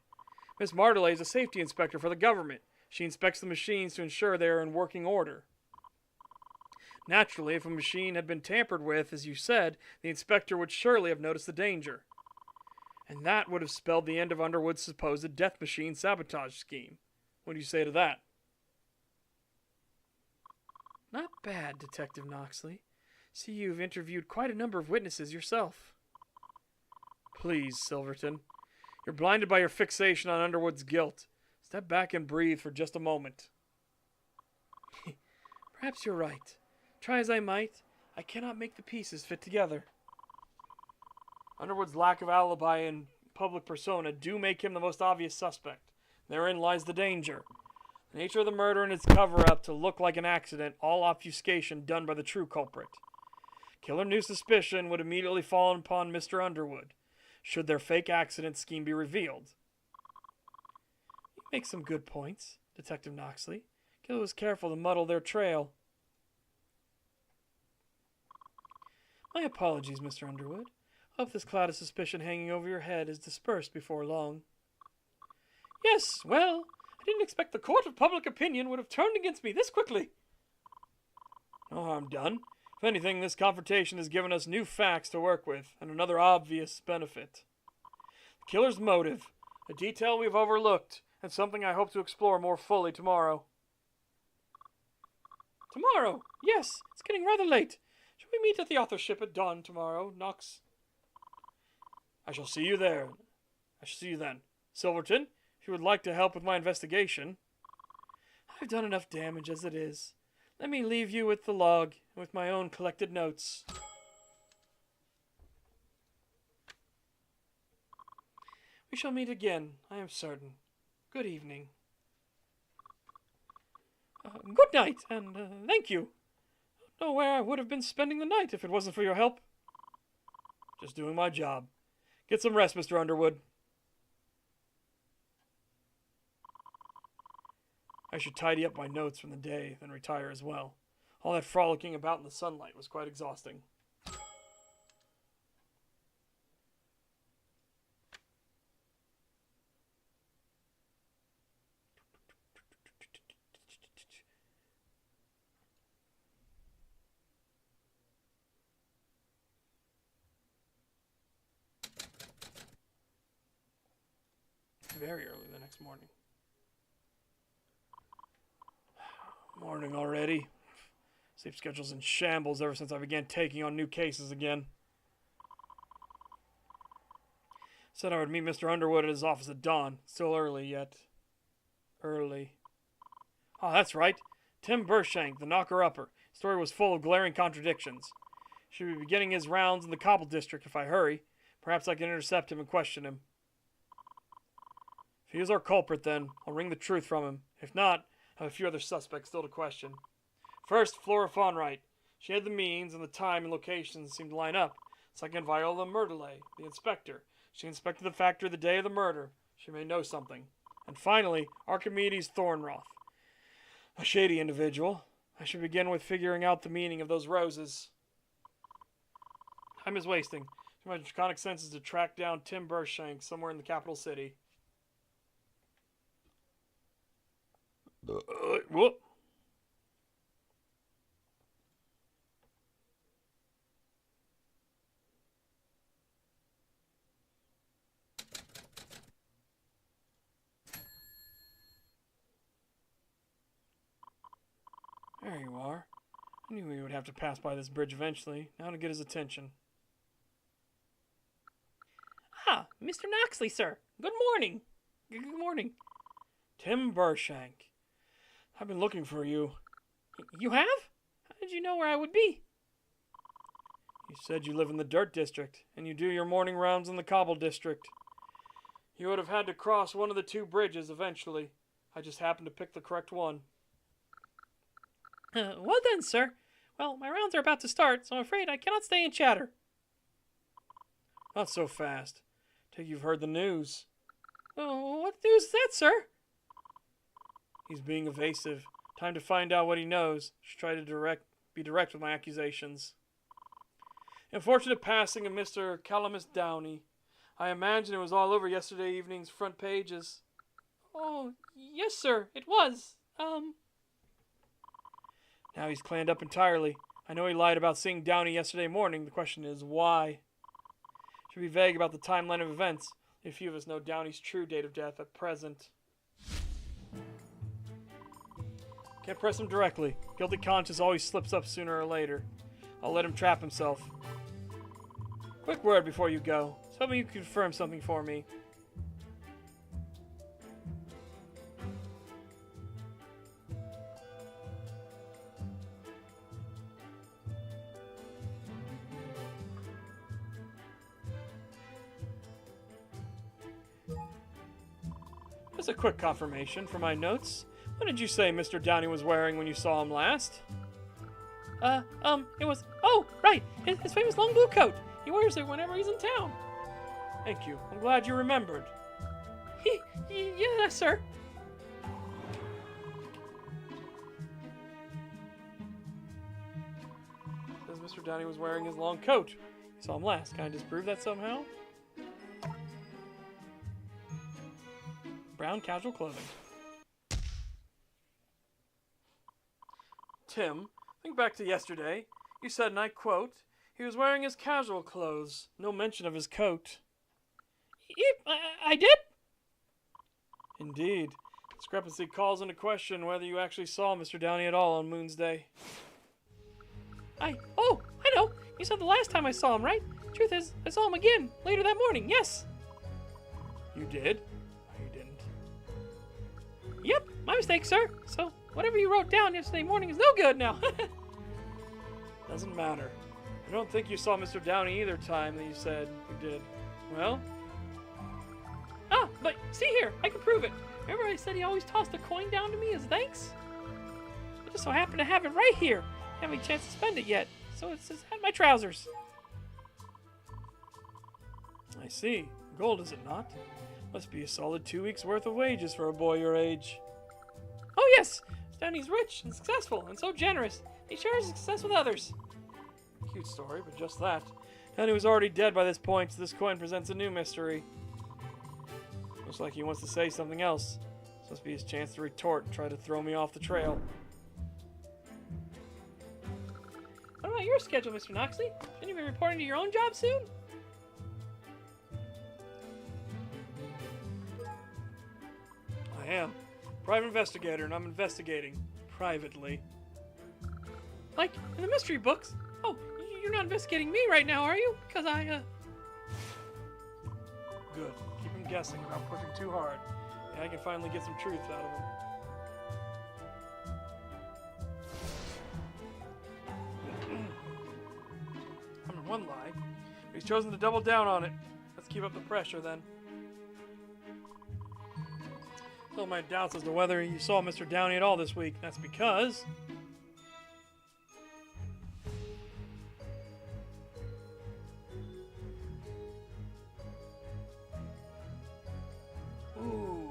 Miss Mardelay is a safety inspector for the government. She inspects the machines to ensure they are in working order. Naturally, if a machine had been tampered with, as you said, the inspector would surely have noticed the danger. And that would have spelled the end of Underwood's supposed death machine sabotage scheme. What do you say to that? Not bad, Detective Noxley. See, you've interviewed quite a number of witnesses yourself. Please, Silverton. You're blinded by your fixation on Underwood's guilt. Step back and breathe for just a moment. Perhaps you're right. Try as I might, I cannot make the pieces fit together. Underwood's lack of alibi and public persona do make him the most obvious suspect. Therein lies the danger. The nature of the murder and its cover-up to look like an accident, all obfuscation done by the true culprit. Killer knew suspicion would immediately fall upon Mr. Underwood, should their fake accident scheme be revealed. You make some good points, Detective Noxley. Killer was careful to muddle their trail. My apologies, Mr. Underwood. Hope this cloud of suspicion hanging over your head is dispersed before long. Yes, well, I didn't expect the court of public opinion would have turned against me this quickly. No harm done. If anything, this confrontation has given us new facts to work with, and another obvious benefit. The killer's motive, a detail we've overlooked, and something I hope to explore more fully tomorrow. Tomorrow? Yes, it's getting rather late. Shall we meet at the authorship at dawn tomorrow, Knox? I shall see you there. I shall see you then. Silverton, if you would like to help with my investigation. I've done enough damage as it is. Let me leave you with the log and with my own collected notes. We shall meet again, I am certain. Good evening. Good night, and thank you. I don't know where I would have been spending the night if it wasn't for your help. Just doing my job. Get some rest, Mr. Underwood. I should tidy up my notes from the day, then retire as well. All that frolicking about in the sunlight was quite exhausting. Very early the next morning. Morning already. Sleep schedule's in shambles ever since I began taking on new cases again. Said I would meet Mr. Underwood at his office at dawn. Still early yet. Early. Oh, that's right. Tim Burshank, the knocker-upper. His story was full of glaring contradictions. Should be beginning his rounds in the Cobble District if I hurry. Perhaps I can intercept him and question him. If he is our culprit, then I'll wring the truth from him. If not, I have a few other suspects still to question. First, Flora Fawnwright. She had the means, and the time and location seemed to line up. Second, Viola Myrtle, the inspector. She inspected the factory the day of the murder. She may know something. And finally, Archimedes Thornroth. A shady individual. I should begin with figuring out the meaning of those roses. Time is wasting. My draconic sense is to track down Tim Burshank somewhere in the capital city. Whoop. There you are. I knew we would have to pass by this bridge eventually. Now to get his attention. Ah, Mr. Noxley, sir. Good morning. Good morning. Tim Burshank. I've been looking for you. You have? How did you know where I would be? You said you live in the Dirt District, and you do your morning rounds in the Cobble District. You would have had to cross one of the two bridges eventually. I just happened to pick the correct one. Well done, sir. Well, my rounds are about to start, so I'm afraid I cannot stay and chatter. Not so fast. Take you've heard the news. Oh, what news is that, sir? He's being evasive. Time to find out what he knows. Should try to be direct with my accusations. Unfortunate passing of Mr. Calamus Downey. I imagine it was all over yesterday evening's front pages. Oh, yes, sir, it was. Now he's cleaned up entirely. I know he lied about seeing Downey yesterday morning. The question is, why? Should be vague about the timeline of events. A few of us know Downey's true date of death at present. Can't press him directly. Guilty conscience always slips up sooner or later. I'll let him trap himself. Quick word before you go. So help me confirm something for me. Just a quick confirmation for my notes. What did you say Mr. Downey was wearing when you saw him last? It was... Oh, right! His famous long blue coat! He wears it whenever he's in town. Thank you. I'm glad you remembered. Yes, sir. Says Mr. Downey was wearing his long coat. You saw him last. Can I disprove that somehow? Brown casual clothing. Tim, think back to yesterday. You said, and I quote, he was wearing his casual clothes. No mention of his coat. Yep, I did? Indeed. Discrepancy calls into question whether you actually saw Mr. Downey at all on Moon's Day. I know. You said the last time I saw him, right? Truth is, I saw him again, later that morning, yes. You did? No, you didn't. Yep, my mistake, sir. So, whatever you wrote down yesterday morning is no good now. Doesn't matter. I don't think you saw Mr. Downey either time that you said you did. Well? Ah, but see here, I can prove it. Remember I said he always tossed a coin down to me as thanks? I just so happen to have it right here. I haven't had a chance to spend it yet, so it's at my trousers. I see. Gold, is it not? Must be a solid 2 weeks' worth of wages for a boy your age. Oh yes, Downey's rich and successful and so generous. He shares his success with others. Cute story, but just that. Downey was already dead by this point, so this coin presents a new mystery. Looks like he wants to say something else. This must be his chance to retort and try to throw me off the trail. What about your schedule, Mr. Noxley? Shouldn't you be reporting to your own job soon? I am. Private investigator, and I'm investigating. Privately. Like in the mystery books? Oh, you're not investigating me right now, are you? Because Good. Keep him guessing without pushing too hard. And I can finally get some truth out of him. I mean, one lie. But he's chosen to double down on it. Let's keep up the pressure, then. Still my doubts as to whether you saw Mr. Downey at all this week. That's because... Ooh.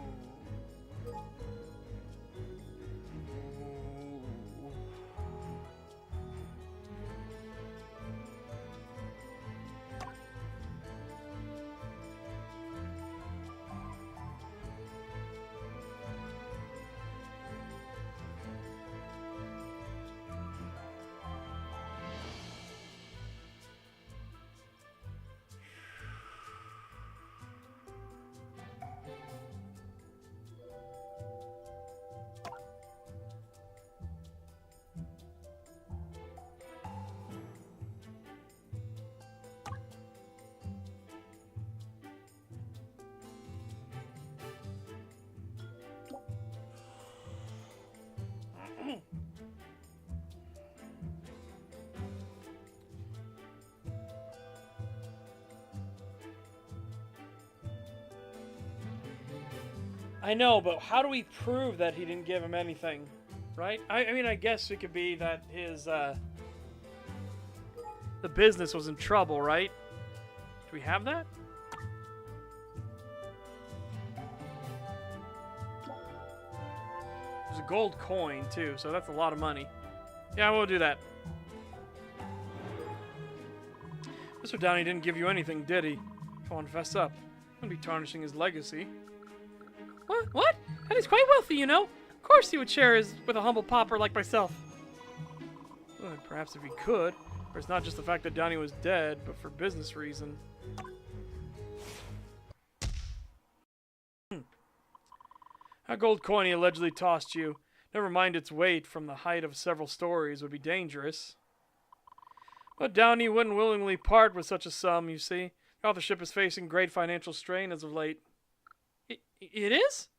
I know, but how do we prove that he didn't give him anything, right? I mean, I guess it could be that his, the business was in trouble, right? Do we have that? There's a gold coin, too, so that's a lot of money. Yeah, we'll do that. Mr. Downey didn't give you anything, did he? Come on, fess up. I'm gonna be tarnishing his legacy. What? What? And he's quite wealthy, you know. Of course he would share his with a humble pauper like myself. Well, perhaps if he could. Or it's not just the fact that Downey was dead, but for business reason. A gold coin he allegedly tossed you, never mind its weight from the height of several stories, would be dangerous. But Downey wouldn't willingly part with such a sum, you see. The authorship is facing great financial strain as of late. It is?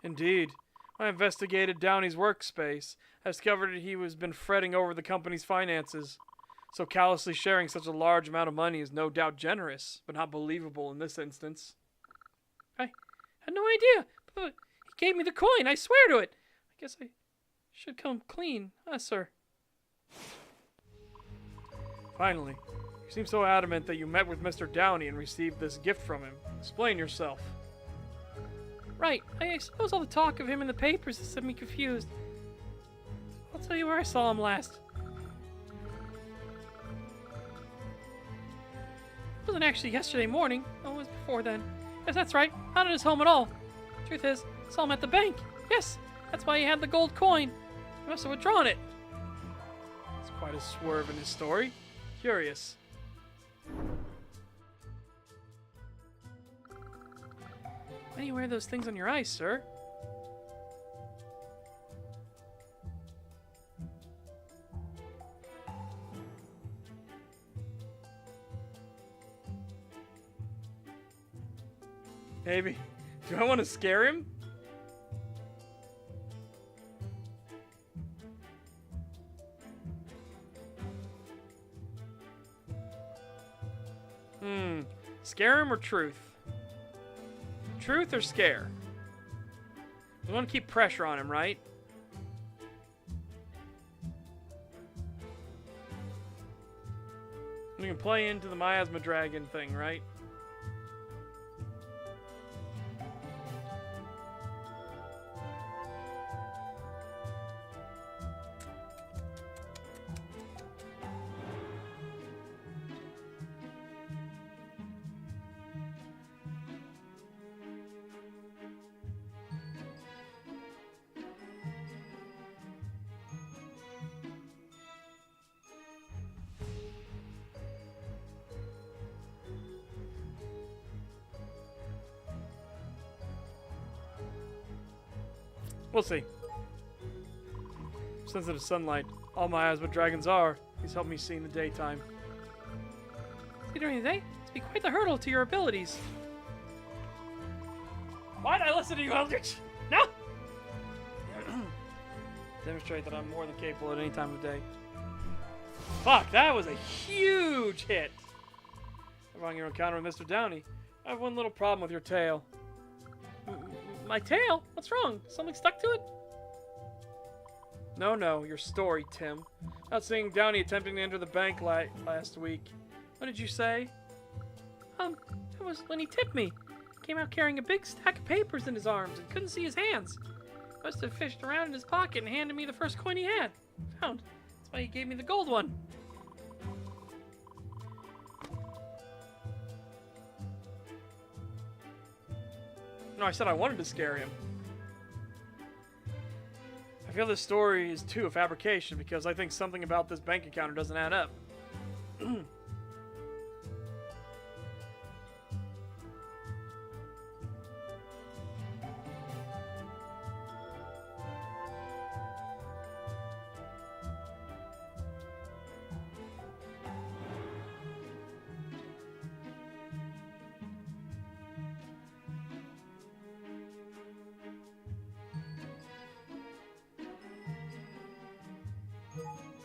Indeed. When I investigated Downey's workspace, I discovered that he has been fretting over the company's finances. So callously sharing such a large amount of money is no doubt generous, but not believable in this instance. I had no idea, but he gave me the coin, I swear to it. I guess I should come clean, sir. Finally, you seem so adamant that you met with Mr. Downey and received this gift from him. Explain yourself. Right, I suppose all the talk of him in the papers has set me confused. I'll tell you where I saw him last. It wasn't actually yesterday morning. No, it was before then. Yes, that's right. Not at his home at all. Truth is, I saw him at the bank. Yes, that's why he had the gold coin. He must have withdrawn it. It's quite a swerve in his story. Curious. Why do you wear those things on your eyes, sir? Maybe. Do I want to scare him? Scare him or truth? Truth or scare? We want to keep pressure on him, right? We can play into the miasma dragon thing, right? We'll see. Sensitive sunlight. All my eyes what dragons are. He's helped me see in the daytime. See, during the day, it's be quite the hurdle to your abilities. Why'd I listen to you, Eldritch? No! Demonstrate that I'm more than capable at any time of day. Fuck, that was a huge hit! Following your encounter with Mr. Downey, I have one little problem with your tail. My tail? What's wrong? Something stuck to it? No, your story, Tim. Not seeing Downey attempting to enter the bank last week. What did you say? That was when he tipped me. He came out carrying a big stack of papers in his arms and couldn't see his hands. Must have fished around in his pocket and handed me the first coin he had. Found. That's why he gave me the gold one. No, I said I wanted to scare him. I feel this story is too a fabrication because I think something about this bank account doesn't add up.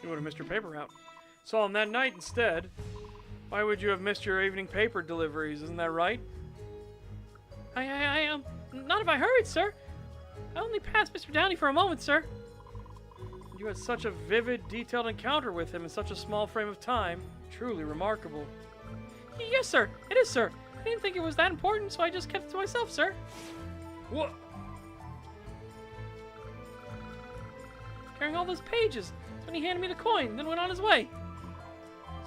You would have missed your paper route. Saw him that night instead. Why would you have missed your evening paper deliveries? Isn't that right? I not if I hurried, sir. I only passed Mr. Downey for a moment, sir. You had such a vivid, detailed encounter with him in such a small frame of time. Truly remarkable. Yes, sir. It is, sir. I didn't think it was that important, so I just kept it to myself, sir. What? Carrying all those pages. That's when he handed me the coin, then went on his way.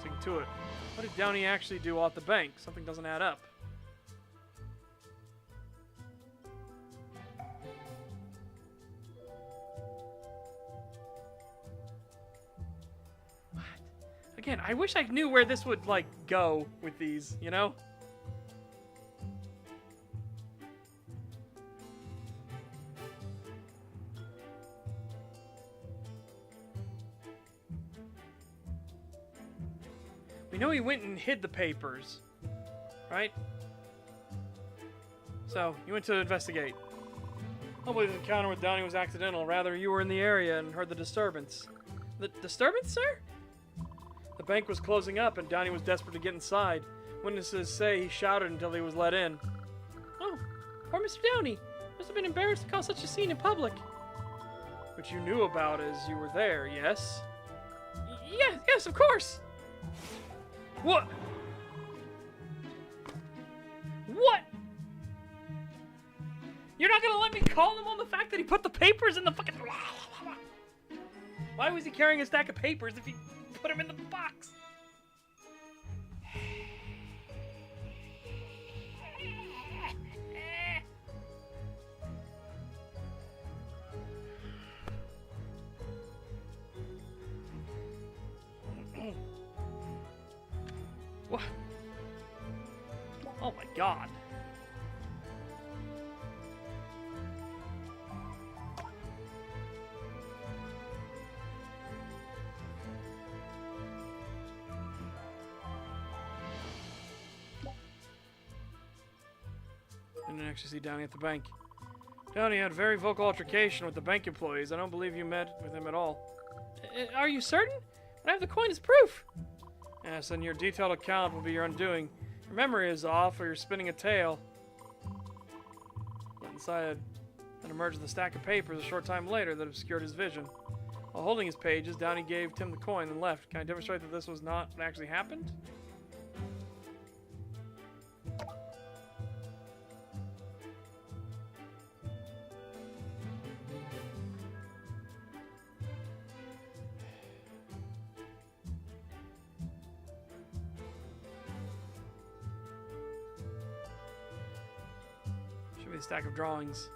Sing to it. What did Downey actually do at the bank? Something doesn't add up. Again, I wish I knew where this would, like, go with these, you know? We know he went and hid the papers, right? So, you went to investigate. Hopefully the encounter with Downey was accidental. Rather, you were in the area and heard the disturbance. The disturbance, sir? The bank was closing up and Downey was desperate to get inside. Witnesses say he shouted until he was let in. Oh, poor Mr. Downey. Must have been embarrassed to cause such a scene in public. Which you knew about as you were there, yes? Yes, of course. What? What? You're not gonna let me call him on the fact that he put the papers in the fucking... Why was he carrying a stack of papers if he put them in the box? What? Oh my god. Didn't actually see Downey at the bank. Downey had a very vocal altercation with the bank employees. I don't believe you met with him at all. Are you certain? I have the coin as proof. Yes, and your detailed account will be your undoing. Your memory is off, or you're spinning a tale. Went inside and emerged with a stack of papers a short time later that obscured his vision. While holding his pages, Downey gave Tim the coin and left. Can I demonstrate that this was not what actually happened? Should be a stack of drawings.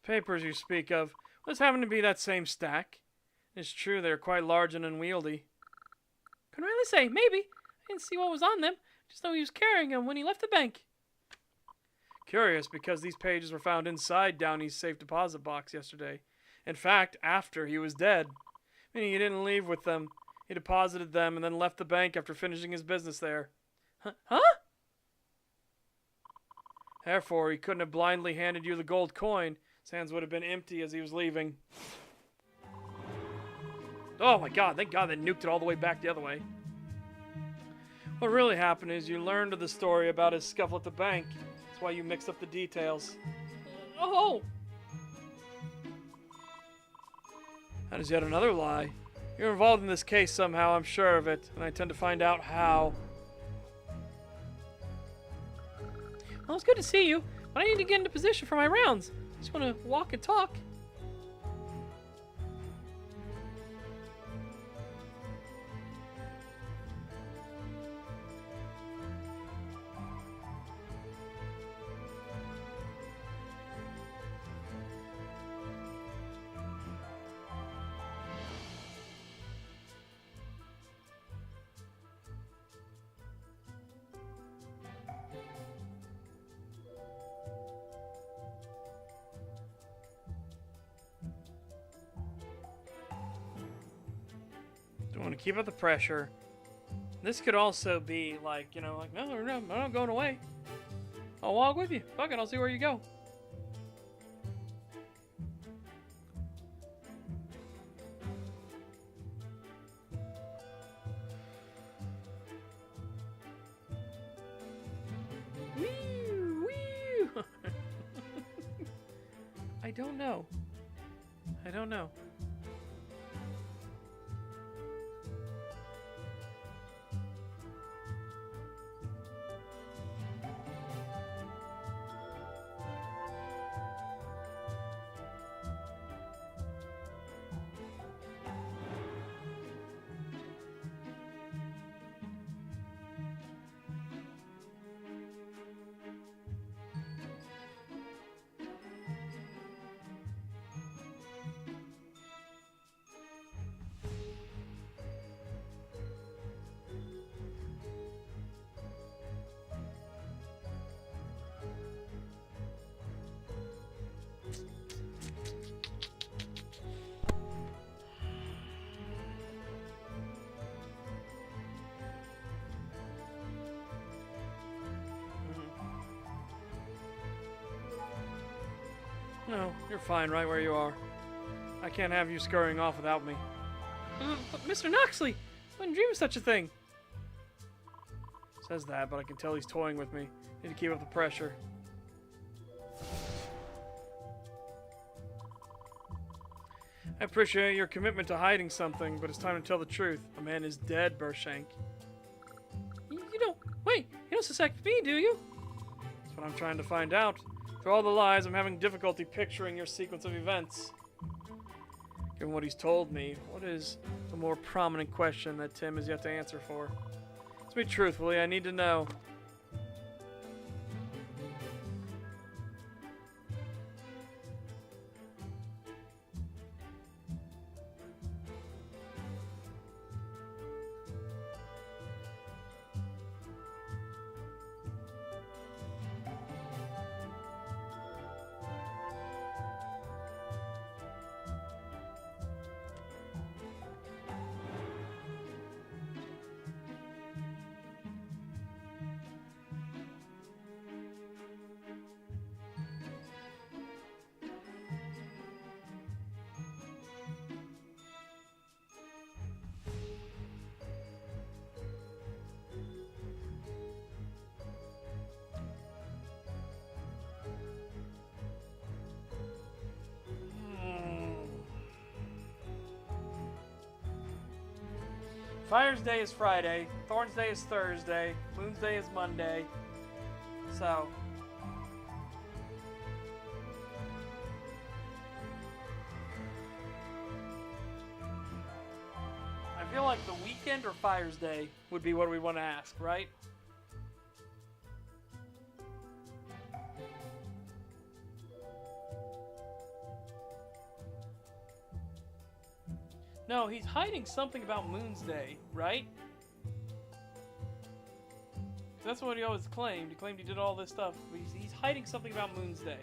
Papers you speak of, this happened to be that same stack. It's true they're quite large and unwieldy. Couldn't really say. Maybe. I didn't see what was on them. Just know he was carrying them when he left the bank. Curious, because these pages were found inside Downey's safe deposit box yesterday. In fact, after he was dead. Meaning he didn't leave with them. He deposited them and then left the bank after finishing his business there. Huh? Therefore, he couldn't have blindly handed you the gold coin. His hands would have been empty as he was leaving. Oh my god, thank god they nuked it all the way back the other way. What really happened is you learned of the story about his scuffle at the bank. That's why you mixed up the details. Oh! That is yet another lie. You're involved in this case somehow, I'm sure of it, and I intend to find out how. Well, it's good to see you, but I need to get into position for my rounds. I just want to walk and talk. Don't want to keep up the pressure. This could also be like, you know, like, no, I'm not going away. I'll walk with you. Fuck it, I'll see where you go. Wee, wee. I don't know. I don't know. No, you're fine right where you are. I can't have you scurrying off without me. But Mr. Noxley, I wouldn't dream of such a thing. Says that, but I can tell he's toying with me. Need to keep up the pressure. I appreciate your commitment to hiding something, but it's time to tell the truth. A man is dead, Burshank. You don't... Wait, you don't suspect me, do you? That's what I'm trying to find out. Through all the lies, I'm having difficulty picturing your sequence of events. Given what he's told me, what is the more prominent question that Tim has yet to answer for? To be truthfully, I need to know. Fire's Day is Friday, Thorn's Day is Thursday, Moon's Day is Monday. So, I feel like the weekend or Fire's Day would be what we want to ask, right? No, he's hiding something about Moon's Day, right? That's what he always claimed. He claimed he did all this stuff, but he's hiding something about Moon's Day.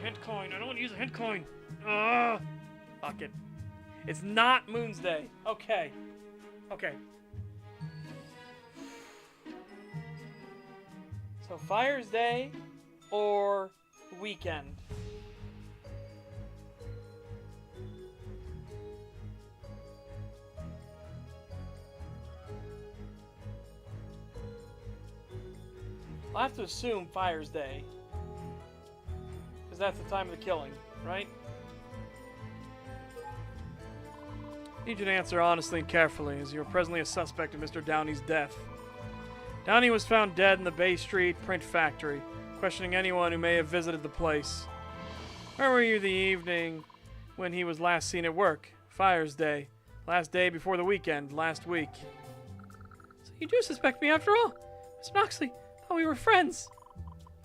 Hint coin. I don't want to use a hint coin. Ugh. Fuck it. It's not Moon's Day. Okay. Okay. So Fire's Day or weekend? I'll have to assume Fire's Day. Because that's the time of the killing, right? I need you to answer honestly and carefully, as you are presently a suspect of Mr. Downey's death. Downey was found dead in the Bay Street print factory, questioning anyone who may have visited the place. Where were you the evening when he was last seen at work? Fire's Day. Last day before the weekend, last week. So you do suspect me after all? Mr. Noxley, thought we were friends.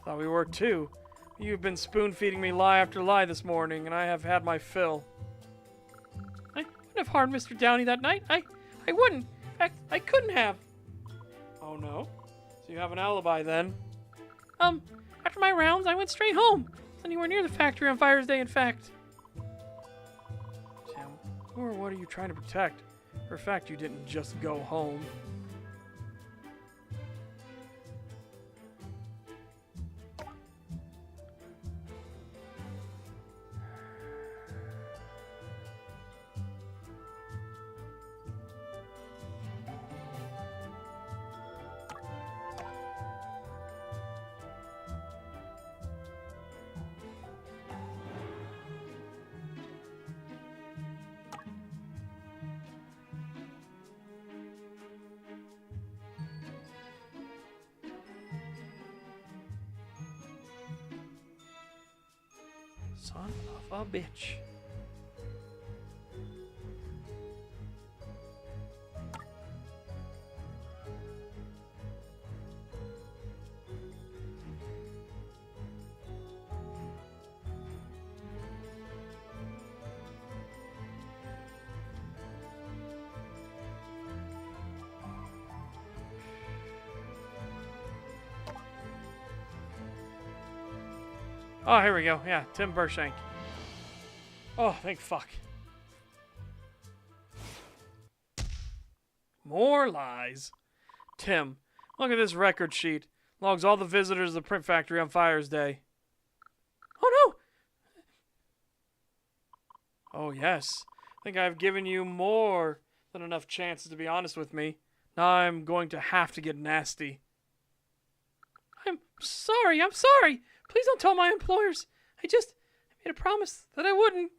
Thought we were too. You've been spoon-feeding me lie after lie this morning, and I have had my fill. I wouldn't have harmed Mr. Downey that night. I wouldn't. In fact, I couldn't have. Oh, no? So you have an alibi, then? After my rounds, I went straight home. It's anywhere near the factory on Fire's Day, in fact. Tim, who or what are you trying to protect? For a fact, you didn't just go home. Son of a bitch. Oh, here we go. Yeah, Tim Burshank. Oh, thank fuck. More lies. Tim, look at this record sheet. Logs all the visitors to the print factory on Fire's Day. Oh no! Oh yes. I think I've given you more than enough chances to be honest with me. Now I'm going to have to get nasty. I'm sorry. Please don't tell my employers. I made a promise that I wouldn't.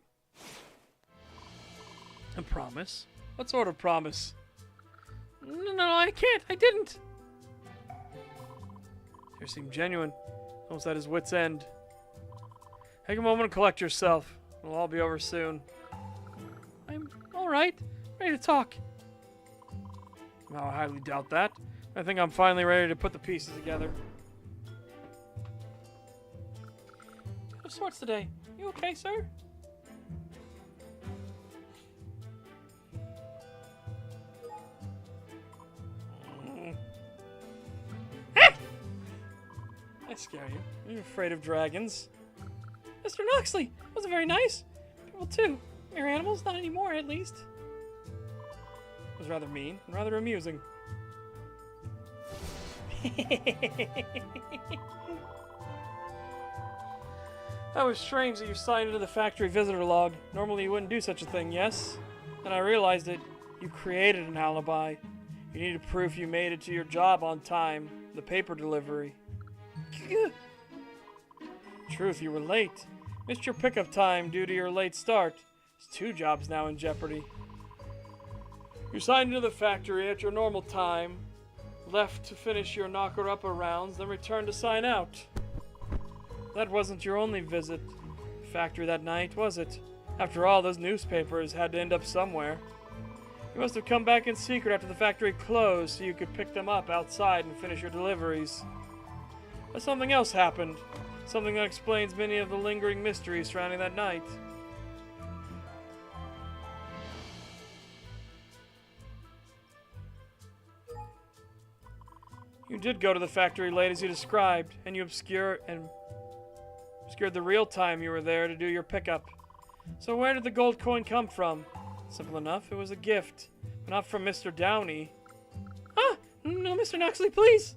A promise? What sort of promise? No, I can't. I didn't. You seem genuine. Almost at his wit's end. Take a moment and collect yourself. It'll all be over soon. I'm alright. Ready to talk. Well, I highly doubt that. I think I'm finally ready to put the pieces together. Of sorts today. You okay, sir? I scare you. You're afraid of dragons. Mr. Noxley wasn't very nice. People too. Mere animals, not anymore, at least. It was rather mean and rather amusing. That was strange that you signed into the factory visitor log. Normally you wouldn't do such a thing, yes? Then I realized that you created an alibi. You needed proof you made it to your job on time. The paper delivery. Truth, you were late. Missed your pickup time due to your late start. There's 2 jobs now in jeopardy. You signed into the factory at your normal time, left to finish your knocker-upper rounds, then returned to sign out. That wasn't your only visit to the factory that night, was it? After all, those newspapers had to end up somewhere. You must have come back in secret after the factory closed so you could pick them up outside and finish your deliveries. But something else happened. Something that explains many of the lingering mysteries surrounding that night. You did go to the factory late as you described, and you obscured the real time you were there to do your pickup. So where did the gold coin come from? Simple enough, it was a gift, but not from Mr. Downey. Ah! No, Mr. Noxley, please!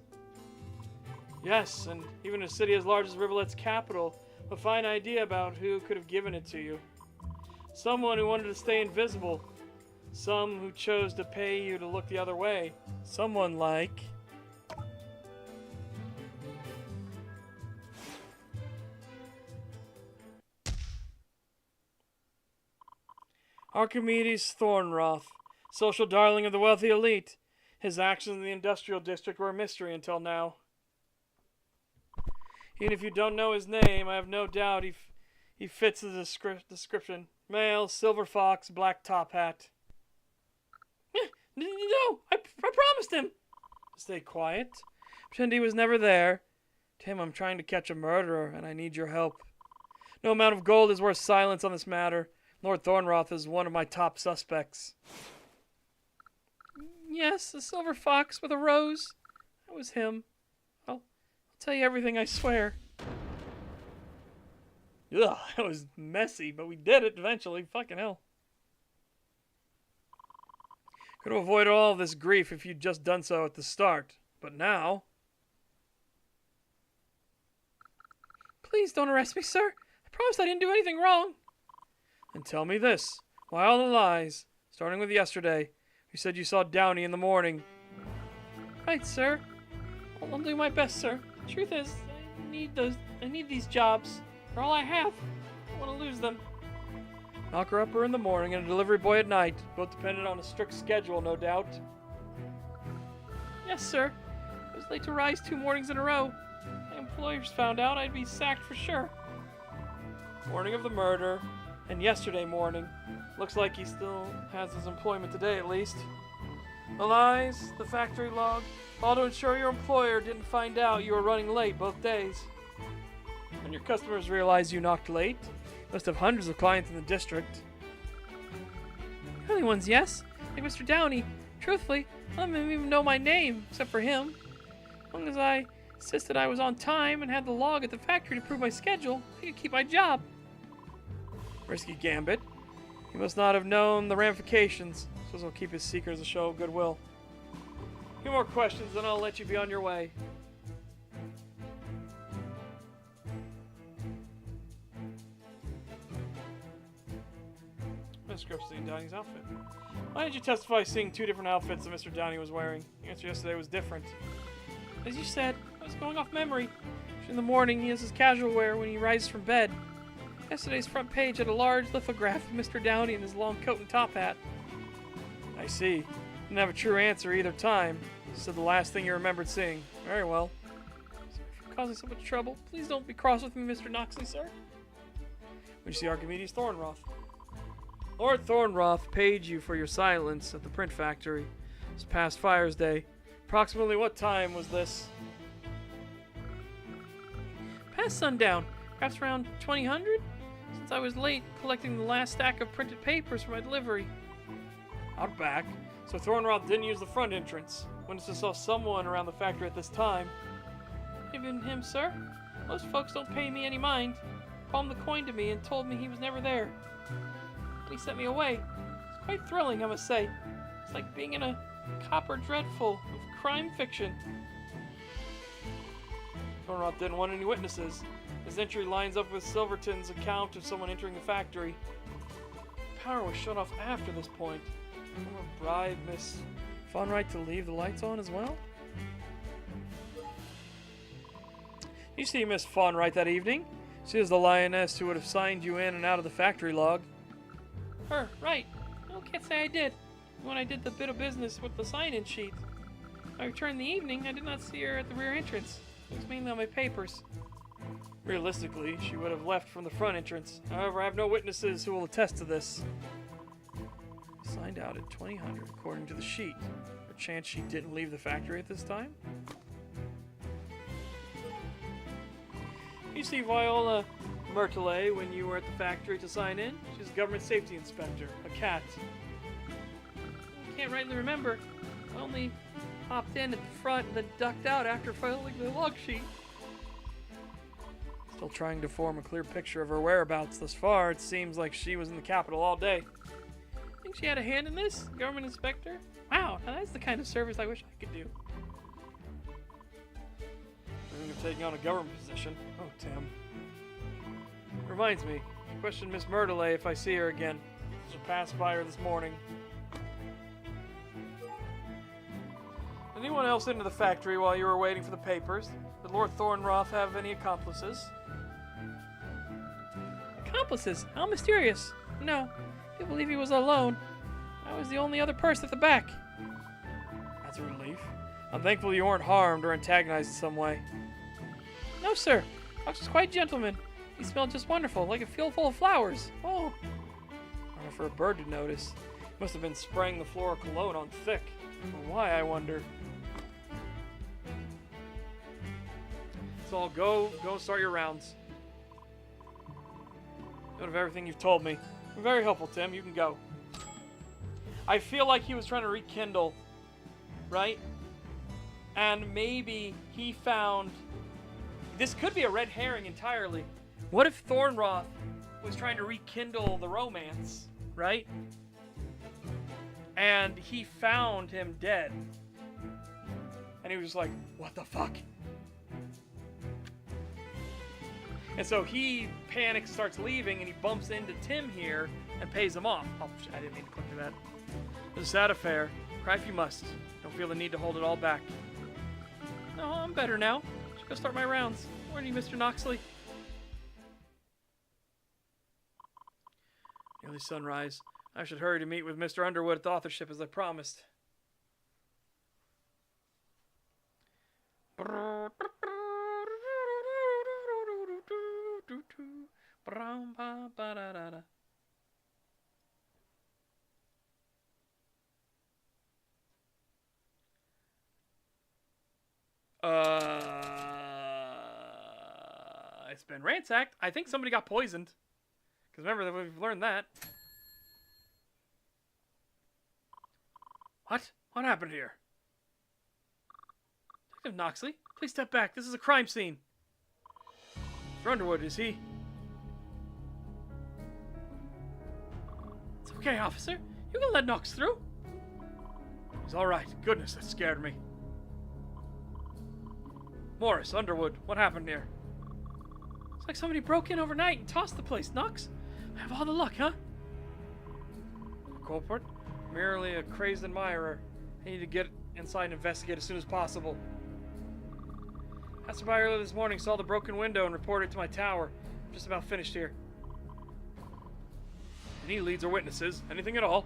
Yes, and even a city as large as Rivulet's capital, a fine idea about who could have given it to you. Someone who wanted to stay invisible. Some who chose to pay you to look the other way. Someone like... Archimedes Thornroth, social darling of the wealthy elite. His actions in the industrial district were a mystery until now. Even if you don't know his name, I have no doubt he fits the description. Male, silver fox, black top hat. No, I promised him. Stay quiet. Pretend he was never there. Tim, I'm trying to catch a murderer, and I need your help. No amount of gold is worth silence on this matter. Lord Thornroth is one of my top suspects. Yes, a silver fox with a rose. That was him. I'll tell you everything, I swear. Ugh, it was messy, but we did it eventually. Fucking hell. Could have avoided all of this grief if you'd just done so at the start. But now... Please don't arrest me, sir. I promise I didn't do anything wrong. And tell me this. Why all the lies? Starting with yesterday. You said you saw Downey in the morning. Right, sir. I'll do my best, sir. The truth is, I need these jobs. They're all I have. I don't want to lose them. Knocker-upper in the morning and a delivery boy at night. Both dependent on a strict schedule, no doubt. Yes, sir. I was late to rise 2 mornings in a row. My employers found out I'd be sacked for sure. Morning of the murder. And yesterday morning. Looks like he still has his employment today, at least. The lies, the factory log, all to ensure your employer didn't find out you were running late both days. When your customers realized you knocked late, you must have hundreds of clients in the district. Early ones, yes. Like Mr. Downey. Truthfully, none of them even know my name, except for him. As long as I Insisted I was on time and had the log at the factory to prove my schedule. I could keep my job. Risky gambit. He must not have known the ramifications. So he'll keep his secret as a show of goodwill. A few more questions, then I'll let you be on your way. Discrepancy in Downey's outfit. Why did you testify seeing two different outfits that Mr. Downey was wearing? The answer yesterday was different. As you said, I was going off memory. In the morning, he has his casual wear when he rises from bed. Yesterday's front page had a large lithograph of Mr. Downey in his long coat and top hat. I see. Didn't have a true answer either time. Said the last thing you remembered seeing. Very well. Sorry for causing so much trouble. Please don't be cross with me, Mr. Noxley, sir. When you see Archimedes Thornroth. Lord Thornroth paid you for your silence at the print factory. This past Fire's Day. Approximately what time was this? Past sundown. Perhaps around 2000? Since I was late collecting the last stack of printed papers for my delivery. Out back. So Thornroth didn't use the front entrance. Witness saw someone around the factory at this time. Even him, sir? Most folks don't pay me any mind. Palmed the coin to me and told me he was never there. He sent me away. It's quite thrilling, I must say. It's like being in a copper dreadful of crime fiction. Thornroth didn't want any witnesses. His entry lines up with Silverton's account of someone entering the factory. Power was shut off after this point. Former bride, Miss Fonright, to leave the lights on as well? You see Miss Fonright that evening? She is the lioness who would have signed you in and out of the factory log. Her, right. No, can't say I did. When I did the bit of business with the sign-in sheet. I returned in the evening. I did not see her at the rear entrance. It was mainly on my papers. Realistically, she would have left from the front entrance. However, I have no witnesses who will attest to this. Signed out at 2000, according to the sheet. A chance she didn't leave the factory at this time? You see Viola Myrtle when you were at the factory to sign in? She's a government safety inspector, a cat. I can't rightly remember. I only hopped in at the front and then ducked out after filing the log sheet. Still trying to form a clear picture of her whereabouts thus far. It seems like she was in the capital all day. Think she had a hand in this? Government inspector? Wow, now that's the kind of service I wish I could do. Thinking of taking on a government position. Oh, Tim. Reminds me, question Miss Myrtle if I see her again. She'll pass by her this morning. Anyone else into the factory while you were waiting for the papers? Did Lord Thornroth have any accomplices? Accomplices? How mysterious. No, I believe he was alone. I was the only other person at the back. That's a relief. I'm thankful you weren't harmed or antagonized in some way. No, sir. Fox was quite a gentleman. He smelled just wonderful, like a field full of flowers. Oh. I don't know for a bird to notice. He must have been spraying the floor of cologne on thick. Or why, I wonder. So go start your rounds. Out of everything you've told me. You're very helpful, Tim. You can go. I feel like he was trying to rekindle, right? And maybe he found... This could be a red herring entirely. What if Thornroth was trying to rekindle the romance, right? And he found him dead. And he was just like, what the fuck? And so he panics, starts leaving, and he bumps into Tim here and pays him off. Oh, I didn't mean to click to that. This is that affair. Cry if you must. Don't feel the need to hold it all back. No, I'm better now. Should go start my rounds. Morning, Mr. Noxley. Nearly sunrise. I should hurry to meet with Mr. Underwood at the authorship as I promised. It's been ransacked. I think somebody got poisoned. Because remember that we've learned that. What? What happened here? Detective Noxley, please step back. This is a crime scene. Mr. Underwood, is he? It's okay, officer. You can let Knox through. He's all right. Goodness, that scared me. Morris, Underwood, what happened here? It's like somebody broke in overnight and tossed the place, Knox. I have all the luck, huh? The culprit? Merely a crazed admirer. I need to get inside and investigate as soon as possible. Passerby earlier this morning saw the broken window and reported it to my tower. I'm just about finished here. Any leads or witnesses? Anything at all?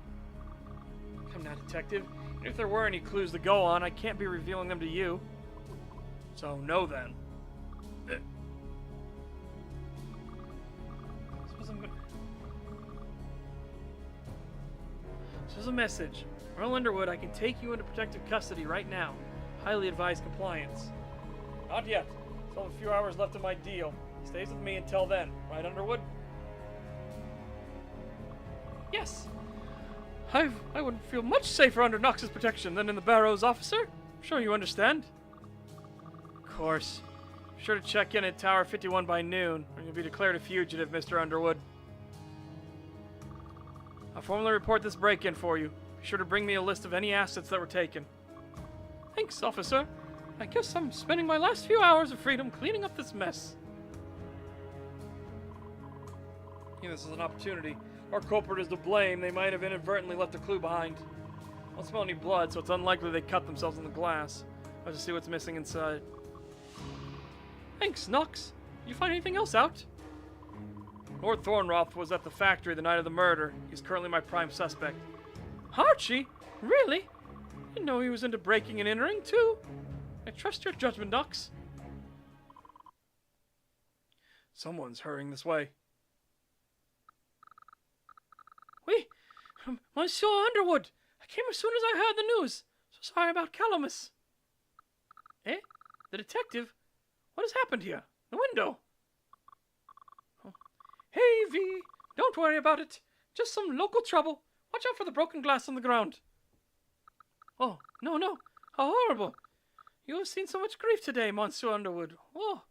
Come now, detective. Even if there were any clues to go on, I can't be revealing them to you. So, no then. This was a message. Earl Underwood, I can take you into protective custody right now. Highly advised compliance. Not yet. Still have a few hours left of my deal. He stays with me until then. Right, Underwood? Yes. I would feel much safer under Knox's protection than in the Barrows, officer. I'm sure you understand. Of course. Be sure to check in at Tower 51 by noon, or you'll be declared a fugitive, Mr. Underwood. I'll formally report this break-in for you. Be sure to bring me a list of any assets that were taken. Thanks, officer. I guess I'm spending my last few hours of freedom cleaning up this mess. Yeah, this is an opportunity. Our culprit is to blame. They might have inadvertently left a clue behind. I don't smell any blood, so it's unlikely they cut themselves in the glass. I'll just see what's missing inside. Thanks, Knox. Did you find anything else out? Lord Thornroth was at the factory the night of the murder. He's currently my prime suspect. Archie? Really? Didn't know he was into breaking and entering, too. I trust your judgment, Knox. Someone's hurrying this way. Oui, Monsieur Underwood. I came as soon as I heard the news. So sorry about Calamus. Eh? The detective? What has happened here? The window. Oh. Hey, V. Don't worry about it. Just some local trouble. Watch out for the broken glass on the ground. Oh, no. How horrible. You have seen so much grief today, Monsieur Underwood. Oh.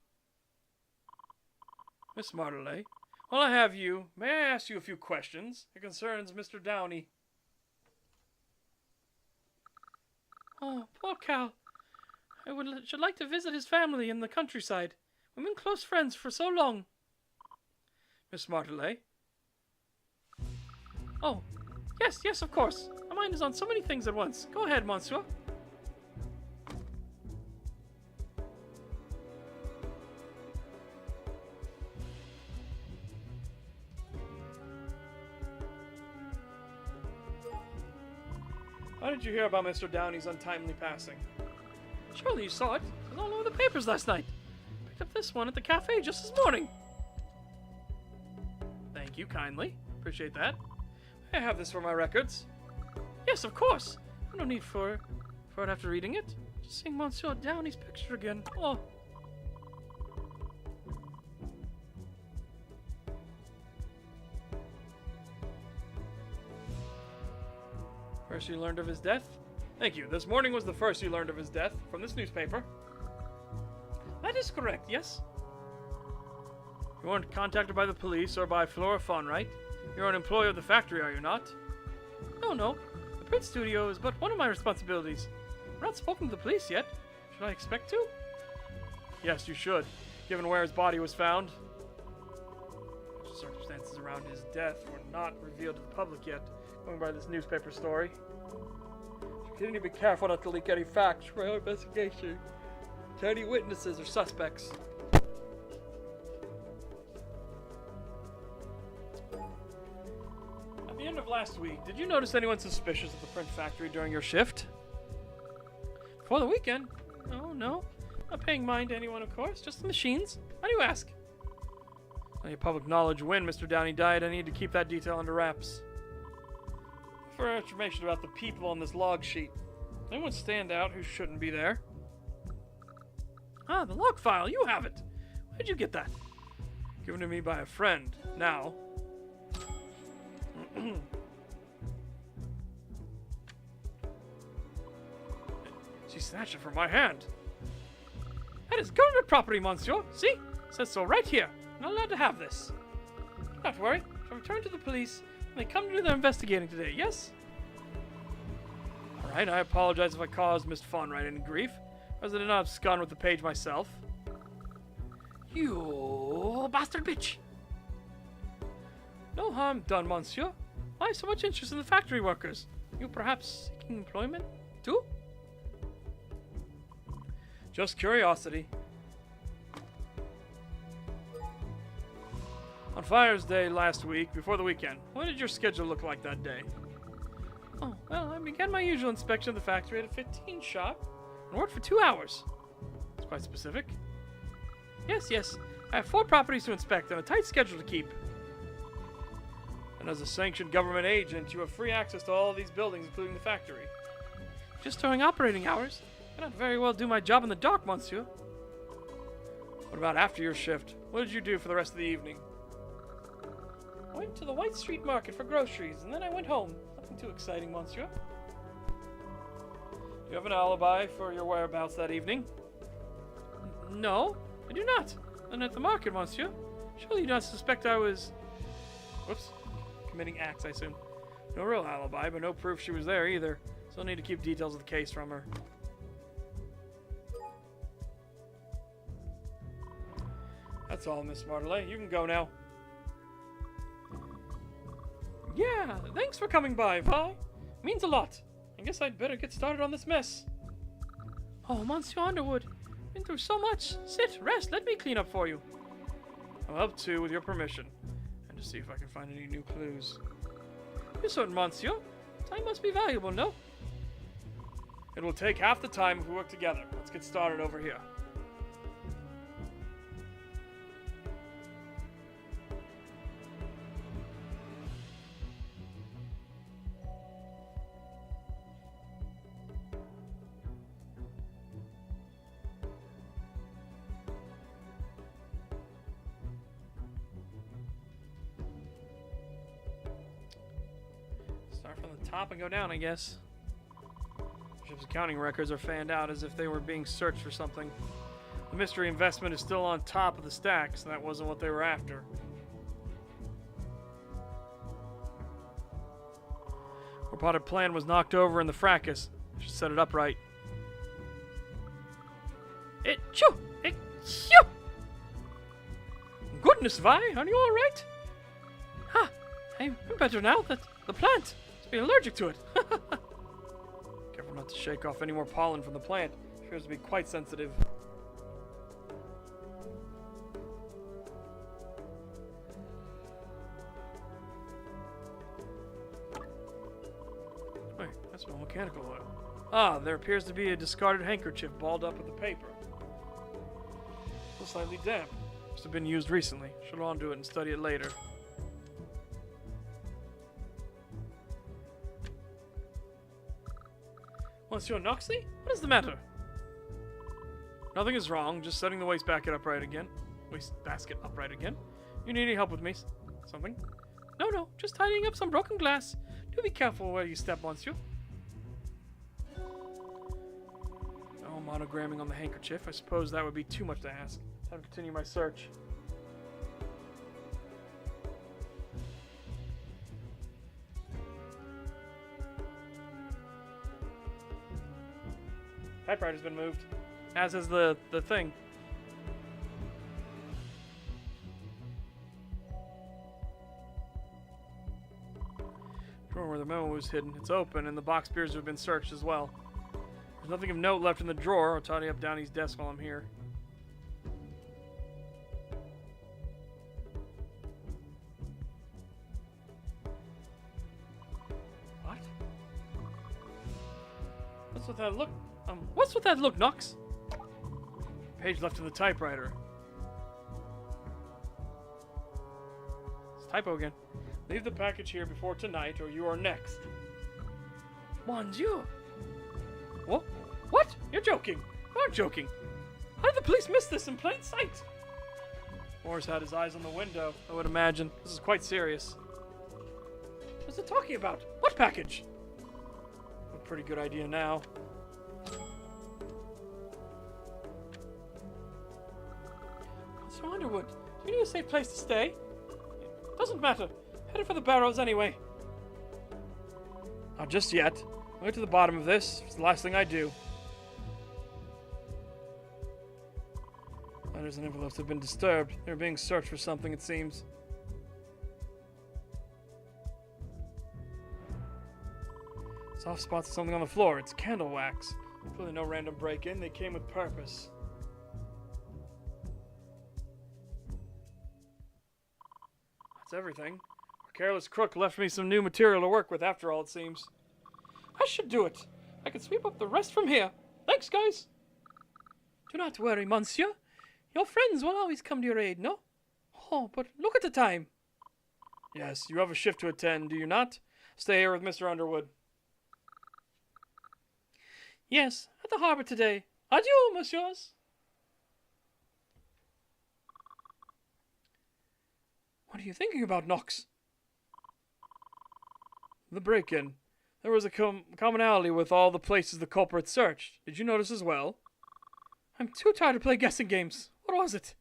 Miss Martelet, while I have you, may I ask you a few questions? It concerns Mr. Downey. Oh, poor Cal. Should like to visit his family in the countryside. We've been close friends for so long. Miss Martelet? Oh, yes, of course. My mind is on so many things at once. Go ahead, Monsieur. How did you hear about Mr. Downey's untimely passing? Surely you saw it. It was all over the papers last night. Picked up this one at the cafe just this morning. Thank you kindly. Appreciate that. May I have this for my records? Yes, of course. No need for it after reading it. Just seeing Monsieur Downey's picture again. Oh. First you learned of his death? Thank you. This morning was the first you learned of his death from this newspaper. That is correct, yes. You weren't contacted by the police or by Flora Fawn, right? You're an employee of the factory, are you not? No. The print studio is but one of my responsibilities. I've not spoken to the police yet. Should I expect to? Yes, you should, given where his body was found. The circumstances around his death were not revealed to the public yet, going by this newspaper story. You need to be careful not to leak any facts for our investigation to any witnesses or suspects. At the end of last week, did you notice anyone suspicious at the print factory during your shift? For the weekend? Oh, no. Not paying mind to anyone, of course. Just the machines. Why do you ask? Any public knowledge when Mr. Downey died, I need to keep that detail under wraps. For information about the people on this log sheet. Anyone stand out who shouldn't be there? Ah, the log file. You have it. Where'd you get that? Given to me by a friend. Now. She snatched it from my hand. That is government property, monsieur. See? It says so right here. Not allowed to have this. Do not worry. I'll return to the police when they come to do their investigating today, yes? Alright, I apologize if I caused Miss Fonright any grief. I did not abscond with the page myself. You bastard bitch. No harm done, monsieur. Why so much interest in the factory workers? You perhaps seeking employment, too? Just curiosity. On Fire's Day last week, before the weekend, what did your schedule look like that day? Oh, well, I began my usual inspection of the factory at a 15 sharp and worked for 2 hours. It's quite specific. Yes, yes. I have 4 properties to inspect and a tight schedule to keep. And as a sanctioned government agent, you have free access to all these buildings, including the factory. Just during operating hours. I cannot very well do my job in the dark, monsieur. What about after your shift? What did you do for the rest of the evening? I went to the White Street Market for groceries, and then I went home. Nothing too exciting, monsieur. Do you have an alibi for your whereabouts that evening? No, I do not. And at the market, monsieur. Surely you do not suspect I was... Whoops. Committing acts, I assume. No real alibi, but no proof she was there either. So I'll need to keep details of the case from her. That's all, Miss Martelet. You can go now. Yeah, thanks for coming by, Vi. Means a lot. I guess I'd better get started on this mess. Oh, Monsieur Underwood. Been through so much. Sit, rest, let me clean up for you. I'll help too, with your permission. And to see if I can find any new clues. You're certain, Monsieur. Time must be valuable, no? It will take half the time if we work together. Let's get started over here. Start from the top and go down, I guess. Ship's accounting records are fanned out as if they were being searched for something. The mystery investment is still on top of the stack, so that wasn't what they were after. Reported plan was knocked over in the fracas. Should set it up right. Achoo! Achoo! Goodness, Vi, are you all right? Ha! I'm better now that the plant has been allergic to it. Careful not to shake off any more pollen from the plant. It appears to be quite sensitive. Wait, that's no mechanical oil. Ah, there appears to be a discarded handkerchief balled up with the paper. Still slightly damp. Must have been used recently. Should undo it and study it later. Monsieur Noxley? What is the matter? Nothing is wrong. Just setting the waste basket upright again. Waste basket upright again. You need any help with me? Something? No. Just tidying up some broken glass. Do be careful where you step, monsieur. No monogramming on the handkerchief. I suppose that would be too much to ask. Time to continue my search. Typewriter's been moved. As has the thing. Drawer where the memo was hidden. It's open, and the box appears to have been searched as well. There's nothing of note left in the drawer. I'll tidy up Downey's desk while I'm here. What? What's with that look? What's with that look, Knox? Page left in the typewriter. It's typo again. Leave the package here before tonight, or you are next. Mon Dieu! What? What? You're joking. You aren't joking. How did the police miss this in plain sight? Morris had his eyes on the window, I would imagine. This is quite serious. What's it talking about? What package? A pretty good idea now. Mr. Underwood, do you need a safe place to stay? Doesn't matter. Headed for the barrows anyway. Not just yet. I'll get to the bottom of this. It's the last thing I do. Letters and envelopes have been disturbed. They're being searched for something, it seems. Soft spots of something on the floor. It's candle wax. Clearly no random break-in. They came with purpose. That's everything. A careless crook left me some new material to work with after all, it seems. I should do it. I can sweep up the rest from here. Thanks, guys. Do not worry, monsieur. Your friends will always come to your aid, no? Oh, but look at the time. Yes, you have a shift to attend, do you not? Stay here with Mr. Underwood. Yes, at the harbor today. Adieu, messieurs. What are you thinking about, Knox? The break-in. There was a commonality with all the places the culprit searched. Did you notice as well? I'm too tired to play guessing games. What was it?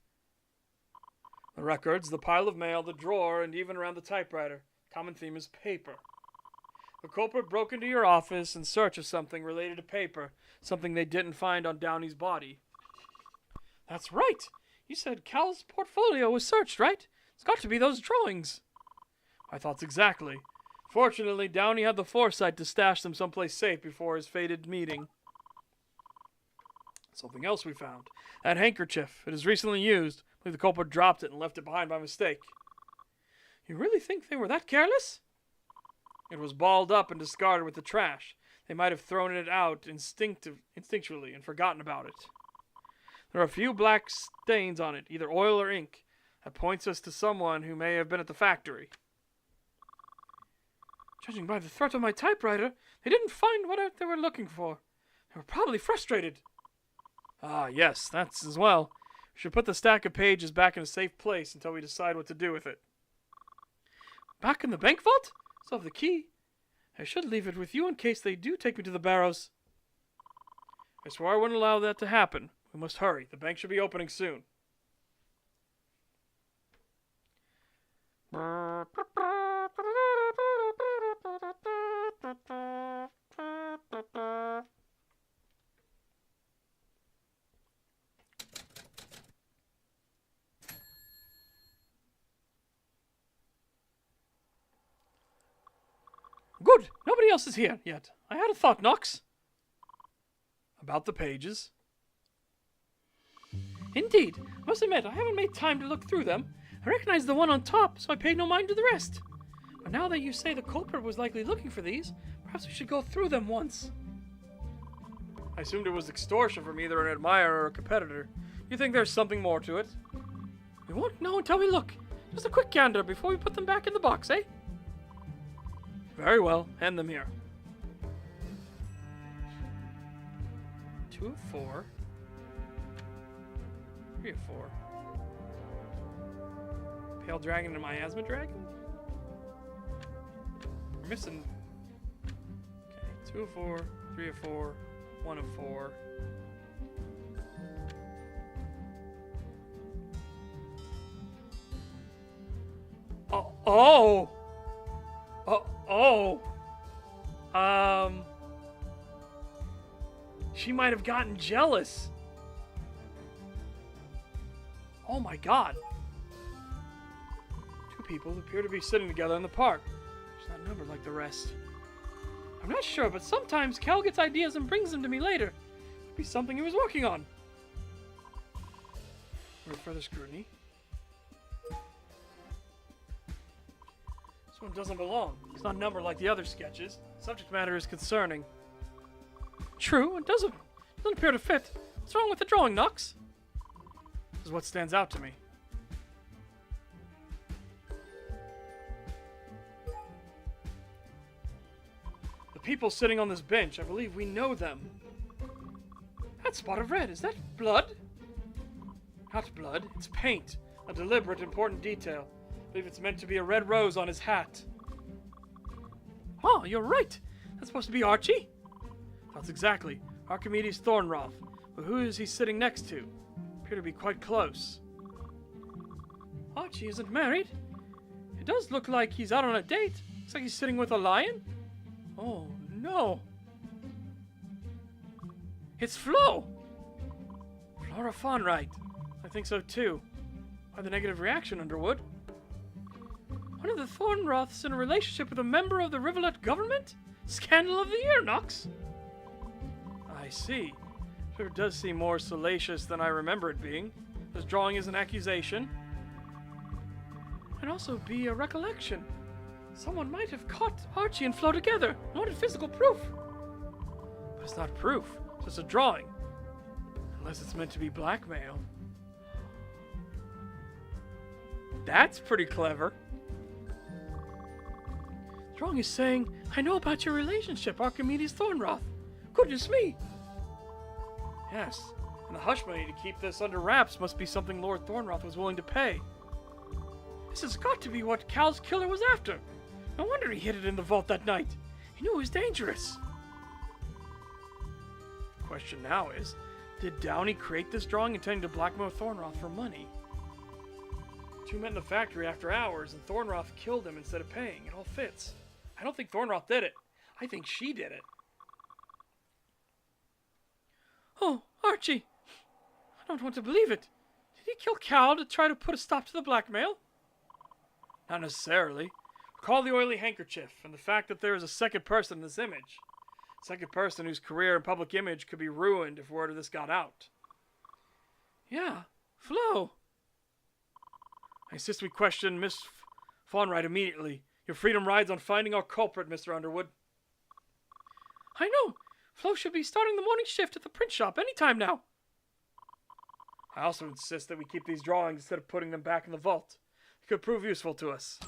The records, the pile of mail, the drawer, and even around the typewriter. Common theme is paper. The culprit broke into your office in search of something related to paper, something they didn't find on Downey's body. That's right. You said Cal's portfolio was searched, right? It's got to be those drawings. My thoughts exactly. Fortunately, Downey had the foresight to stash them someplace safe before his fated meeting. Something else we found. That handkerchief. It is recently used. I believe the culprit dropped it and left it behind by mistake. You really think they were that careless? It was balled up and discarded with the trash. They might have thrown it out instinctually and forgotten about it. There are a few black stains on it, either oil or ink. That points us to someone who may have been at the factory. Judging by the threat of my typewriter, they didn't find what they were looking for. They were probably frustrated. Ah, yes, that's as well. We should put the stack of pages back in a safe place until we decide what to do with it. Back in the bank vault? Still have the key. I should leave it with you in case they do take me to the barrows. I swore I wouldn't allow that to happen. We must hurry. The bank should be opening soon. Good. Nobody else is here yet. I had a thought, Knox. About the pages? Indeed. I must admit, I haven't made time to look through them. I recognized the one on top, so I paid no mind to the rest. But now that you say the culprit was likely looking for these, perhaps we should go through them once. I assumed it was extortion from either an admirer or a competitor. You think there's something more to it? We won't know until we look. Just a quick gander before we put them back in the box, eh? Very well. Hand them here. 2 of 4. 3 of 4. Pale dragon and miasma dragon? We're missing... Okay, 2 of 4, 3 of 4, 1 of 4. Oh! She might have gotten jealous. Oh my god. 2 people appear to be sitting together in the park. She's not numbered like the rest. I'm not sure, but sometimes Cal gets ideas and brings them to me later. Could be something he was working on. For further scrutiny. This one doesn't belong. It's not numbered like the other sketches. Subject matter is concerning. True, it doesn't appear to fit. What's wrong with the drawing, Knox? This is what stands out to me. The people sitting on this bench, I believe we know them. That spot of red, is that blood? Not blood, it's paint. A deliberate, important detail. I believe it's meant to be a red rose on his hat. Oh, you're right. That's supposed to be Archie? That's exactly. Archimedes Thornroth. But who is he sitting next to? Appear to be quite close. Archie isn't married. It does look like he's out on a date. Looks like he's sitting with a lion. Oh, no. It's Flo! Flora Fawnright. I think so, too. Why the negative reaction, Underwood? One of the Thornroths in a relationship with a member of the Rivulet government? Scandal of the year, Knox. I see. Sure does seem more salacious than I remember it being. This drawing is an accusation. And also be a recollection. Someone might have caught Archie and Flo together and wanted physical proof. But it's not proof. It's just a drawing. Unless it's meant to be blackmail. That's pretty clever. The drawing is saying, I know about your relationship, Archimedes Thornroth. Goodness me. Yes, and the hush money to keep this under wraps must be something Lord Thornroth was willing to pay. This has got to be what Cal's killer was after. No wonder he hid it in the vault that night. He knew it was dangerous. The question now is, did Downey create this drawing intending to blackmail Thornroth for money? Two met in the factory after hours, and Thornroth killed him instead of paying. It all fits. I don't think Thornroth did it. I think she did it. Oh, Archie. I don't want to believe it. Did he kill Cal to try to put a stop to the blackmail? Not necessarily. Recall the oily handkerchief and the fact that there is a second person in this image. A second person whose career and public image could be ruined if word of this got out. Yeah, Flo. I insist we question Miss Fawnright immediately. Your freedom rides on finding our culprit, Mr. Underwood. I know. Flo should be starting the morning shift at the print shop any time now. I also insist that we keep these drawings instead of putting them back in the vault. It could prove useful to us.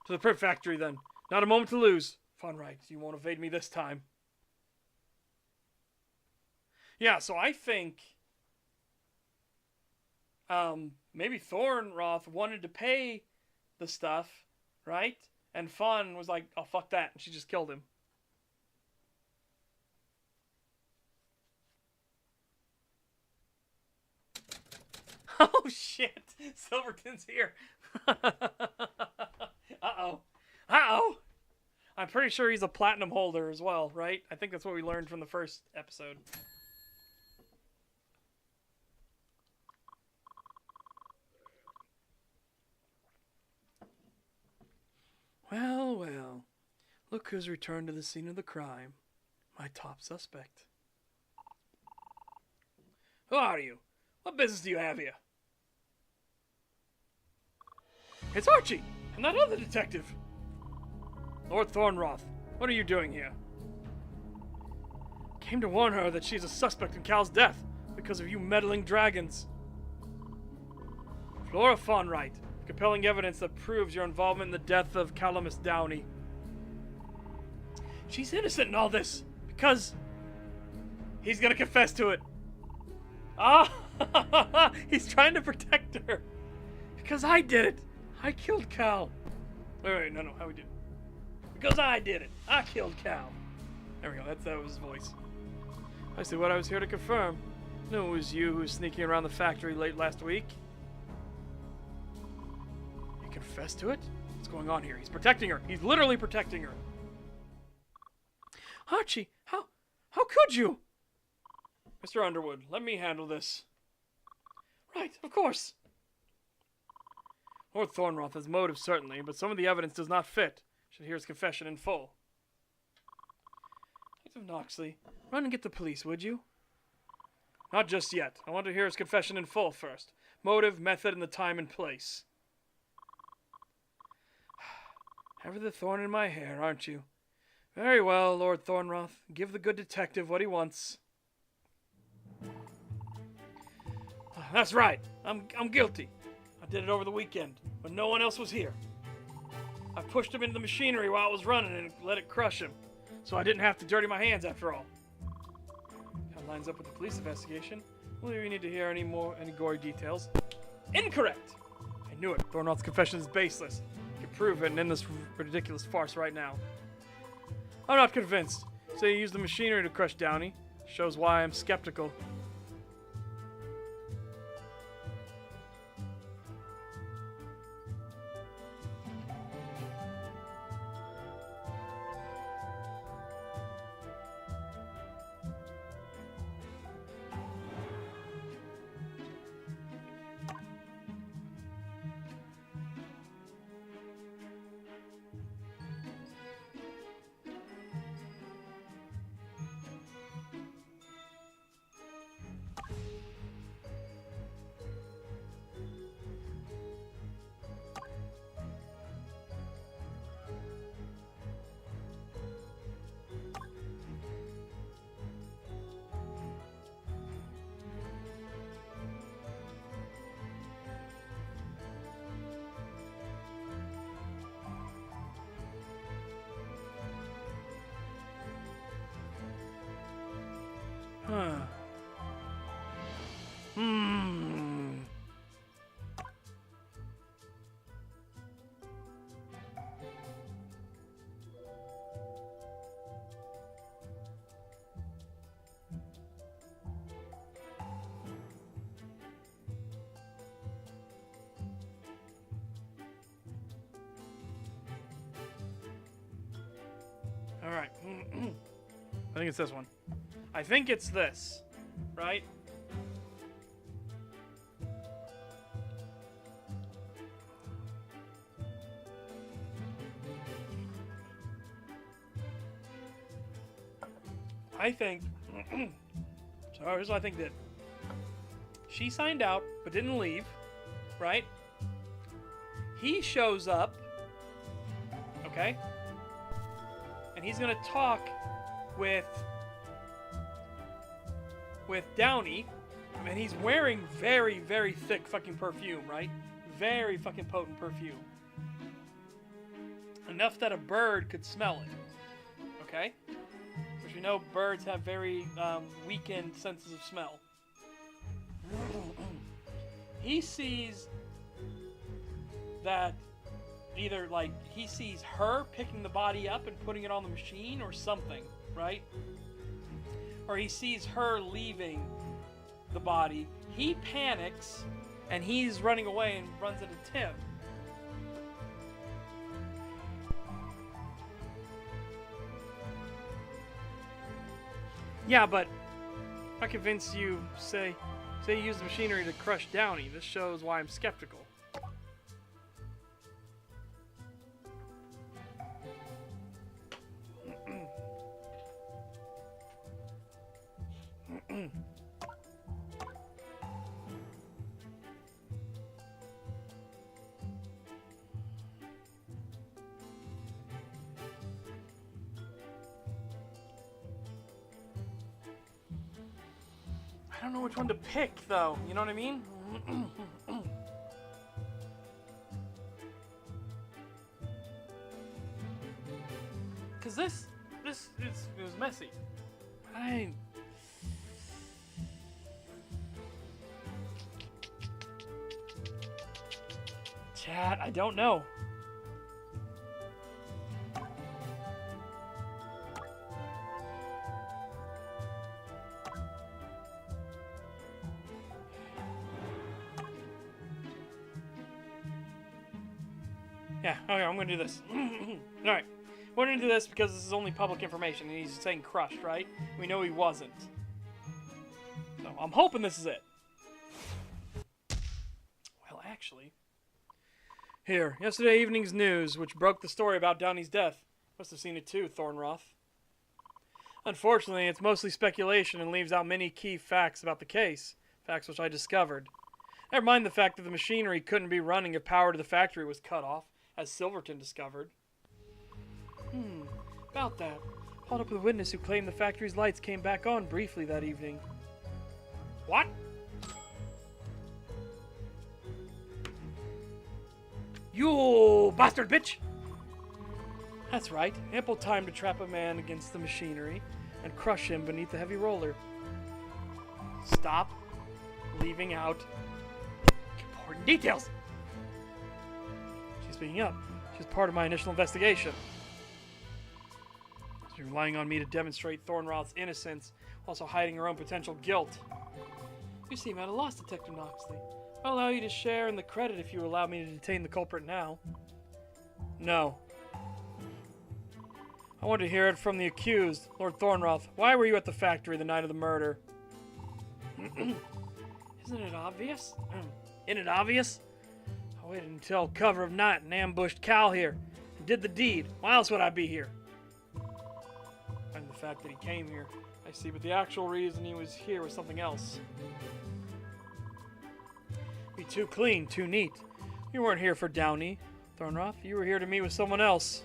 To the print factory, then. Not a moment to lose. Fawnright, you won't evade me this time. Yeah, so I think maybe Thornroth wanted to pay the stuff, right? And Fawn was like, oh, fuck that, and she just killed him. Oh, shit. Silverton's here. Uh-oh. Uh-oh. I'm pretty sure he's a platinum holder as well, right? I think that's what we learned from the first episode. Well, well. Look who's returned to the scene of the crime. My top suspect. Who are you? What business do you have here? It's Archie, and that other detective. Lord Thornroth, what are you doing here? Came to warn her that she's a suspect in Cal's death because of you meddling dragons. Flora Fawnright, compelling evidence that proves your involvement in the death of Calamus Downey. She's innocent in all this because he's gonna confess to it. Ah, he's trying to protect her because I did it. I killed Cal. Wait, no, how we did it? Because I did it. I killed Cal. There we go. That was his voice. I see what I was here to confirm. No, it was you who was sneaking around the factory late last week. You confessed to it? What's going on here? He's protecting her. He's literally protecting her. Archie, how could you? Mr. Underwood, let me handle this. Right, of course. Lord Thornroth has motive, certainly, but some of the evidence does not fit. Should hear his confession in full. Detective Knoxley, run and get the police, would you? Not just yet. I want to hear his confession in full first. Motive, method, and the time and place. Ever the thorn in my hair, aren't you? Very well, Lord Thornroth. Give the good detective what he wants. That's right. I'm guilty. I did it over the weekend, when no one else was here. I pushed him into the machinery while it was running and let it crush him, so I didn't have to dirty my hands after all. That lines up with the police investigation. Will you need to hear any gory details? Incorrect! I knew it. Thornroth's confession is baseless. You can prove it and end this ridiculous farce right now. I'm not convinced. Say you used the machinery to crush Downey. Shows why I'm skeptical. Huh. Hmm. All right. I think it's this one. I think it's this, right? I think. So here's what I think that she signed out but didn't leave, right? He shows up, okay? And he's gonna talk with Downey, and he's wearing very, very thick fucking perfume, right? Very fucking potent perfume. Enough that a bird could smell it, okay? Which we know birds have very weakened senses of smell. He sees that either, like, he sees her picking the body up and putting it on the machine or something, right? Or he sees her leaving the body. He panics, and he's running away and runs into Tim. Yeah, but I convinced you, say you used the machinery to crush Downey. This shows why I'm skeptical. I don't know which one to pick, though. You know what I mean? Because this it was messy. Chat, I don't know. Yeah, okay, I'm gonna do this. Alright. We're gonna do this because this is only public information and he's saying crushed, right? We know he wasn't. So I'm hoping this is it. Well, actually. Here, yesterday evening's news, which broke the story about Downey's death. Must have seen it too, Thornroth. Unfortunately, it's mostly speculation and leaves out many key facts about the case. Facts which I discovered. Never mind the fact that the machinery couldn't be running if power to the factory was cut off, as Silverton discovered. About that. Called up with a witness who claimed the factory's lights came back on briefly that evening. What? You bastard bitch! That's right. Ample time to trap a man against the machinery and crush him beneath the heavy roller. Stop leaving out important details. She's speaking up. She's part of my initial investigation. You're relying on me to demonstrate Thornroth's innocence, also hiding your own potential guilt. You seem at a loss, Detective Noxley. I'll allow you to share in the credit if you allow me to detain the culprit now. No. I want to hear it from the accused, Lord Thornroth. Why were you at the factory the night of the murder? Isn't it obvious? Isn't it obvious? I waited until cover of night and ambushed Cal here and did the deed. Why else would I be here? And the fact that he came here, I see, but the actual reason he was here was something else. Be too clean, too neat. You weren't here for Downey, Thornroth. You were here to meet with someone else.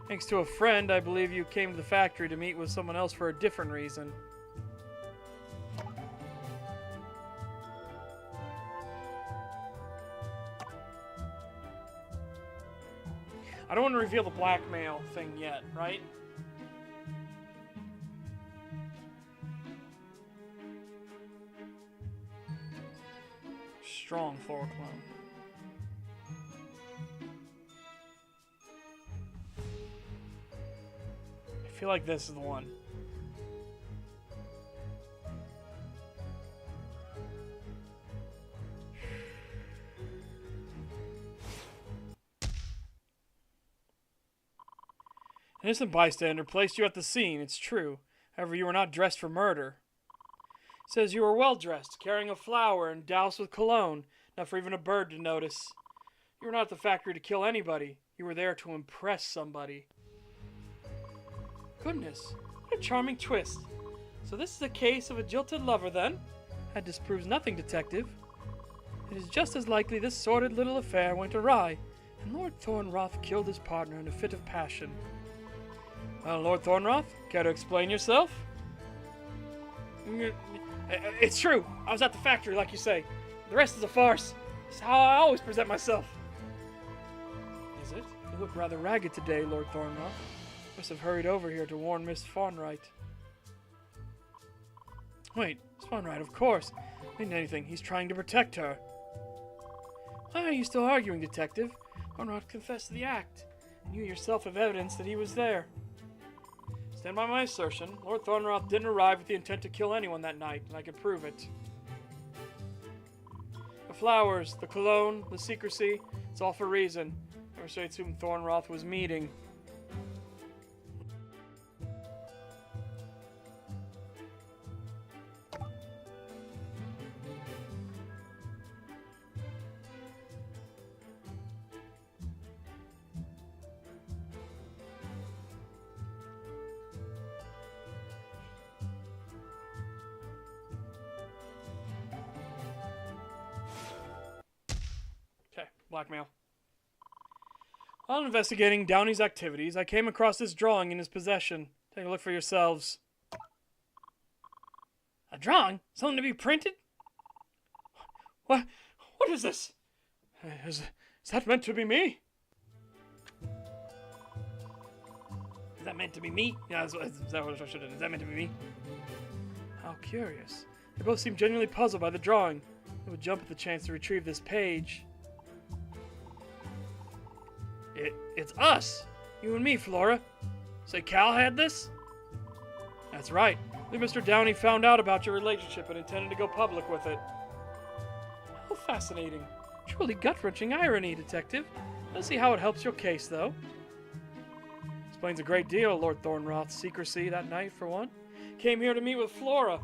Thanks to a friend, I believe you came to the factory to meet with someone else for a different reason. I don't want to reveal the blackmail thing yet, right? Strong Flora clone. I feel like this is the one. An innocent bystander placed you at the scene, it's true. However, you were not dressed for murder. It says you were well dressed, carrying a flower and doused with cologne, not for even a bird to notice. You were not at the factory to kill anybody. You were there to impress somebody. Goodness, what a charming twist. So this is a case of a jilted lover, then? That disproves nothing, Detective. It is just as likely this sordid little affair went awry, and Lord Thornroth killed his partner in a fit of passion. Well, Lord Thornroth, care to explain yourself? It's true. I was at the factory, like you say. The rest is a farce. It's how I always present myself. Is it? You look rather ragged today, Lord Thornroth. Must have hurried over here to warn Miss Farnwright. Wait, Miss Farnwright, of course. Mean anything, he's trying to protect her. Why are you still arguing, Detective? Farnwright confessed to the act, and you yourself have evidence that he was there. Stand by my assertion. Lord Thornroth didn't arrive with the intent to kill anyone that night, and I can prove it. The flowers, the cologne, the secrecy, it's all for a reason. Never states whom Thornroth was meeting. Blackmail. While investigating Downey's activities, I came across this drawing in his possession. Take a look for yourselves. A drawing? Something to be printed? What is this? Is that meant to be me? Is that meant to be me? Yeah, is that what I should have done? Is that meant to be me? How curious. They both seem genuinely puzzled by the drawing. They would jump at the chance to retrieve this page. It's us! You and me, Flora. Say Cal had this? That's right. I think Mr. Downey found out about your relationship and intended to go public with it. How fascinating. Truly gut-wrenching irony, Detective. Let's see how it helps your case, though. Explains a great deal, Lord Thornroth's secrecy that night, for one. Came here to meet with Flora.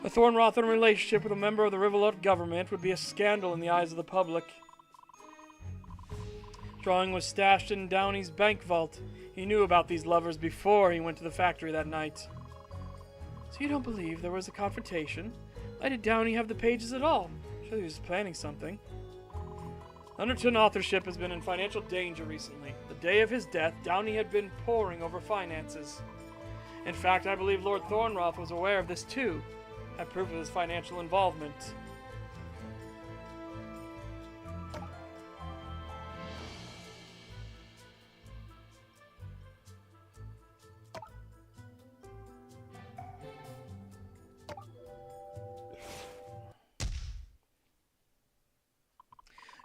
A Thornroth in a relationship with a member of the Riverlot government would be a scandal in the eyes of the public. Drawing was stashed in Downey's bank vault. He knew about these lovers before he went to the factory that night. So you don't believe there was a confrontation? Why did Downey have the pages at all? Surely he was planning something. Underton authorship has been in financial danger recently. The day of his death, Downey had been poring over finances. In fact, I believe Lord Thornroth was aware of this too. Had proof of his financial involvement.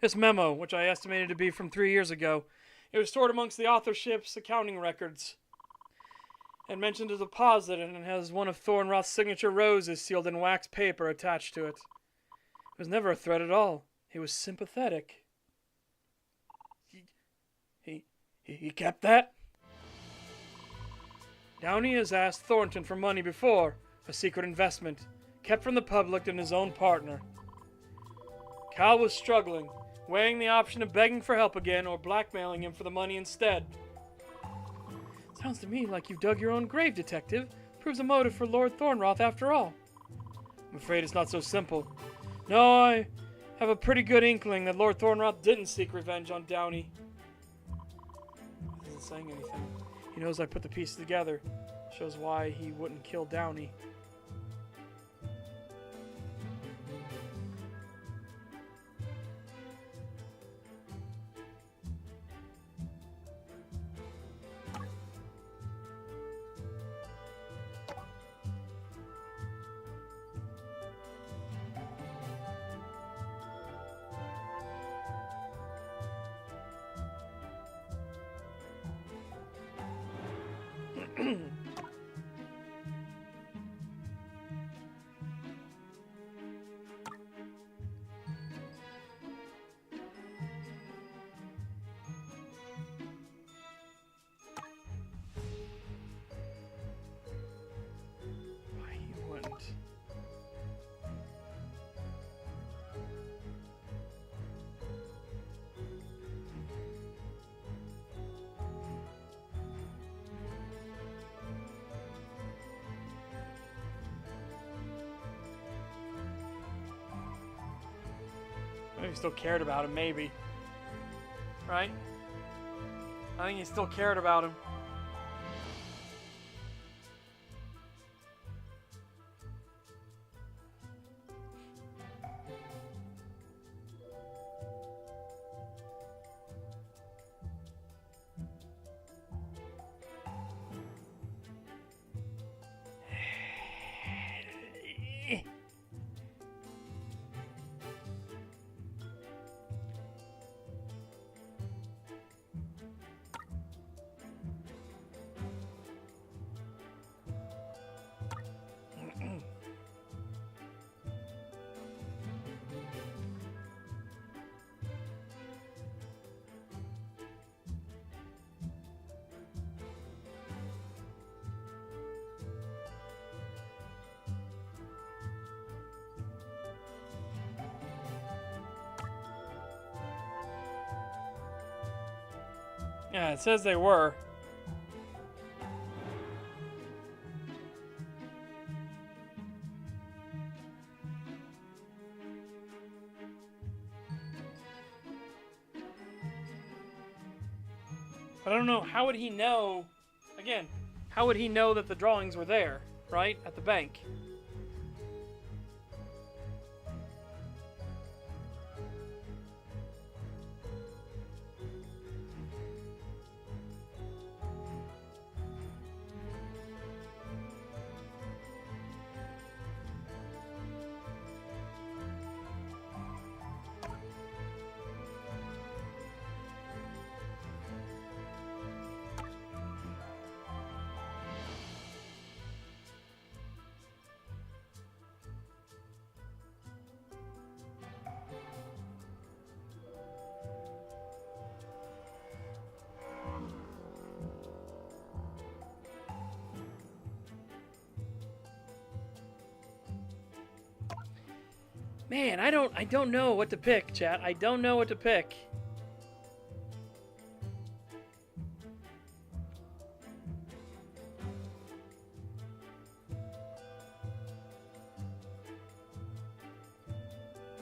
This memo, which I estimated to be from 3 years ago, It was stored amongst the authorship's accounting records and mentioned a deposit, and it has one of Thornroth's signature roses sealed in wax paper attached to it. It was never a threat at all. He was sympathetic. He kept that? Downey has asked Thornton for money before, a secret investment, kept from the public and his own partner. Cal was struggling, weighing the option of begging for help again or blackmailing him for the money instead. Sounds to me like you've dug your own grave, Detective. Proves a motive for Lord Thornroth after all. I'm afraid it's not so simple. No, I have a pretty good inkling that Lord Thornroth didn't seek revenge on Downey. He isn't saying anything. He knows I put the pieces together. Shows why he wouldn't kill Downey. Why he wouldn't. Maybe he still cared about him, maybe. Right? I think he still cared about him. Yeah, it says they were. But I don't know, how would he know, again, how would he know that the drawings were there, right, at the bank? Man, I don't know what to pick, chat. I don't know what to pick.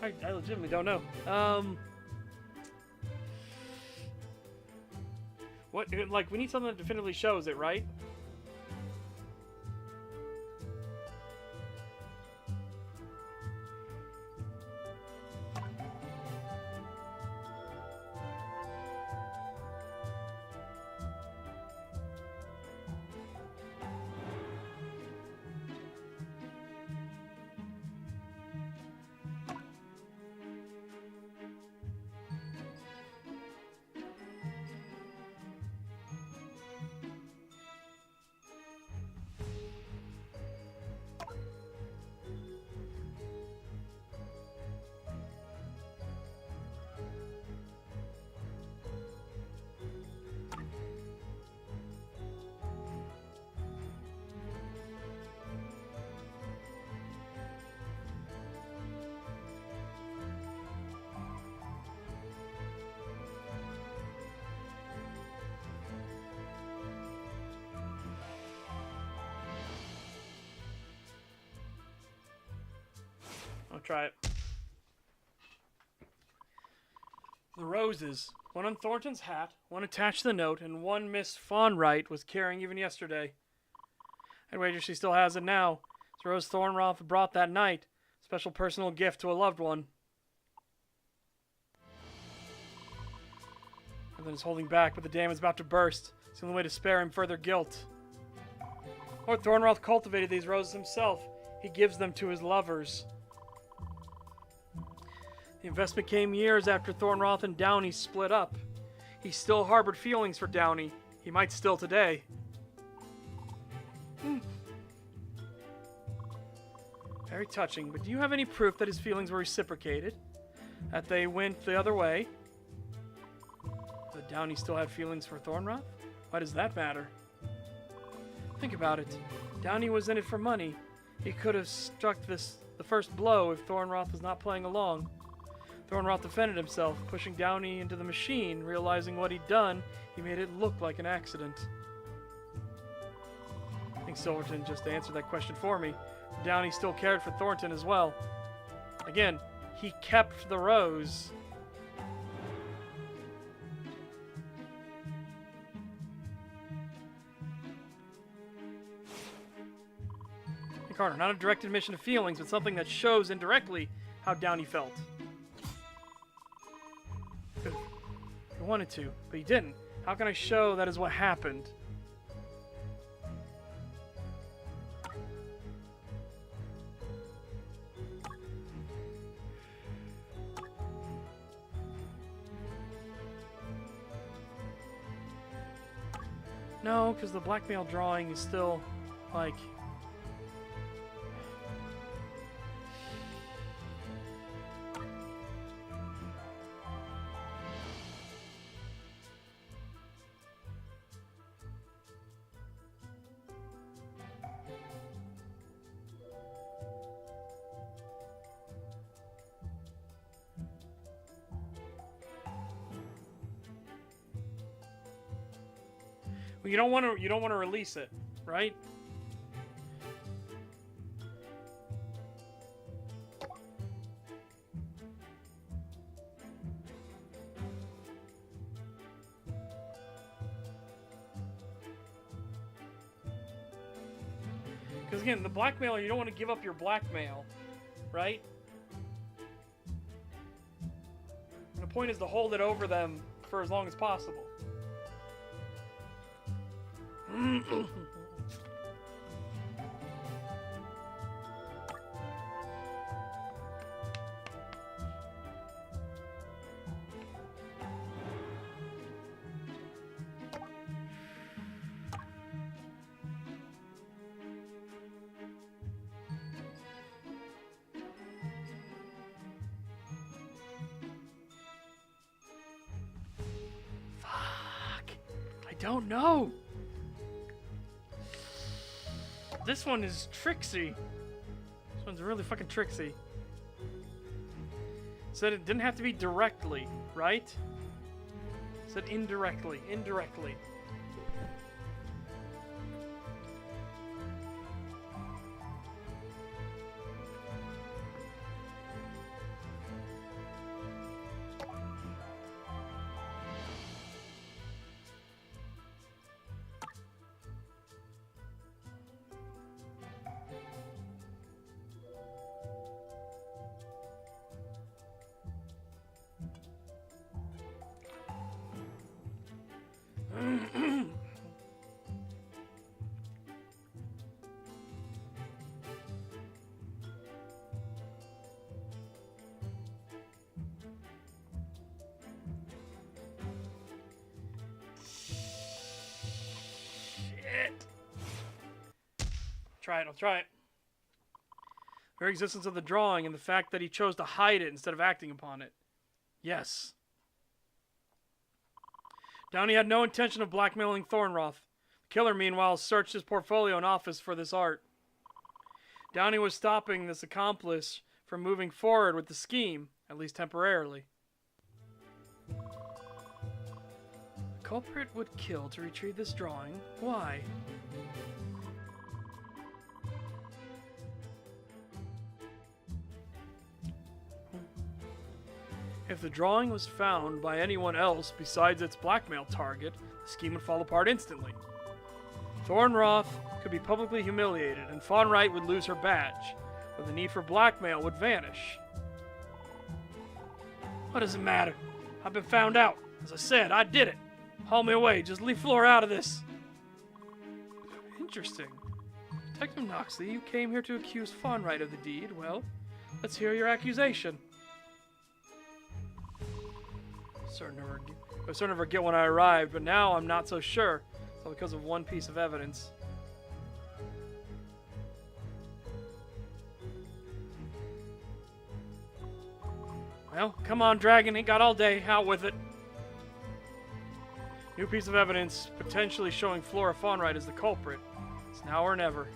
I legitimately don't know. What, like, we need something that definitively shows it, right? try it. The roses. One on Thornton's hat, one attached to the note, and one Miss Fawnwright was carrying even yesterday. I'd wager she still has it now. It's Rose Thornroth brought that night. Special personal gift to a loved one. Ethan is holding back, but the dam is about to burst. It's the only way to spare him further guilt. Lord Thornroth cultivated these roses himself. He gives them to his lovers. The investment came years after Thornroth and Downey split up. He still harbored feelings for Downey. He might still today. Very touching, but do you have any proof that his feelings were reciprocated? That they went the other way? That Downey still had feelings for Thornroth? Why does that matter? Think about it. Downey was in it for money. He could have struck the first blow if Thornroth was not playing along. Thornroth defended himself, pushing Downey into the machine. Realizing what he'd done, he made it look like an accident. I think Silverton just answered that question for me. Downey still cared for Thornton as well. Again, he kept the rose. Hey Carter, not a direct admission of feelings, but something that shows indirectly how Downey felt. He wanted to, but he didn't. How can I show that is what happened? No, because the blackmail drawing is still, like... You don't want to release it, right? Because again, the blackmailer, you don't want to give up your blackmail, right? And the point is to hold it over them for as long as possible. Fuck. I don't know. This one is tricksy. This one's really fucking tricksy. Said it didn't have to be directly, right? Said indirectly. Indirectly. I'll try it. The very existence of the drawing and the fact that he chose to hide it instead of acting upon it. Yes. Downey had no intention of blackmailing Thornroth. The killer, meanwhile, searched his portfolio and office for this art. Downey was stopping this accomplice from moving forward with the scheme, at least temporarily. The culprit would kill to retrieve this drawing. Why? If the drawing was found by anyone else besides its blackmail target, the scheme would fall apart instantly. Thornroth could be publicly humiliated, and Fawnright would lose her badge, but the need for blackmail would vanish. What does it matter? I've been found out. As I said, I did it. Haul me away. Just leave Flora out of this. Interesting. Detective Noxley, you came here to accuse Fawnright of the deed. Well, let's hear your accusation. I was certain to forget when I arrived, but now I'm not so sure. It's all because of one piece of evidence. Well, come on, Dragon. Ain't got all day. Out with it. New piece of evidence, potentially showing Flora Fawnright as the culprit. It's now or never.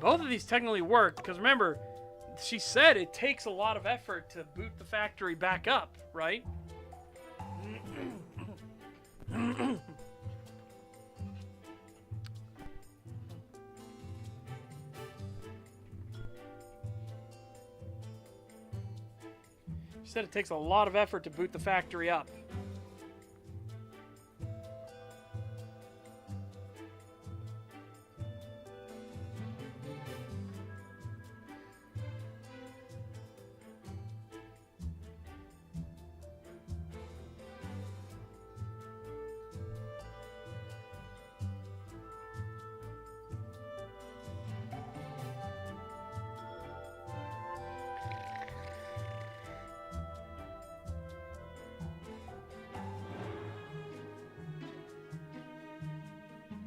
Both of these technically work, because remember, she said it takes a lot of effort to boot the factory back up, right? She said it takes a lot of effort to boot the factory up.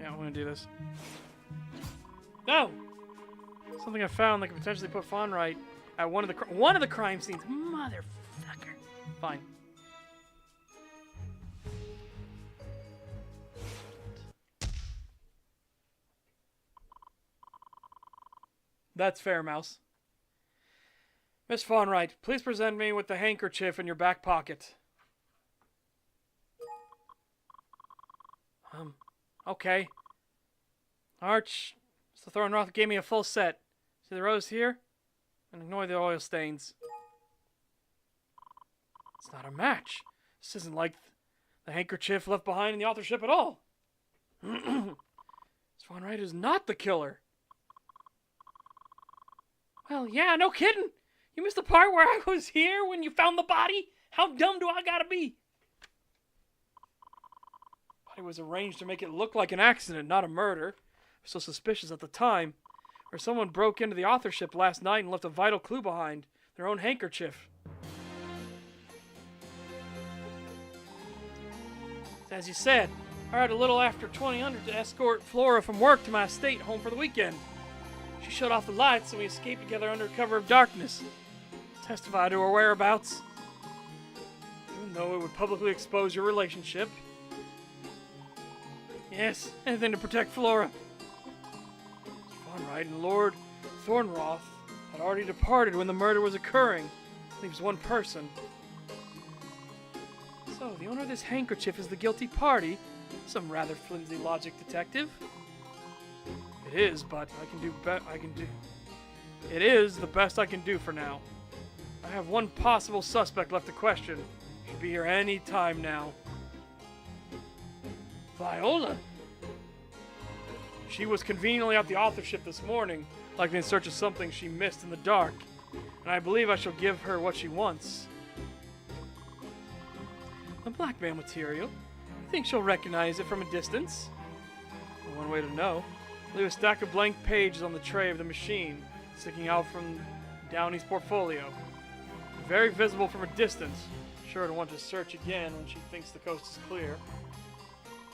Yeah, I'm gonna do this. No! Something I found that could potentially put Fawnright at one of the crime scenes. Motherfucker. Fine. That's fair, Mouse. Miss Fawnright, please present me with the handkerchief in your back pocket. Okay. Arch, Mr. Thornroth gave me a full set. See the rose here? And ignore the oil stains. It's not a match. This isn't like the handkerchief left behind in the authorship at all. Miss Fawnright is not the killer. Well, yeah, no kidding. You missed the part where I was here when you found the body? How dumb do I gotta be? It was arranged to make it look like an accident, not a murder. I was so suspicious at the time. Or someone broke into the authorship last night and left a vital clue behind. Their own handkerchief. As you said, I had a little after 2000 to escort Flora from work to my estate home for the weekend. She shut off the lights and we escaped together under cover of darkness. Testify to her whereabouts. Even though it would publicly expose your relationship. Yes, anything to protect Flora. Fawnright and Lord Thornroth had already departed when the murder was occurring. Leaves one person. So, the owner of this handkerchief is the guilty party. Some rather flimsy logic, detective. It is, but It is the best I can do for now. I have one possible suspect left to question. Should be here any time now. Viola? She was conveniently at the authorship this morning, likely in search of something she missed in the dark, and I believe I shall give her what she wants. The blackmail material. I think she'll recognize it from a distance. One way to know. Leave a stack of blank pages on the tray of the machine, sticking out from Downey's portfolio. Very visible from a distance. Sure to want to search again when she thinks the coast is clear.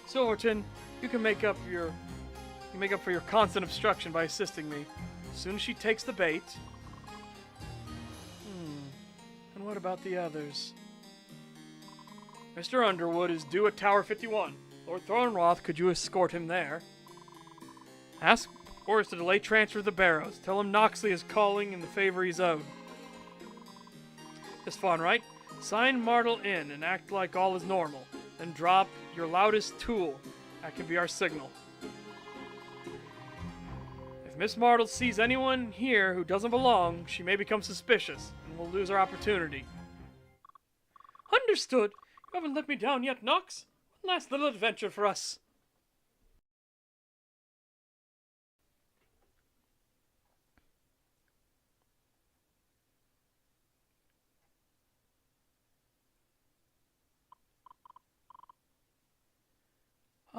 Silverton, you can make up for your constant obstruction by assisting me. As soon as she takes the bait. And what about the others? Mr. Underwood is due at Tower 51. Lord Thornroth, could you escort him there? Ask Horace to delay transfer of the barrows. Tell him Noxley is calling in the favor he's owed. Miss Fawnright, Sign Martel in and act like all is normal. Then drop your loudest tool. That can be our signal. If Miss Martel sees anyone here who doesn't belong, she may become suspicious, and we'll lose our opportunity. Understood. You haven't let me down yet, Nox. One last little adventure for us.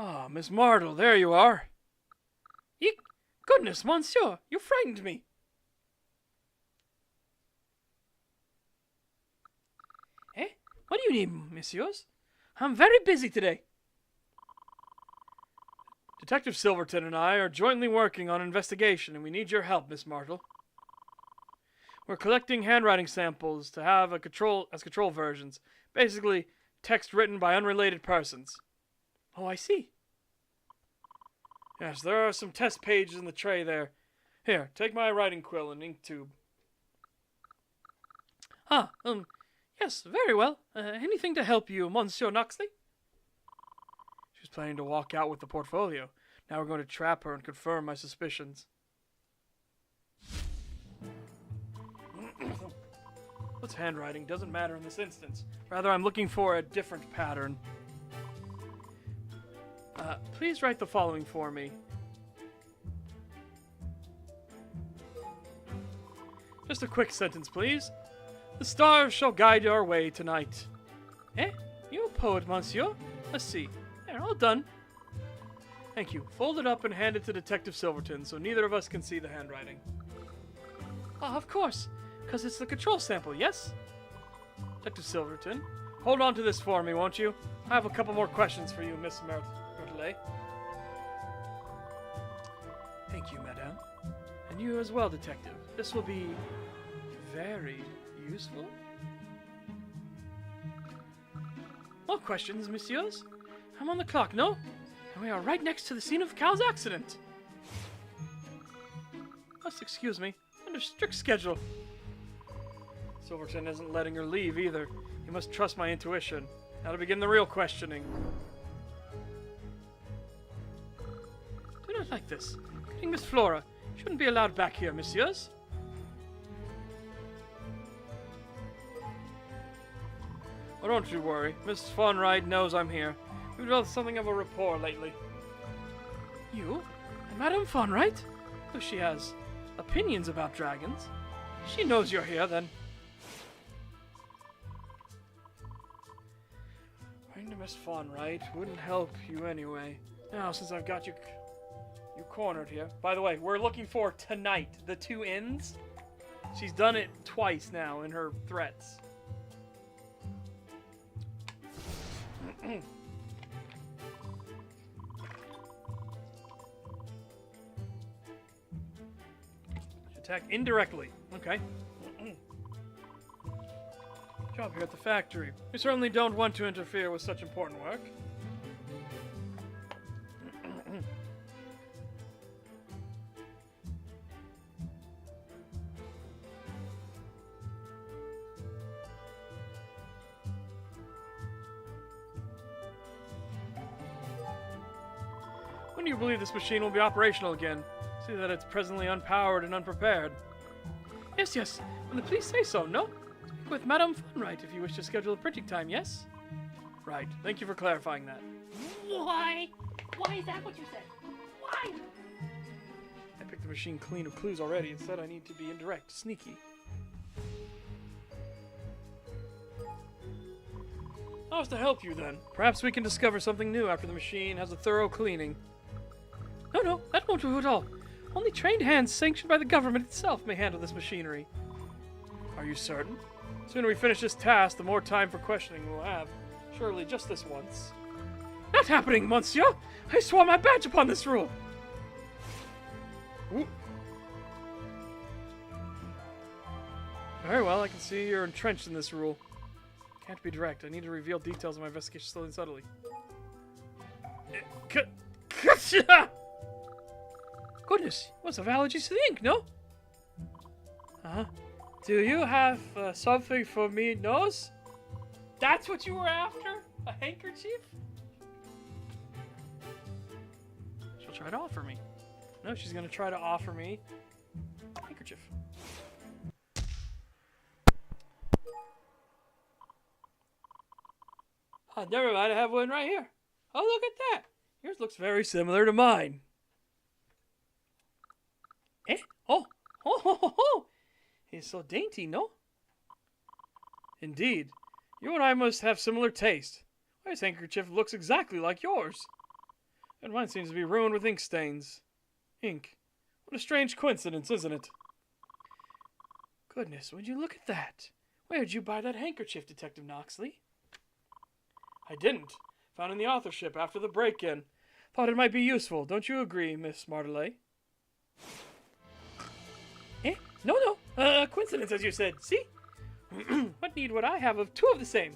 Ah, Miss Martel, there you are. Goodness, monsieur, you frightened me. Eh? What do you need, messieurs? I'm very busy today. Detective Silverton and I are jointly working on an investigation, and we need your help, Miss Martel. We're collecting handwriting samples to have control versions. Basically, text written by unrelated persons. Oh, I see. Yes, there are some test pages in the tray there. Here, take my writing quill and ink tube. Yes, very well. Anything to help you, Monsieur Noxley? She was planning to walk out with the portfolio. Now we're going to trap her and confirm my suspicions. What's handwriting? Doesn't matter in this instance. Rather, I'm looking for a different pattern. Please write the following for me. Just a quick sentence, please. The stars shall guide our way tonight. Eh? You a poet, monsieur? Let's see. There, all done. Thank you. Fold it up and hand it to Detective Silverton so neither of us can see the handwriting. Of course. Because it's the control sample, yes? Detective Silverton, hold on to this for me, won't you? I have a couple more questions for you, Miss Martel. Thank you, madame. And you as well, detective. This will be very useful. More questions, messieurs? I'm on the clock, no? And we are right next to the scene of Cal's accident. Must excuse me. Under strict schedule. Silverton isn't letting her leave either. You must trust my intuition. Now to begin the real questioning. Do not like this. Getting Miss Flora. Shouldn't be allowed back here, messieurs. Oh, don't you worry. Miss Von Wright knows I'm here. We've developed something of a rapport lately. You? Madame Von Wright? So she has opinions about dragons. She knows you're here, then. Writing to Miss Von Wright wouldn't help you anyway. Now, since I've got you cornered here. By the way, we're looking for tonight. The two ends. She's done it twice now in her threats. Attack indirectly. Okay. Job here at the factory. We certainly don't want to interfere with such important work. When do you believe this machine will be operational again? See that it's presently unpowered and unprepared. Yes. When the police say so, no? Speak with Madame Von Wright if you wish to schedule a printing time, yes? Right. Thank you for clarifying that. Why? Why is that what you said? Why? I picked the machine clean of clues already and said I need to be indirect, sneaky. How is to help you, then? Perhaps we can discover something new after the machine has a thorough cleaning. No, that won't do at all. Only trained hands sanctioned by the government itself may handle this machinery. Are you certain? The sooner we finish this task, the more time for questioning we'll have. Surely just this once. Not happening, monsieur! I swore my badge upon this rule! Ooh. Very well, I can see you're entrenched in this rule. Can't be direct. I need to reveal details of my investigation slowly and subtly. Goodness, you must have allergies to the ink, no? Do you have something for me, nose? That's what you were after? A handkerchief? She'll try to offer me. No, she's gonna try to offer me a handkerchief. Oh, never mind, I have one right here. Oh, look at that. Yours looks very similar to mine. Eh? Oh, oh, ho, ho, ho. He's so dainty, no? Indeed. You and I must have similar taste. This handkerchief looks exactly like yours. And mine seems to be ruined with ink stains. Ink. What a strange coincidence, isn't it? Goodness, would you look at that? Where did you buy that handkerchief, Detective Knoxley? I didn't. Found in the authorship after the break-in. Thought it might be useful. Don't you agree, Miss Martelet? Eh? No. Coincidence, as you said. See? What need would I have of two of the same?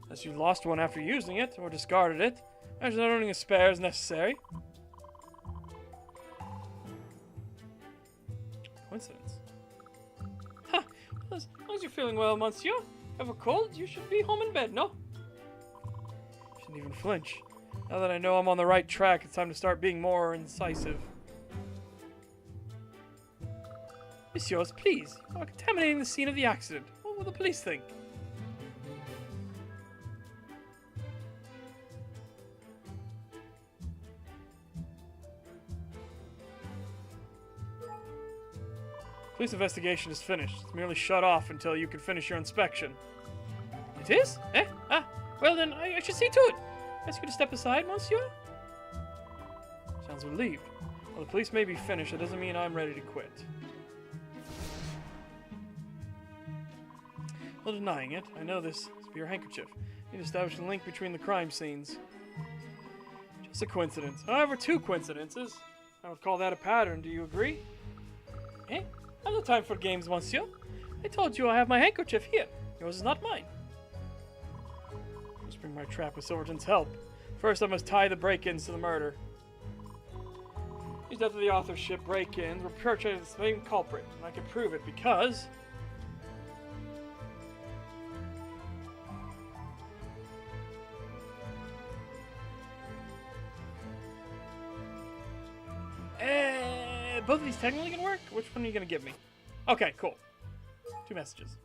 Unless you lost one after using it, or discarded it. Imagine not owning a spare is necessary. Coincidence. Ha! As long as you're feeling well, monsieur. Have a cold? You should be home in bed, no? Shouldn't even flinch. Now that I know I'm on the right track, it's time to start being more incisive. Messieurs, please. You are contaminating the scene of the accident. What will the police think? Police investigation is finished. It's merely shut off until you can finish your inspection. It is? Eh? Ah, well then, I should see to it. Ask you to step aside, monsieur? Sounds relieved. While the police may be finished, it doesn't mean I'm ready to quit. Well, denying it, I know this to be your handkerchief. You need to establish a link between the crime scenes. Just a coincidence. However, two coincidences. I would call that a pattern. Do you agree? Eh? I have no time for games, monsieur. I told you I have my handkerchief here. Yours is not mine. I'll spring my trap with Silverton's help. First, I must tie the break-ins to the murder. These death of the authorship break-ins were perpetrated by the same culprit, and I can prove it because... Both of these technically can work? Which one are you going to give me? Okay, cool. 2 messages.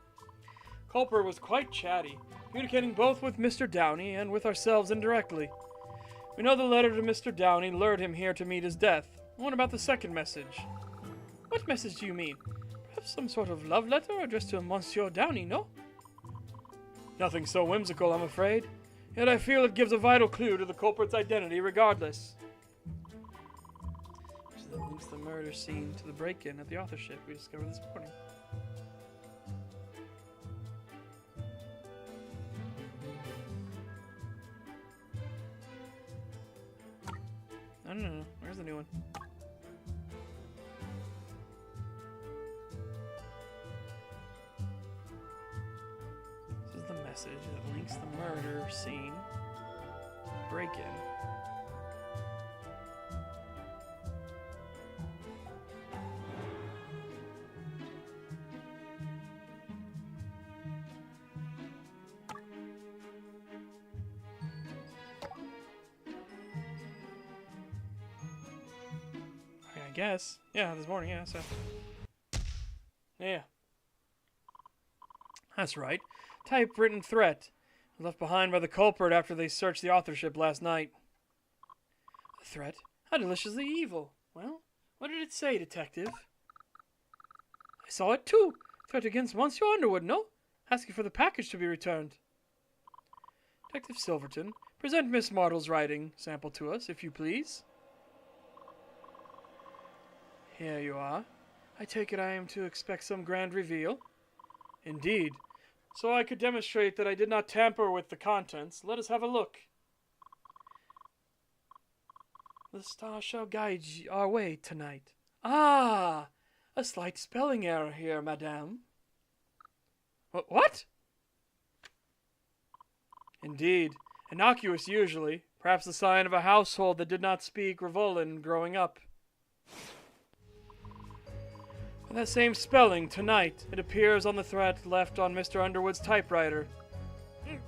Culprit was quite chatty, communicating both with Mr. Downey and with ourselves indirectly. We know the letter to Mr. Downey lured him here to meet his death. What about the second message? What message do you mean? Perhaps some sort of love letter addressed to Monsieur Downey, no? Nothing so whimsical, I'm afraid. Yet I feel it gives a vital clue to the culprit's identity regardless. That links the murder scene to the break-in at the authorship we discovered this morning. No. Where's the new one? This is the message that links the murder scene to the break-in. I guess. Yeah, this morning, yeah, so. Yeah. That's right. Typewritten threat. Left behind by the culprit after they searched the authorship last night. A threat? How deliciously evil. Well, what did it say, detective? I saw it too. Threat against Monsieur Underwood, no? Asking for the package to be returned. Detective Silverton, present Miss Martle's writing sample to us, if you please. Here you are. I take it I am to expect some grand reveal? Indeed. So I could demonstrate that I did not tamper with the contents. Let us have a look. The star shall guide our way tonight. Ah! A slight spelling error here, madame. What? Indeed. Innocuous usually. Perhaps the sign of a household that did not speak Revolin growing up. And that same spelling, tonight, it appears on the threat left on Mr. Underwood's typewriter. It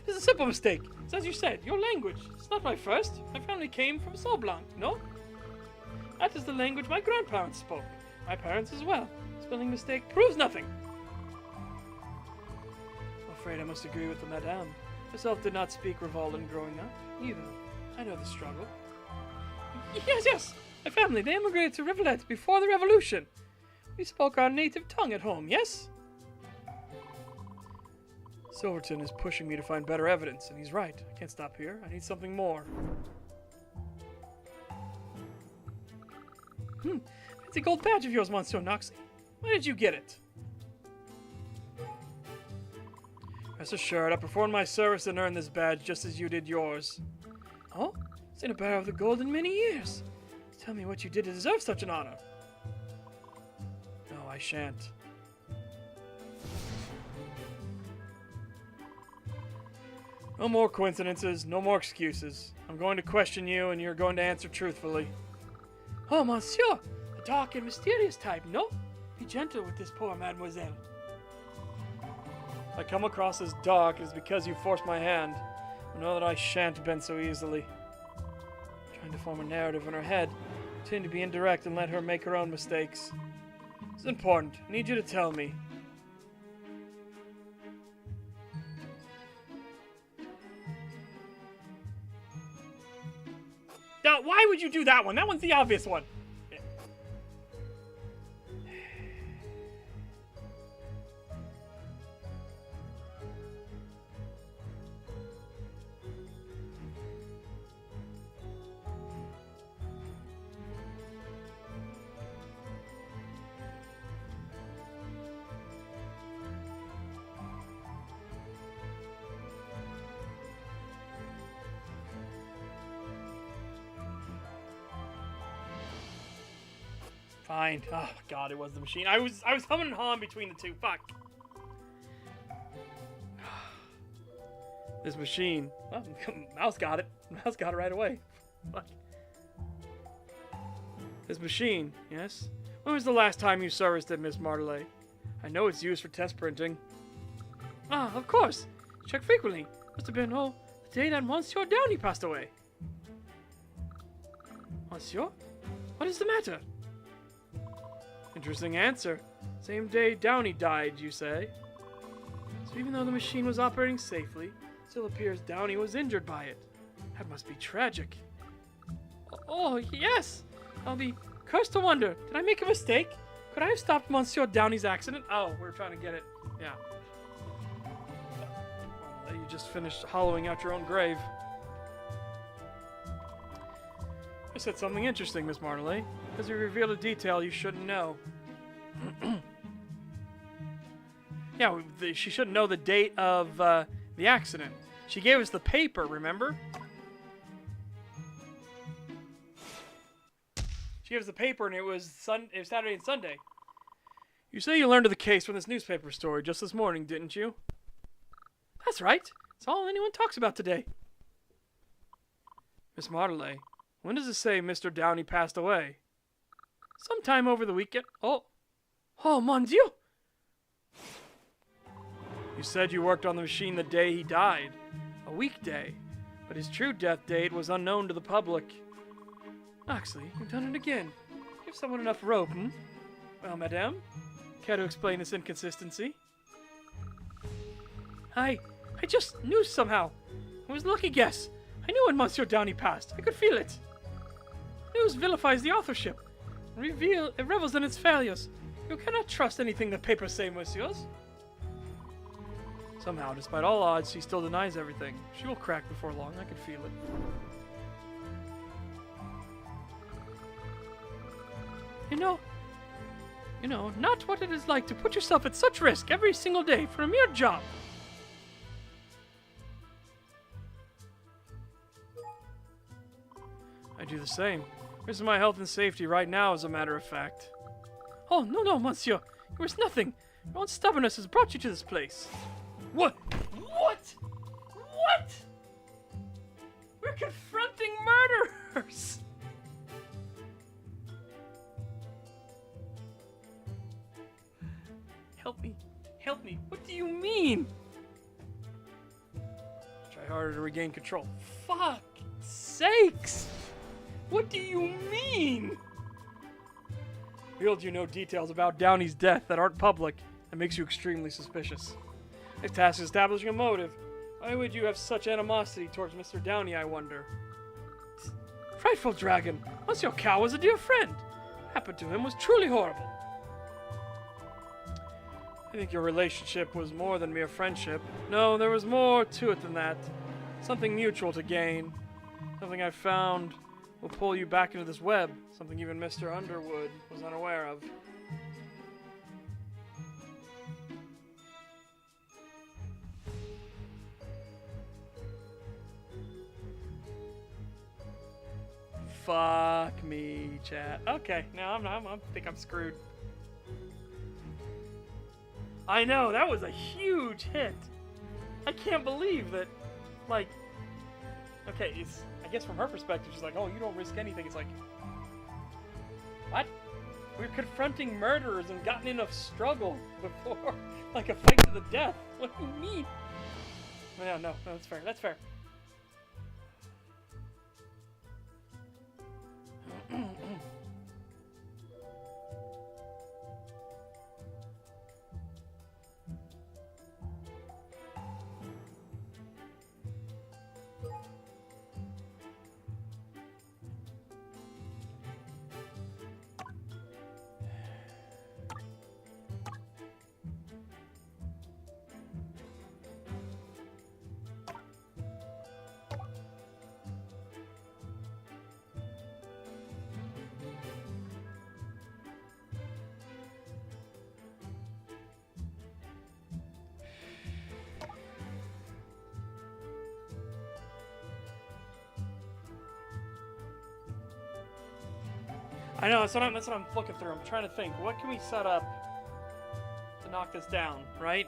is a simple mistake. It's as you said, your language. It's not my first. My family came from Soblanc, no? That is the language my grandparents spoke. My parents as well. Spelling mistake proves nothing. I'm afraid I must agree with the madame. Herself did not speak Revolin growing up, either. I know the struggle. Yes. My family, they immigrated to Rivulet before the revolution. We spoke our native tongue at home, yes? Silverton is pushing me to find better evidence, and he's right. I can't stop here. I need something more. It's a gold badge of yours, Monsieur Noxley. Where did you get it? Rest assured, I performed my service and earned this badge just as you did yours. Oh? It's in a bearer of the gold in many years. Tell me what you did to deserve such an honor. No, I shan't. No more coincidences, no more excuses. I'm going to question you, and you're going to answer truthfully. Oh, monsieur! A dark and mysterious type, no? Be gentle with this poor mademoiselle. If I come across as dark, it is because you forced my hand. I know that I shan't bend so easily. Trying to form a narrative in her head. Continue to be indirect and let her make her own mistakes. It's important. I need you to tell me. Now, why would you do that one? That one's the obvious one. Fine. Oh god, it was the machine. I was humming and hawing between the two. Fuck. This machine. Oh, Mouse got it. Mouse got it right away. Fuck. This machine, yes? When was the last time you serviced it, Miss Martelet? I know it's used for test printing. Ah, of course. Check frequently. Must have been, the day that Monsieur Downey passed away. Monsieur? What is the matter? Interesting answer. Same day Downey died, you say? So even though the machine was operating safely, it still appears Downey was injured by it. That must be tragic. Oh, yes! I'll be cursed to wonder. Did I make a mistake? Could I have stopped Monsieur Downey's accident? Oh, we're trying to get it. Yeah. Well, you just finished hollowing out your own grave. I said something interesting, Miss Martelet, because you revealed a detail you shouldn't know. Yeah, she shouldn't know the date of the accident. She gave us the paper, remember? She gave us the paper, and it was Saturday and Sunday. You say you learned of the case from this newspaper story just this morning, didn't you? That's right. It's all anyone talks about today. Miss Martelet, when does it say Mr. Downey passed away? Sometime over the weekend. Oh, mon Dieu! You said you worked on the machine the day he died. A weekday. But his true death date was unknown to the public. Oxley, you've done it again. Give someone enough rope, hmm? Well, madame, care to explain this inconsistency? I just knew somehow. It was a lucky guess. I knew when Monsieur Downey passed. I could feel it. News vilifies the authorship. It revels in its failures. You cannot trust anything the papers say, messieurs. Somehow, despite all odds, she still denies everything. She will crack before long. I can feel it. You know, not what it is like to put yourself at such risk every single day for a mere job. I do the same. This is my health and safety right now, as a matter of fact. Oh, no, monsieur. It was nothing. Your own stubbornness has brought you to this place. What? What? We're confronting murderers! Help me. Help me. What do you mean? Try harder to regain control. Fuck sakes! What do you mean? Revealed you know details about Downey's death that aren't public. That makes you extremely suspicious. This task is establishing a motive. Why would you have such animosity towards Mr. Downey, I wonder? Frightful dragon. Monsieur Cow was a dear friend. What happened to him was truly horrible. I think your relationship was more than mere friendship. No, there was more to it than that. Something mutual to gain. Something I found will pull you back into this web. Something even Mr. Underwood was unaware of. Fuck me, chat. Okay, now I think I'm screwed. I know, that was a huge hit. I can't believe that, like, okay, I guess from her perspective, she's like, oh, you don't risk anything. It's like, what? We're confronting murderers and gotten enough struggle before, like, a fight to the death. What do you mean? No, that's fair, that's fair. I know, that's what I'm looking through. I'm trying to think, what can we set up to knock this down, right?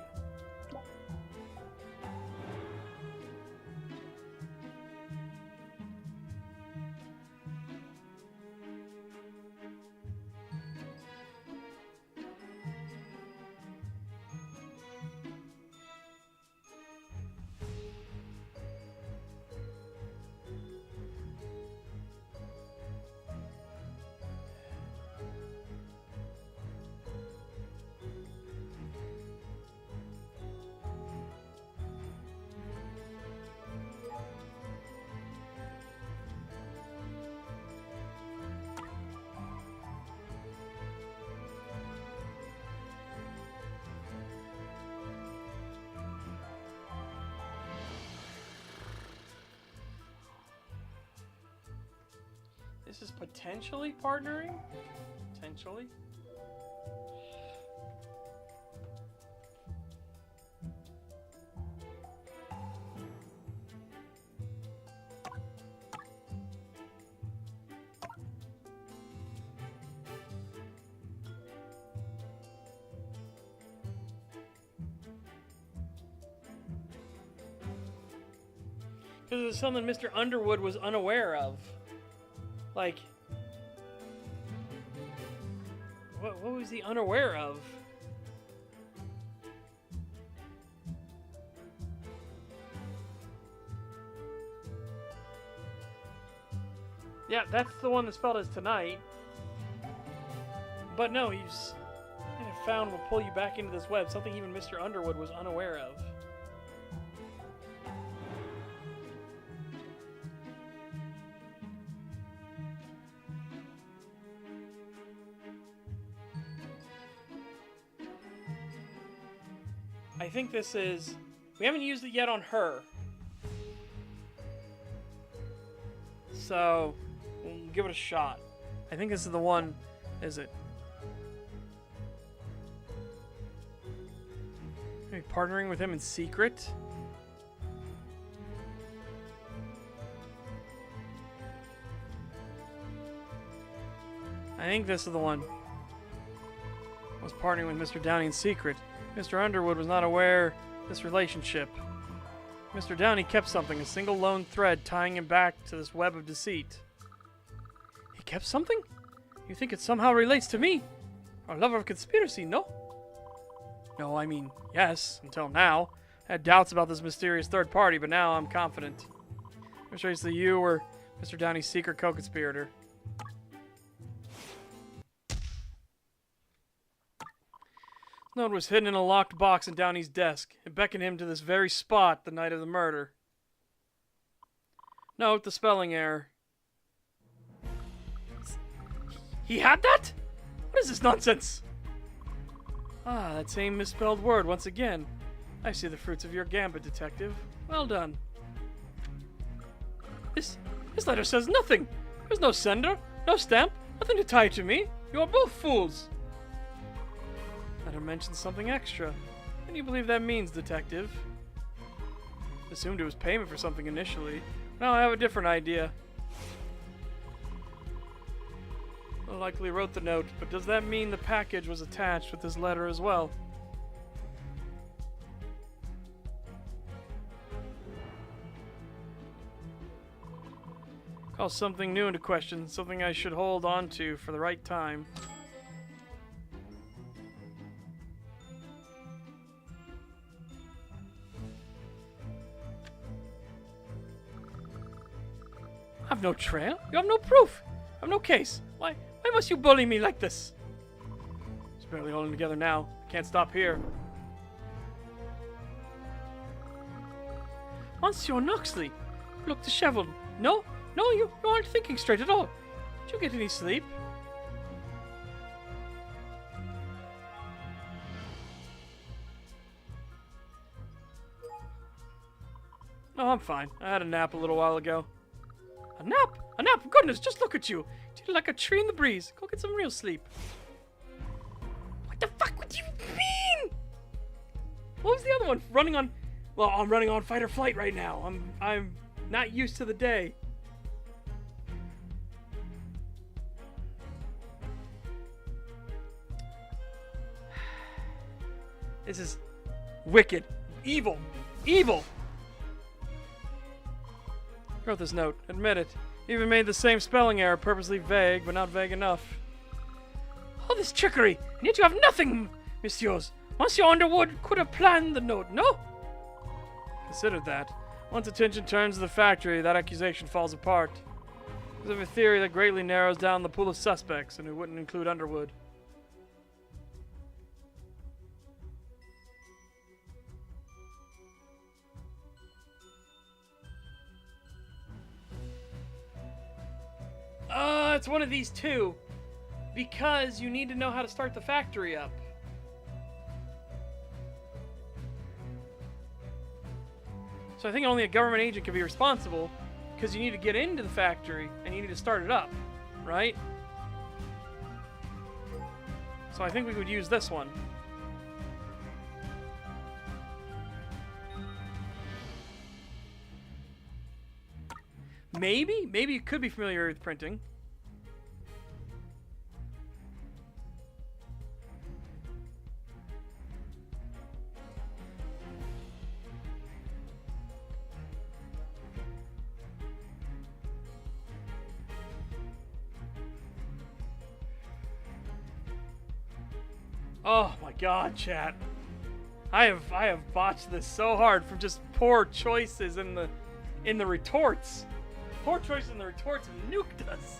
This is potentially partnering? Potentially? Because it's something Mr. Underwood was unaware of. Like, what was he unaware of? Yeah, that's the one that's spelled as tonight. But no, he's kind of found will pull you back into this web, something even Mr. Underwood was unaware of. I think this is... We haven't used it yet on her. So, we'll give it a shot. I think this is the one... Is it? Maybe partnering with him in secret? I think this is the one. Was partnering with Mr. Downey in secret. Mr. Underwood was not aware of this relationship. Mr. Downey kept something, a single lone thread tying him back to this web of deceit. He kept something? You think it somehow relates to me? Our lover of conspiracy, no? No, I mean, yes, until now. I had doubts about this mysterious third party, but now I'm confident. I'm sure it's you or Mr. Downey's secret co-conspirator. The note was hidden in a locked box in Downey's desk. It beckoned him to this very spot the night of the murder. Note the spelling error. He had that? What is this nonsense? Ah, that same misspelled word once again. I see the fruits of your gambit, detective. Well done. This letter says nothing. There's no sender, no stamp, nothing to tie to me. You are both fools. Letter mentions something extra. What do you believe that means, detective? Assumed it was payment for something initially. Now I have a different idea. I likely wrote the note, but does that mean the package was attached with this letter as well? Call something new into question, something I should hold on to for the right time. I have no trail. You have no proof. I have no case. Why must you bully me like this? It's barely holding together now. I can't stop here. Monsieur Knoxley, you look disheveled. No, you aren't thinking straight at all. Did you get any sleep? Oh, I'm fine. I had a nap a little while ago. A nap? A nap? Goodness, just look at you. You're like a tree in the breeze. Go get some real sleep. What the fuck would you mean? What was the other one? Running on... Well, I'm running on fight or flight right now. I'm not used to the day. This is wicked. Evil. Evil. Wrote this note. Admit it. Even made the same spelling error, purposely vague, but not vague enough. All this trickery, and yet you have nothing, messieurs. Monsieur Underwood could have planned the note, no? Considered that. Once attention turns to the factory, that accusation falls apart. There's a theory that greatly narrows down the pool of suspects, and it wouldn't include Underwood. It's one of these two. Because you need to know how to start the factory up. So I think only a government agent can be responsible, because you need to get into the factory and you need to start it up, right? So I think we would use this one. Maybe you could be familiar with printing. Oh my god, chat. I have botched this so hard from just poor choices in the retorts. Poor choices in the retorts have nuked us.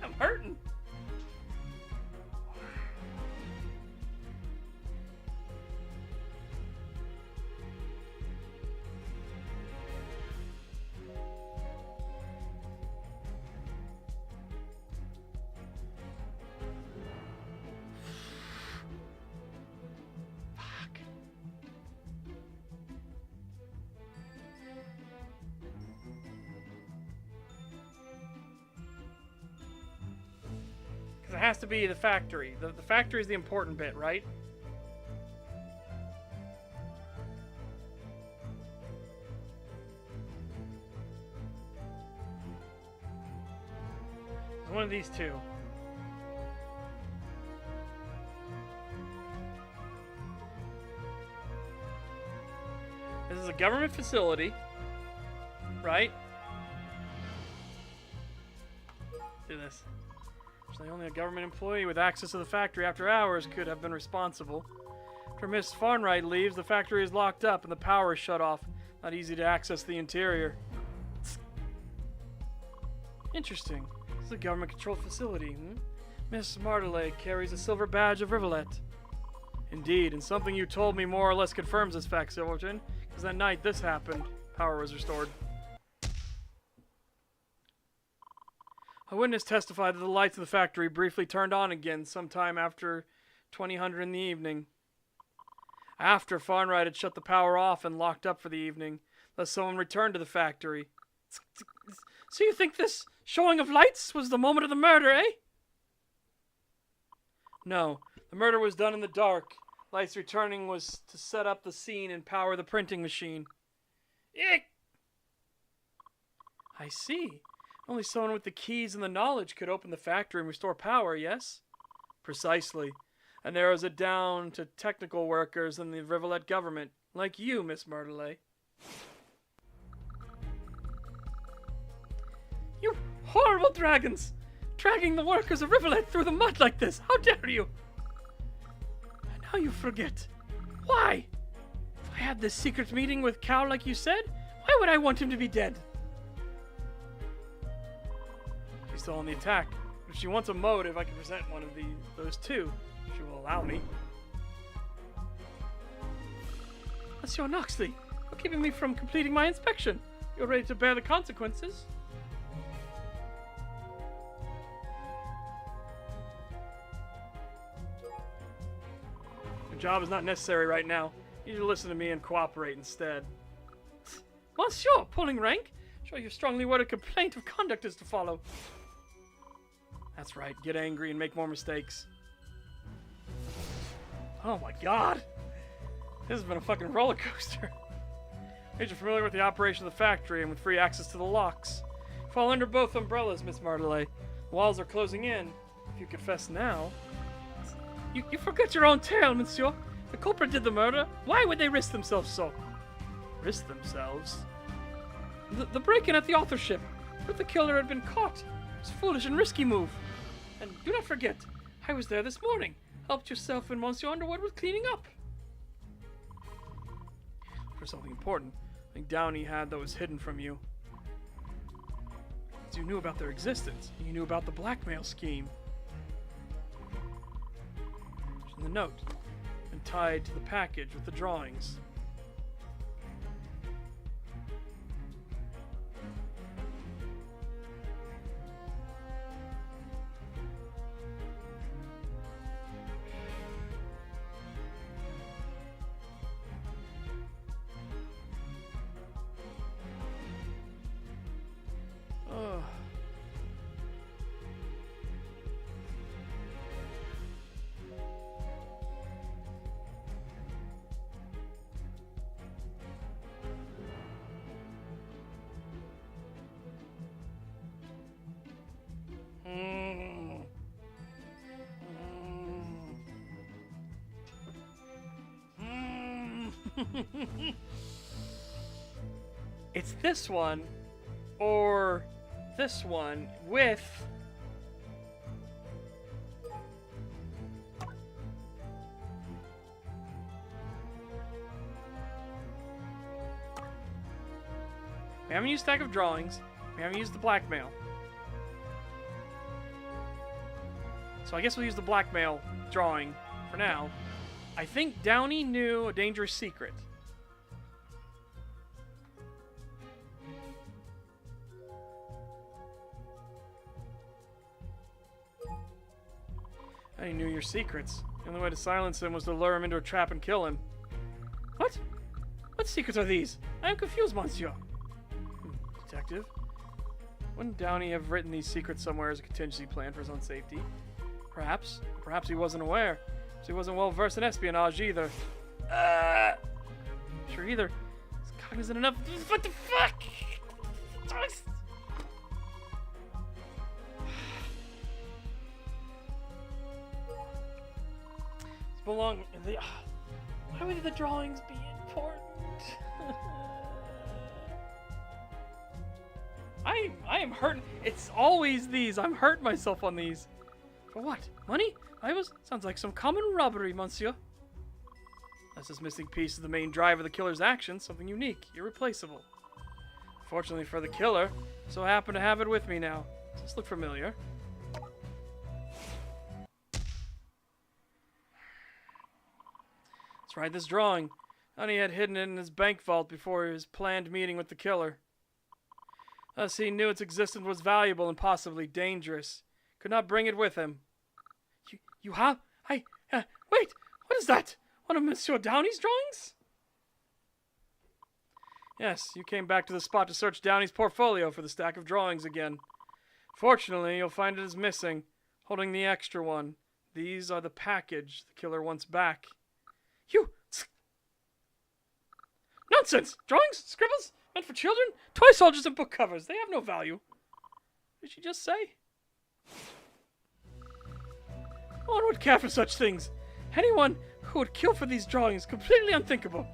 I'm hurting. It has to be the factory. The factory is the important bit, right? It's one of these two. This is a government facility, right? Do this. Only a government employee with access to the factory after hours could have been responsible. After Miss Farnwright leaves, the factory is locked up and the power is shut off. Not easy to access the interior. Interesting. This is a government-controlled facility, Miss Martelay carries a silver badge of Rivulet. Indeed, and something you told me more or less confirms this fact, Silverton, because that night this happened, power was restored. A witness testified that the lights in the factory briefly turned on again sometime after 2000 in the evening. After Farnwright had shut the power off and locked up for the evening, thus someone returned to the factory. So you think this showing of lights was the moment of the murder, eh? No, the murder was done in the dark. Lights returning was to set up the scene and power the printing machine. Eek! I see. Only someone with the keys and the knowledge could open the factory and restore power, yes? Precisely. And narrows it down to technical workers in the Rivulet government, like you, Miss Martelay. You horrible dragons! Dragging the workers of Rivulet through the mud like this! How dare you! And now you forget. Why? If I had this secret meeting with Cal like you said, why would I want him to be dead? She's still on the attack. If she wants a motive, I can present one of those two. She will allow me. Monsieur Noxley, you're keeping me from completing my inspection. You're ready to bear the consequences. Your job is not necessary right now. You need to listen to me and cooperate instead. Monsieur, pulling rank? Sure your strongly worded complaint of conduct is to follow. That's right. Get angry and make more mistakes. Oh my god! This has been a fucking roller coaster. You're familiar with the operation of the factory and with free access to the locks. Fall under both umbrellas, Miss Martelay. The walls are closing in. If you confess now... You forget your own tale, monsieur. The culprit did the murder. Why would they risk themselves so? Risk themselves? The break-in at the authorship. If the killer had been caught. It was a foolish and risky move. And do not forget, I was there this morning. Helped yourself and Monsieur Underwood with cleaning up. For something important. I think Downey had that was hidden from you. You knew about their existence. You knew about the blackmail scheme. In the note. And tied to the package with the drawings. It's this one or this one with we haven't used stack of drawings. We haven't used the blackmail. So I guess we'll use the blackmail drawing for now. I think Downey knew a dangerous secret. And he knew your secrets. The only way to silence him was to lure him into a trap and kill him. What? What secrets are these? I am confused, monsieur. Detective? Wouldn't Downey have written these secrets somewhere as a contingency plan for his own safety? Perhaps. Perhaps he wasn't aware. Perhaps he wasn't well versed in espionage either. Sure either. He's cognizant enough. What the fuck? Belong. Why would the drawings be important? I am hurt. It's always these. I'm hurt myself on these. For what? Money? Sounds like some common robbery, monsieur. That's this missing piece of the main drive of the killer's actions, something unique, irreplaceable. Fortunately for the killer, I so happen to have it with me now. Does this look familiar? That's right, this drawing. Honey had hidden it in his bank vault before his planned meeting with the killer. Thus he knew its existence was valuable and possibly dangerous. Could not bring it with him. You have? Wait! What is that? One of Monsieur Downey's drawings? Yes, you came back to the spot to search Downey's portfolio for the stack of drawings again. Fortunately, you'll find it is missing, holding the extra one. These are the package the killer wants back. You! Nonsense! Drawings? Scribbles? Meant for children? Toy soldiers and book covers. They have no value. What did she just say? No one would care for such things. Anyone who would kill for these drawings is completely unthinkable.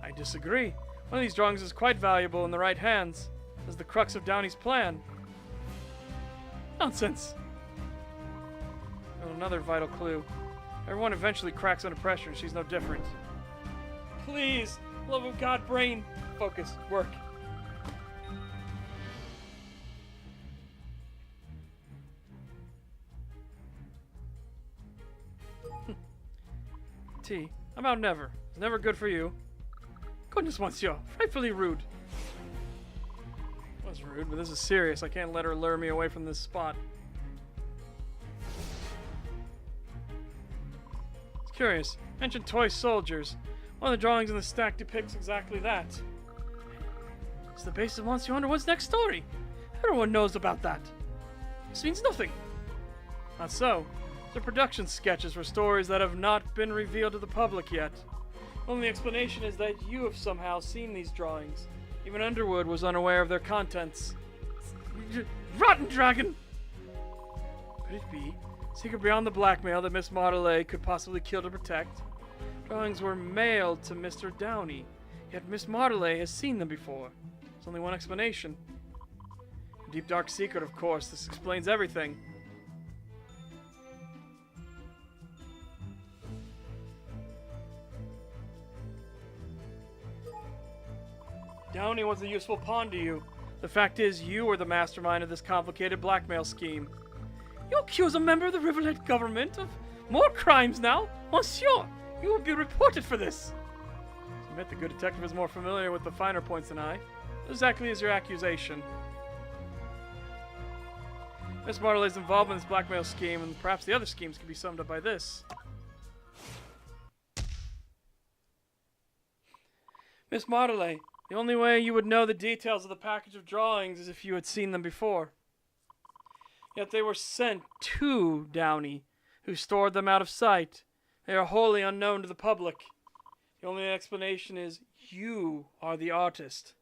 I disagree. One of these drawings is quite valuable in the right hands, as the crux of Downey's plan. Nonsense. Oh, another vital clue. Everyone eventually cracks under pressure, and she's no different. Please, love of God, brain, focus, work. T, about never. It's never good for you. Goodness, monsieur, frightfully rude. It was rude, but this is serious. I can't let her lure me away from this spot. It's curious. Mentioned toy soldiers. One of the drawings in the stack depicts exactly that. It's the basis of Monsieur Underwood's next story. Everyone knows about that. This means nothing. Not so. They're production sketches for stories that have not been revealed to the public yet. Only explanation is that you have somehow seen these drawings. Even Underwood was unaware of their contents. Rotten dragon! Could it be? Secret beyond the blackmail that Miss Martelet could possibly kill to protect? Drawings were mailed to Mr. Downey, yet Miss Martelet has seen them before. There's only one explanation. A deep dark secret, of course. This explains everything. Downey was a useful pawn to you. The fact is, you were the mastermind of this complicated blackmail scheme. You accuse a member of the Riverlet government of more crimes now? Monsieur, you will be reported for this. I admit the good detective is more familiar with the finer points than I. What exactly is your accusation? Miss Martelet's involvement in this blackmail scheme, and perhaps the other schemes, can be summed up by this. Miss Martelet, the only way you would know the details of the package of drawings is if you had seen them before. Yet they were sent to Downey, who stored them out of sight. They are wholly unknown to the public. The only explanation is you are the artist.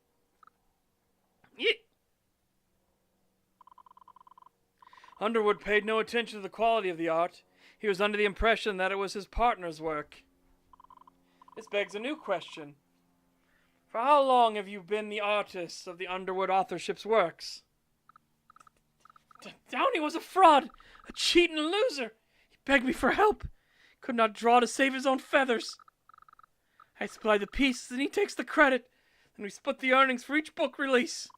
Underwood paid no attention to the quality of the art. He was under the impression that it was his partner's work. This begs a new question. For how long have you been the artist of the Underwood authorship's works? Downey was a fraud, a cheat and a loser. He begged me for help. Could not draw to save his own feathers. I supplied the pieces and he takes the credit, and we split the earnings for each book release.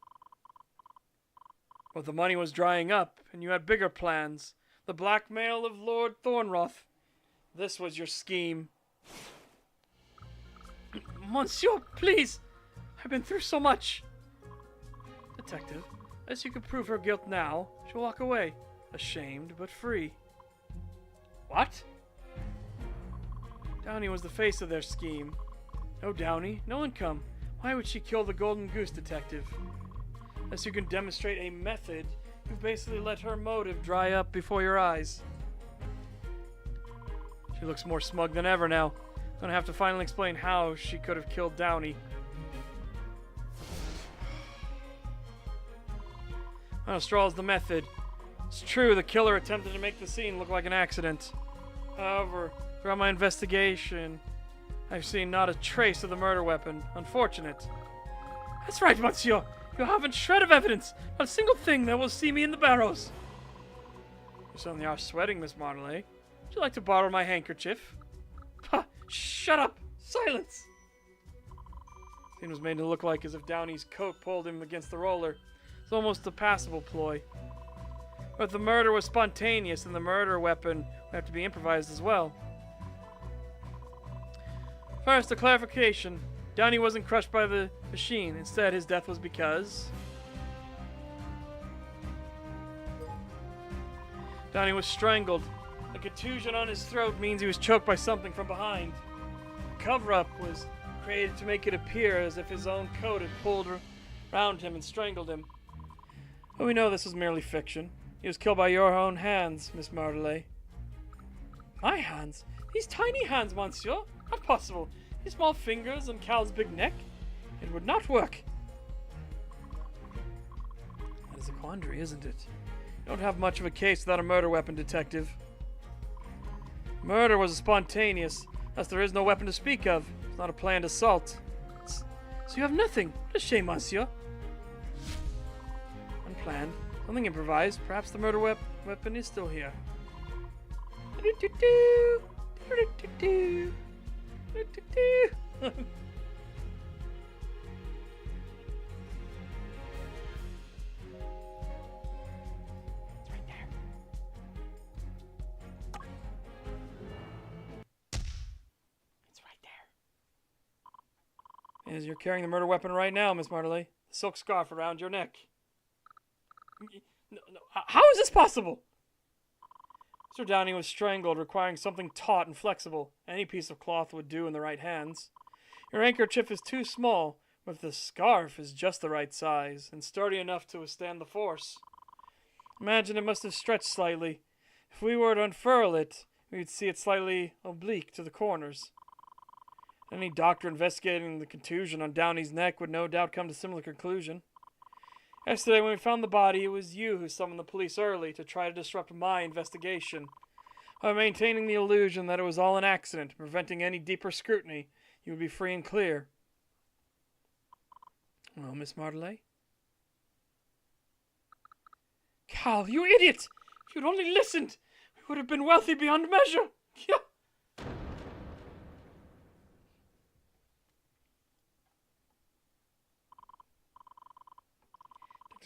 But the money was drying up, and you had bigger plans. The blackmail of Lord Thornroth. This was your scheme. Monsieur, please. I've been through so much. Detective, as you can prove her guilt now, she'll walk away, ashamed but free. What? Downey was the face of their scheme. No Downey, no income. Why would she kill the Golden Goose detective? Unless you can demonstrate a method, you've basically let her motive dry up before your eyes. She looks more smug than ever now. Gonna have to finally explain how she could have killed Downey. Well, straw's the method. It's true, the killer attempted to make the scene look like an accident. However, throughout my investigation, I've seen not a trace of the murder weapon. Unfortunate. That's right, monsieur. You haven't a shred of evidence. Not a single thing that will see me in the barrows. You certainly are sweating, Miss Martelet. Would you like to borrow my handkerchief? Ha! Shut up! Silence! Scene was made to look like as if Downey's coat pulled him against the roller. It's almost a passable ploy. But the murder was spontaneous, and the murder weapon would have to be improvised as well. First, a clarification. Downey wasn't crushed by the machine. Instead, his death was because... Downey was strangled. A contusion on his throat means he was choked by something from behind. The cover-up was created to make it appear as if his own coat had pulled around him and strangled him. But we know this was merely fiction. He was killed by your own hands, Miss Martelet. My hands? These tiny hands, monsieur? Not possible. His small fingers and Cal's big neck? It would not work. That is a quandary, isn't it? You don't have much of a case without a murder weapon, detective. Murder was spontaneous, thus there is no weapon to speak of. It's not a planned assault. So you have nothing? What a shame, monsieur. Unplanned. Something improvised. Perhaps the murder weapon is still here. As you're carrying the murder weapon right now, Miss Martelet. The silk scarf around your neck. No. How is this possible? Mr. Downey was strangled, requiring something taut and flexible. Any piece of cloth would do in the right hands. Your handkerchief is too small, but the scarf is just the right size, and sturdy enough to withstand the force. Imagine it must have stretched slightly. If we were to unfurl it, we would see it slightly oblique to the corners. Any doctor investigating the contusion on Downey's neck would no doubt come to a similar conclusion. Yesterday, when we found the body, it was you who summoned the police early to try to disrupt my investigation. By maintaining the illusion that it was all an accident, preventing any deeper scrutiny, you would be free and clear. Well, Miss Martelet? Cal, you idiot! If you'd only listened, we would have been wealthy beyond measure. Yeah.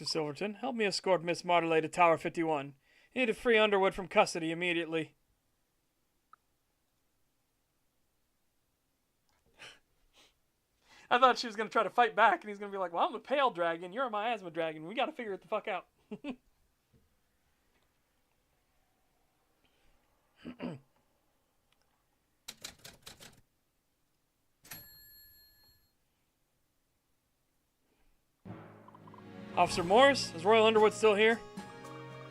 Dr. Silverton, help me escort Miss Martelet to Tower 51. You need to free Underwood from custody immediately. I thought she was going to try to fight back, and he's going to be like, well, I'm a pale dragon, you're a miasma dragon, we got to figure it the fuck out. Officer Morris, is Royal Underwood still here?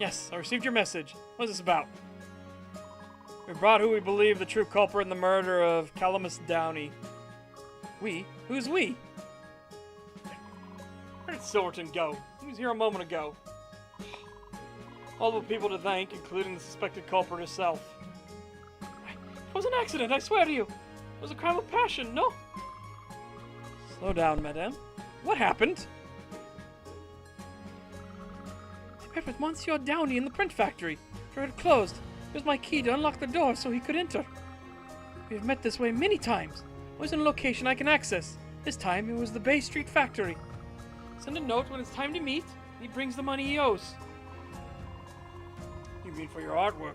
Yes, I received your message. What is this about? We brought who we believe the true culprit in the murder of Calamus Downey. We? Who's we? Where did Silverton go? He was here a moment ago. Multiple people to thank, including the suspected culprit herself. It was an accident, I swear to you. It was a crime of passion, no? Slow down, madame. What happened? I met with Monsieur Downey in the print factory. For it had closed. Here's my key to unlock the door so he could enter. We have met this way many times. Always in a location I can access. This time it was the Bay Street factory. Send a note when it's time to meet, and he brings the money he owes. You mean for your artwork?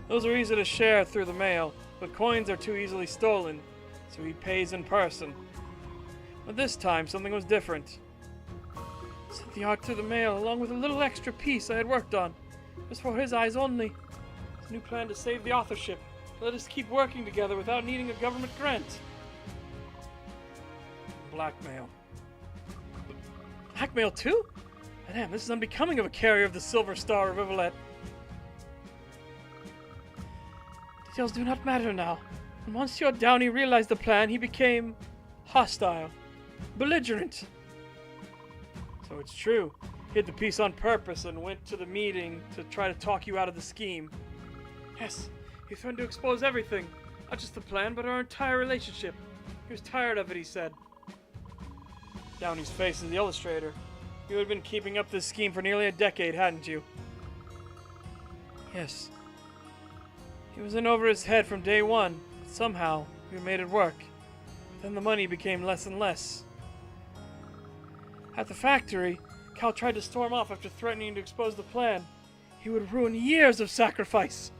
Those are easy to share through the mail, but coins are too easily stolen, so he pays in person. But this time, something was different. Sent the art through the mail, along with a little extra piece I had worked on. It was for his eyes only. It's a new plan to save the authorship. Let us keep working together without needing a government grant. Blackmail. Blackmail too? Madame, this is unbecoming of a carrier of the Silver Star of Rivulet. Details do not matter now. When Monsieur Downey realized the plan, he became hostile, belligerent. So it's true. He hid the piece on purpose and went to the meeting to try to talk you out of the scheme. Yes, he threatened to expose everything. Not just the plan, but our entire relationship. He was tired of it, he said. Downey's face is the illustrator. You had been keeping up this scheme for nearly a decade, hadn't you? Yes. He was in over his head from day one. But somehow, We made it work. Then the money became less and less. At the factory, Cal tried to storm off after threatening to expose the plan. He would ruin years of sacrifice.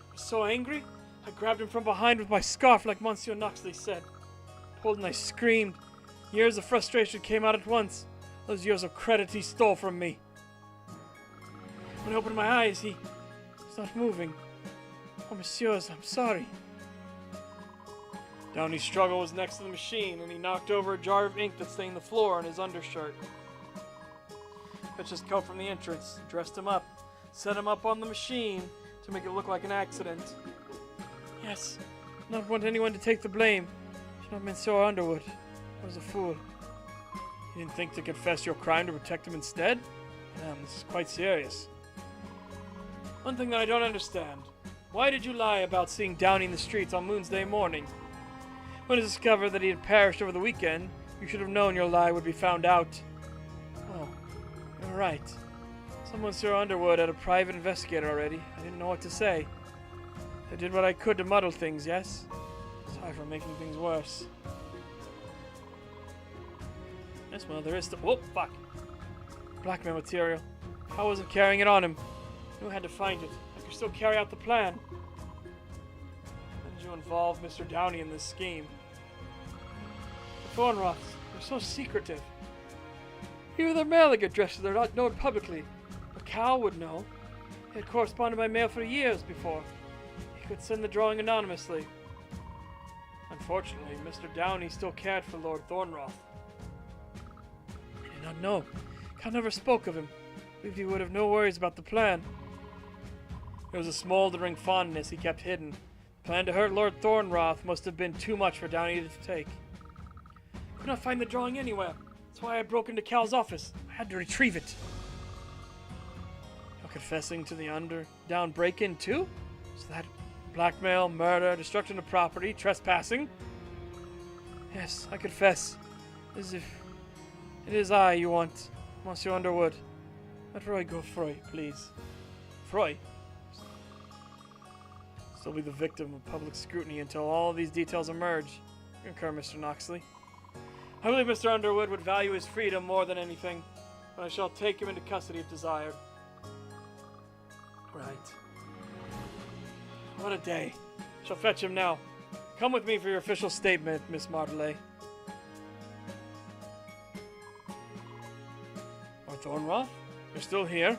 I was so angry, I grabbed him from behind with my scarf like Monsieur Knoxley said. Pulled and I screamed. Years of frustration came out at once. Those years of credit he stole from me. When I opened my eyes, he was not moving. Oh, messieurs, I'm sorry. Downey's struggle was next to the machine, and he knocked over a jar of ink that stained the floor on his undershirt. Fetched his coat from the entrance, dressed him up, set him up on the machine to make it look like an accident. Yes, I don't want anyone to take the blame. It's not Monsieur Underwood. I was a fool. You didn't think to confess your crime to protect him instead? This is quite serious. One thing that I don't understand. Why did you lie about seeing Downey in the streets on Moon's Day morning? When it was discovered that he had perished over the weekend, you should have known your lie would be found out. Oh, you're right. Someone Sir Underwood had a private investigator already. I didn't know what to say. I did what I could to muddle things, yes? Sorry for making things worse. Yes, well, there is still... Whoa, fuck. Blackmail material. I wasn't carrying it on him. Who had to find it? I could still carry out the plan. How did you involve Mr. Downey in this scheme? The Thornroths, they're so secretive. Even their mailing addresses are not known publicly. But Cal would know. He had corresponded by mail for years before. He could send the drawing anonymously. Unfortunately, Mr. Downey still cared for Lord Thornroth. I did not know. Cal never spoke of him. Believed he would have no worries about the plan. There was a smoldering fondness he kept hidden. The plan to hurt Lord Thornroth must have been too much for Downey to take. Could not find the drawing anywhere. That's why I broke into Cal's office. I had to retrieve it. You're confessing to the underdown break-in too? Is that blackmail, murder, destruction of property, trespassing? Yes, I confess. As if it is I you want, Monsieur Underwood. Let Roy go free, please. Roy? Still be the victim of public scrutiny until all of these details emerge. You concur, Mr. Knoxley. I believe Mr. Underwood would value his freedom more than anything, but I shall take him into custody if desired. Right. What a day. I shall fetch him now. Come with me for your official statement, Miss Martelet. Lord Thornroth? You're still here?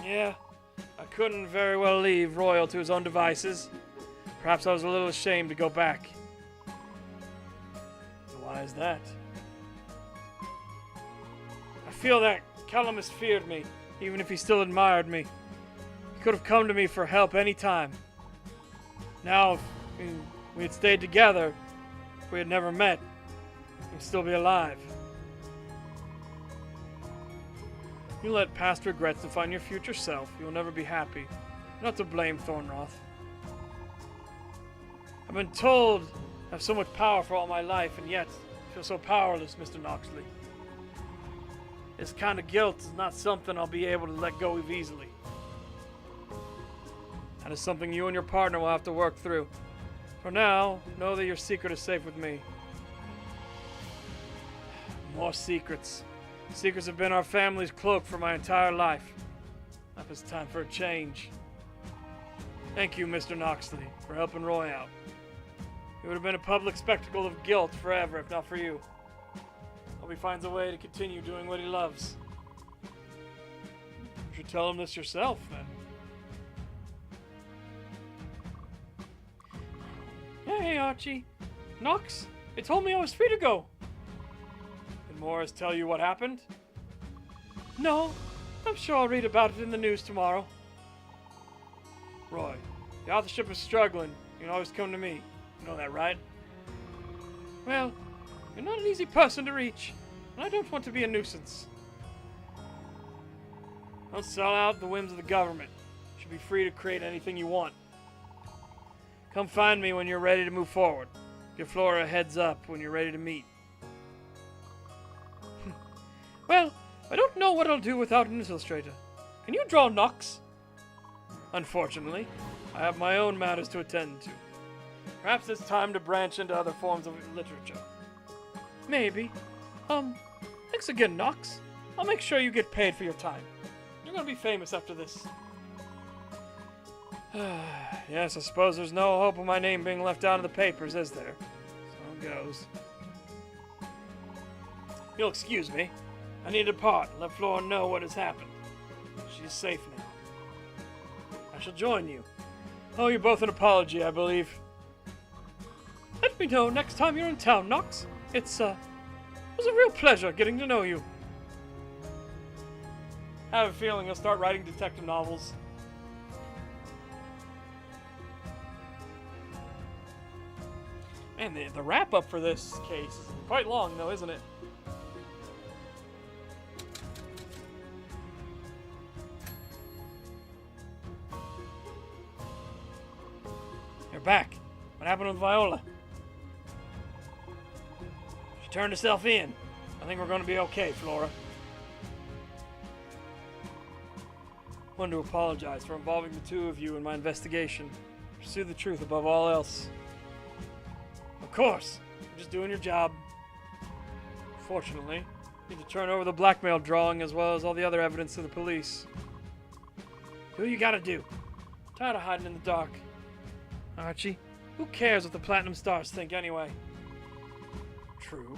Yeah. I couldn't very well leave Royal to his own devices. Perhaps I was a little ashamed to go back. Why is that? I feel that Calamus feared me, even if he still admired me. He could have come to me for help any time. Now, if we had stayed together, if we had never met, we'd still be alive. You let past regrets define your future self. You'll never be happy. Not to blame, Thornroth. I've been told I have so much power for all my life, and yet I feel so powerless, Mr. Knoxley. This kind of guilt is not something I'll be able to let go of easily. That is something you and your partner will have to work through. For now, know that your secret is safe with me. More secrets. Secrets have been our family's cloak for my entire life. Now it's time for a change. Thank you, Mr. Knoxley, for helping Roy out. It would have been a public spectacle of guilt forever if not for you. Hope he finds a way to continue doing what he loves. You should tell him this yourself, then. Hey, Archie. Knox, they told me I was free to go. Did Morris tell you what happened? No. I'm sure I'll read about it in the news tomorrow. Roy, the authorship is struggling. You can always come to me. You know that, right? Well, you're not an easy person to reach, and I don't want to be a nuisance. Don't sell out the whims of the government. You should be free to create anything you want. Come find me when you're ready to move forward. Give Flora a heads up when you're ready to meet. Well, I don't know what I'll do without an illustrator. Can you draw Knox? Unfortunately, I have my own matters to attend to. Perhaps it's time to branch into other forms of literature. Maybe. Thanks again, Knox. I'll make sure you get paid for your time. You're gonna be famous after this. Yes, I suppose there's no hope of my name being left out of the papers, is there? So it goes. You'll excuse me. I need to depart and let Flora know what has happened. She is safe now. I shall join you. Oh, you both an apology, I believe. Let me know next time you're in town, Knox. It was a real pleasure getting to know you. I have a feeling you'll start writing detective novels. Man, the wrap-up for this case is quite long, though, isn't it? You're back. What happened with Viola? She turned herself in. I think we're going to be okay, Flora. I wanted to apologize for involving the two of you in my investigation. Pursue the truth above all else. Of course. You're just doing your job. Fortunately, you need to turn over the blackmail drawing as well as all the other evidence to the police. Do what you gotta do. I'm tired of hiding in the dark. Archie, who cares what the Platinum Stars think anyway? True.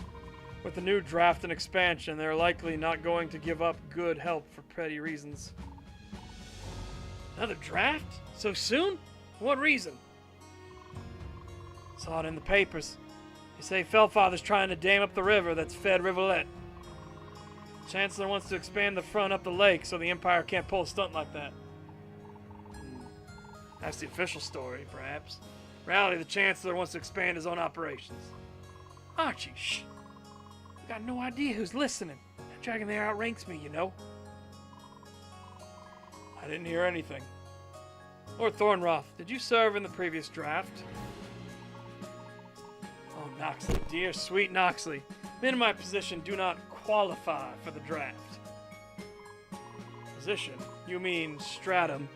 With the new draft and expansion, they're likely not going to give up good help for petty reasons. Another draft? So soon? For what reason? Saw it in the papers. They say Fellfather's trying to dam up the river that's fed Rivulet. Chancellor wants to expand the front up the lake so the Empire can't pull a stunt like that. That's the official story, perhaps. In reality, the Chancellor wants to expand his own operations. Archie, shh. You got no idea who's listening. That dragon there outranks me, you know. I didn't hear anything. Lord Thornroth, did you serve in the previous draft? Oh, Noxley, dear sweet Noxley. Men in my position do not qualify for the draft. Position? You mean stratum?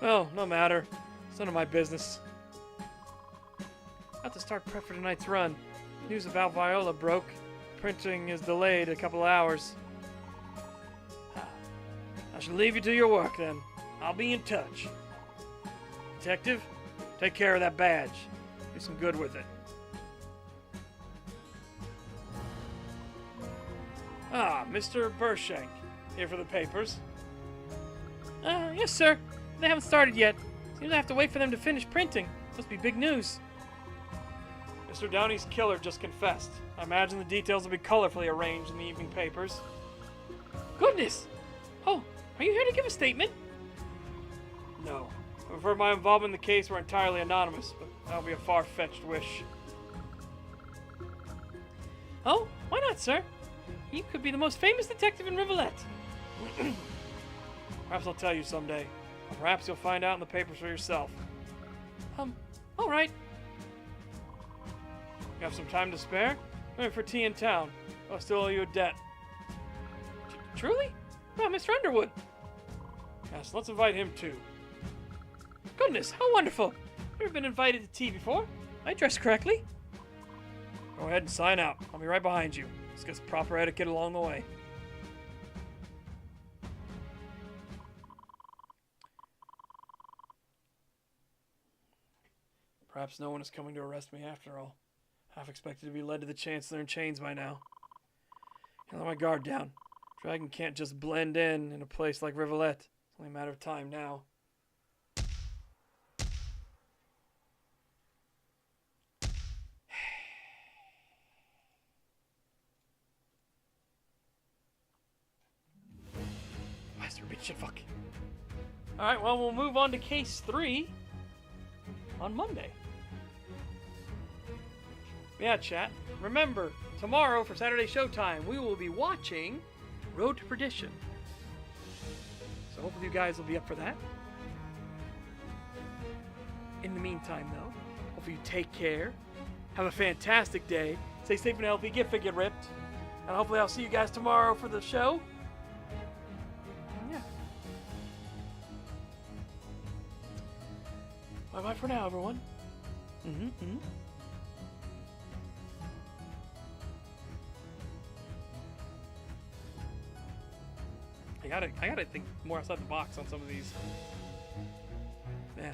Well, no matter. It's none of my business. About to start prep for tonight's run. News about Viola broke. Printing is delayed a couple hours. I shall leave you to your work then. I'll be in touch. Detective, take care of that badge. Do some good with it. Ah, Mr. Burshank. Here for the papers. Yes, sir. They haven't started yet. Seems I have to wait for them to finish printing. Must be big news. Mr. Downey's killer just confessed. I imagine the details will be colorfully arranged in the evening papers. Goodness! Oh, are you here to give a statement? No. I prefer my involvement in the case were entirely anonymous, but that would be a far-fetched wish. Oh, why not, sir? You could be the most famous detective in Rivulet. Perhaps I'll tell you someday. Or perhaps you'll find out in the papers for yourself. All right. You have some time to spare? I'm in for tea in town. I still owe you a debt. Truly? Oh, Mr. Underwood. Yes, let's invite him too. Goodness, how wonderful. Never been invited to tea before. I dress correctly. Go ahead and sign out. I'll be right behind you. Let's get some proper etiquette along the way. Perhaps no one is coming to arrest me after all. Half expected to be led to the Chancellor in chains by now. I'll let my guard down. Dragon can't just blend in a place like Rivulet. It's only a matter of time now. Master bitch shit fuck. Alright, well we'll move on to case 3 on Monday. Yeah, chat. Remember, tomorrow for Saturday Showtime, we will be watching Road to Perdition. So hopefully you guys will be up for that. In the meantime, though, hopefully you take care. Have a fantastic day. Stay safe and healthy. Get fit, get ripped. And hopefully I'll see you guys tomorrow for the show. And yeah. Bye bye for now, everyone. Mm-hmm. I gotta think more outside the box on some of these. Yeah.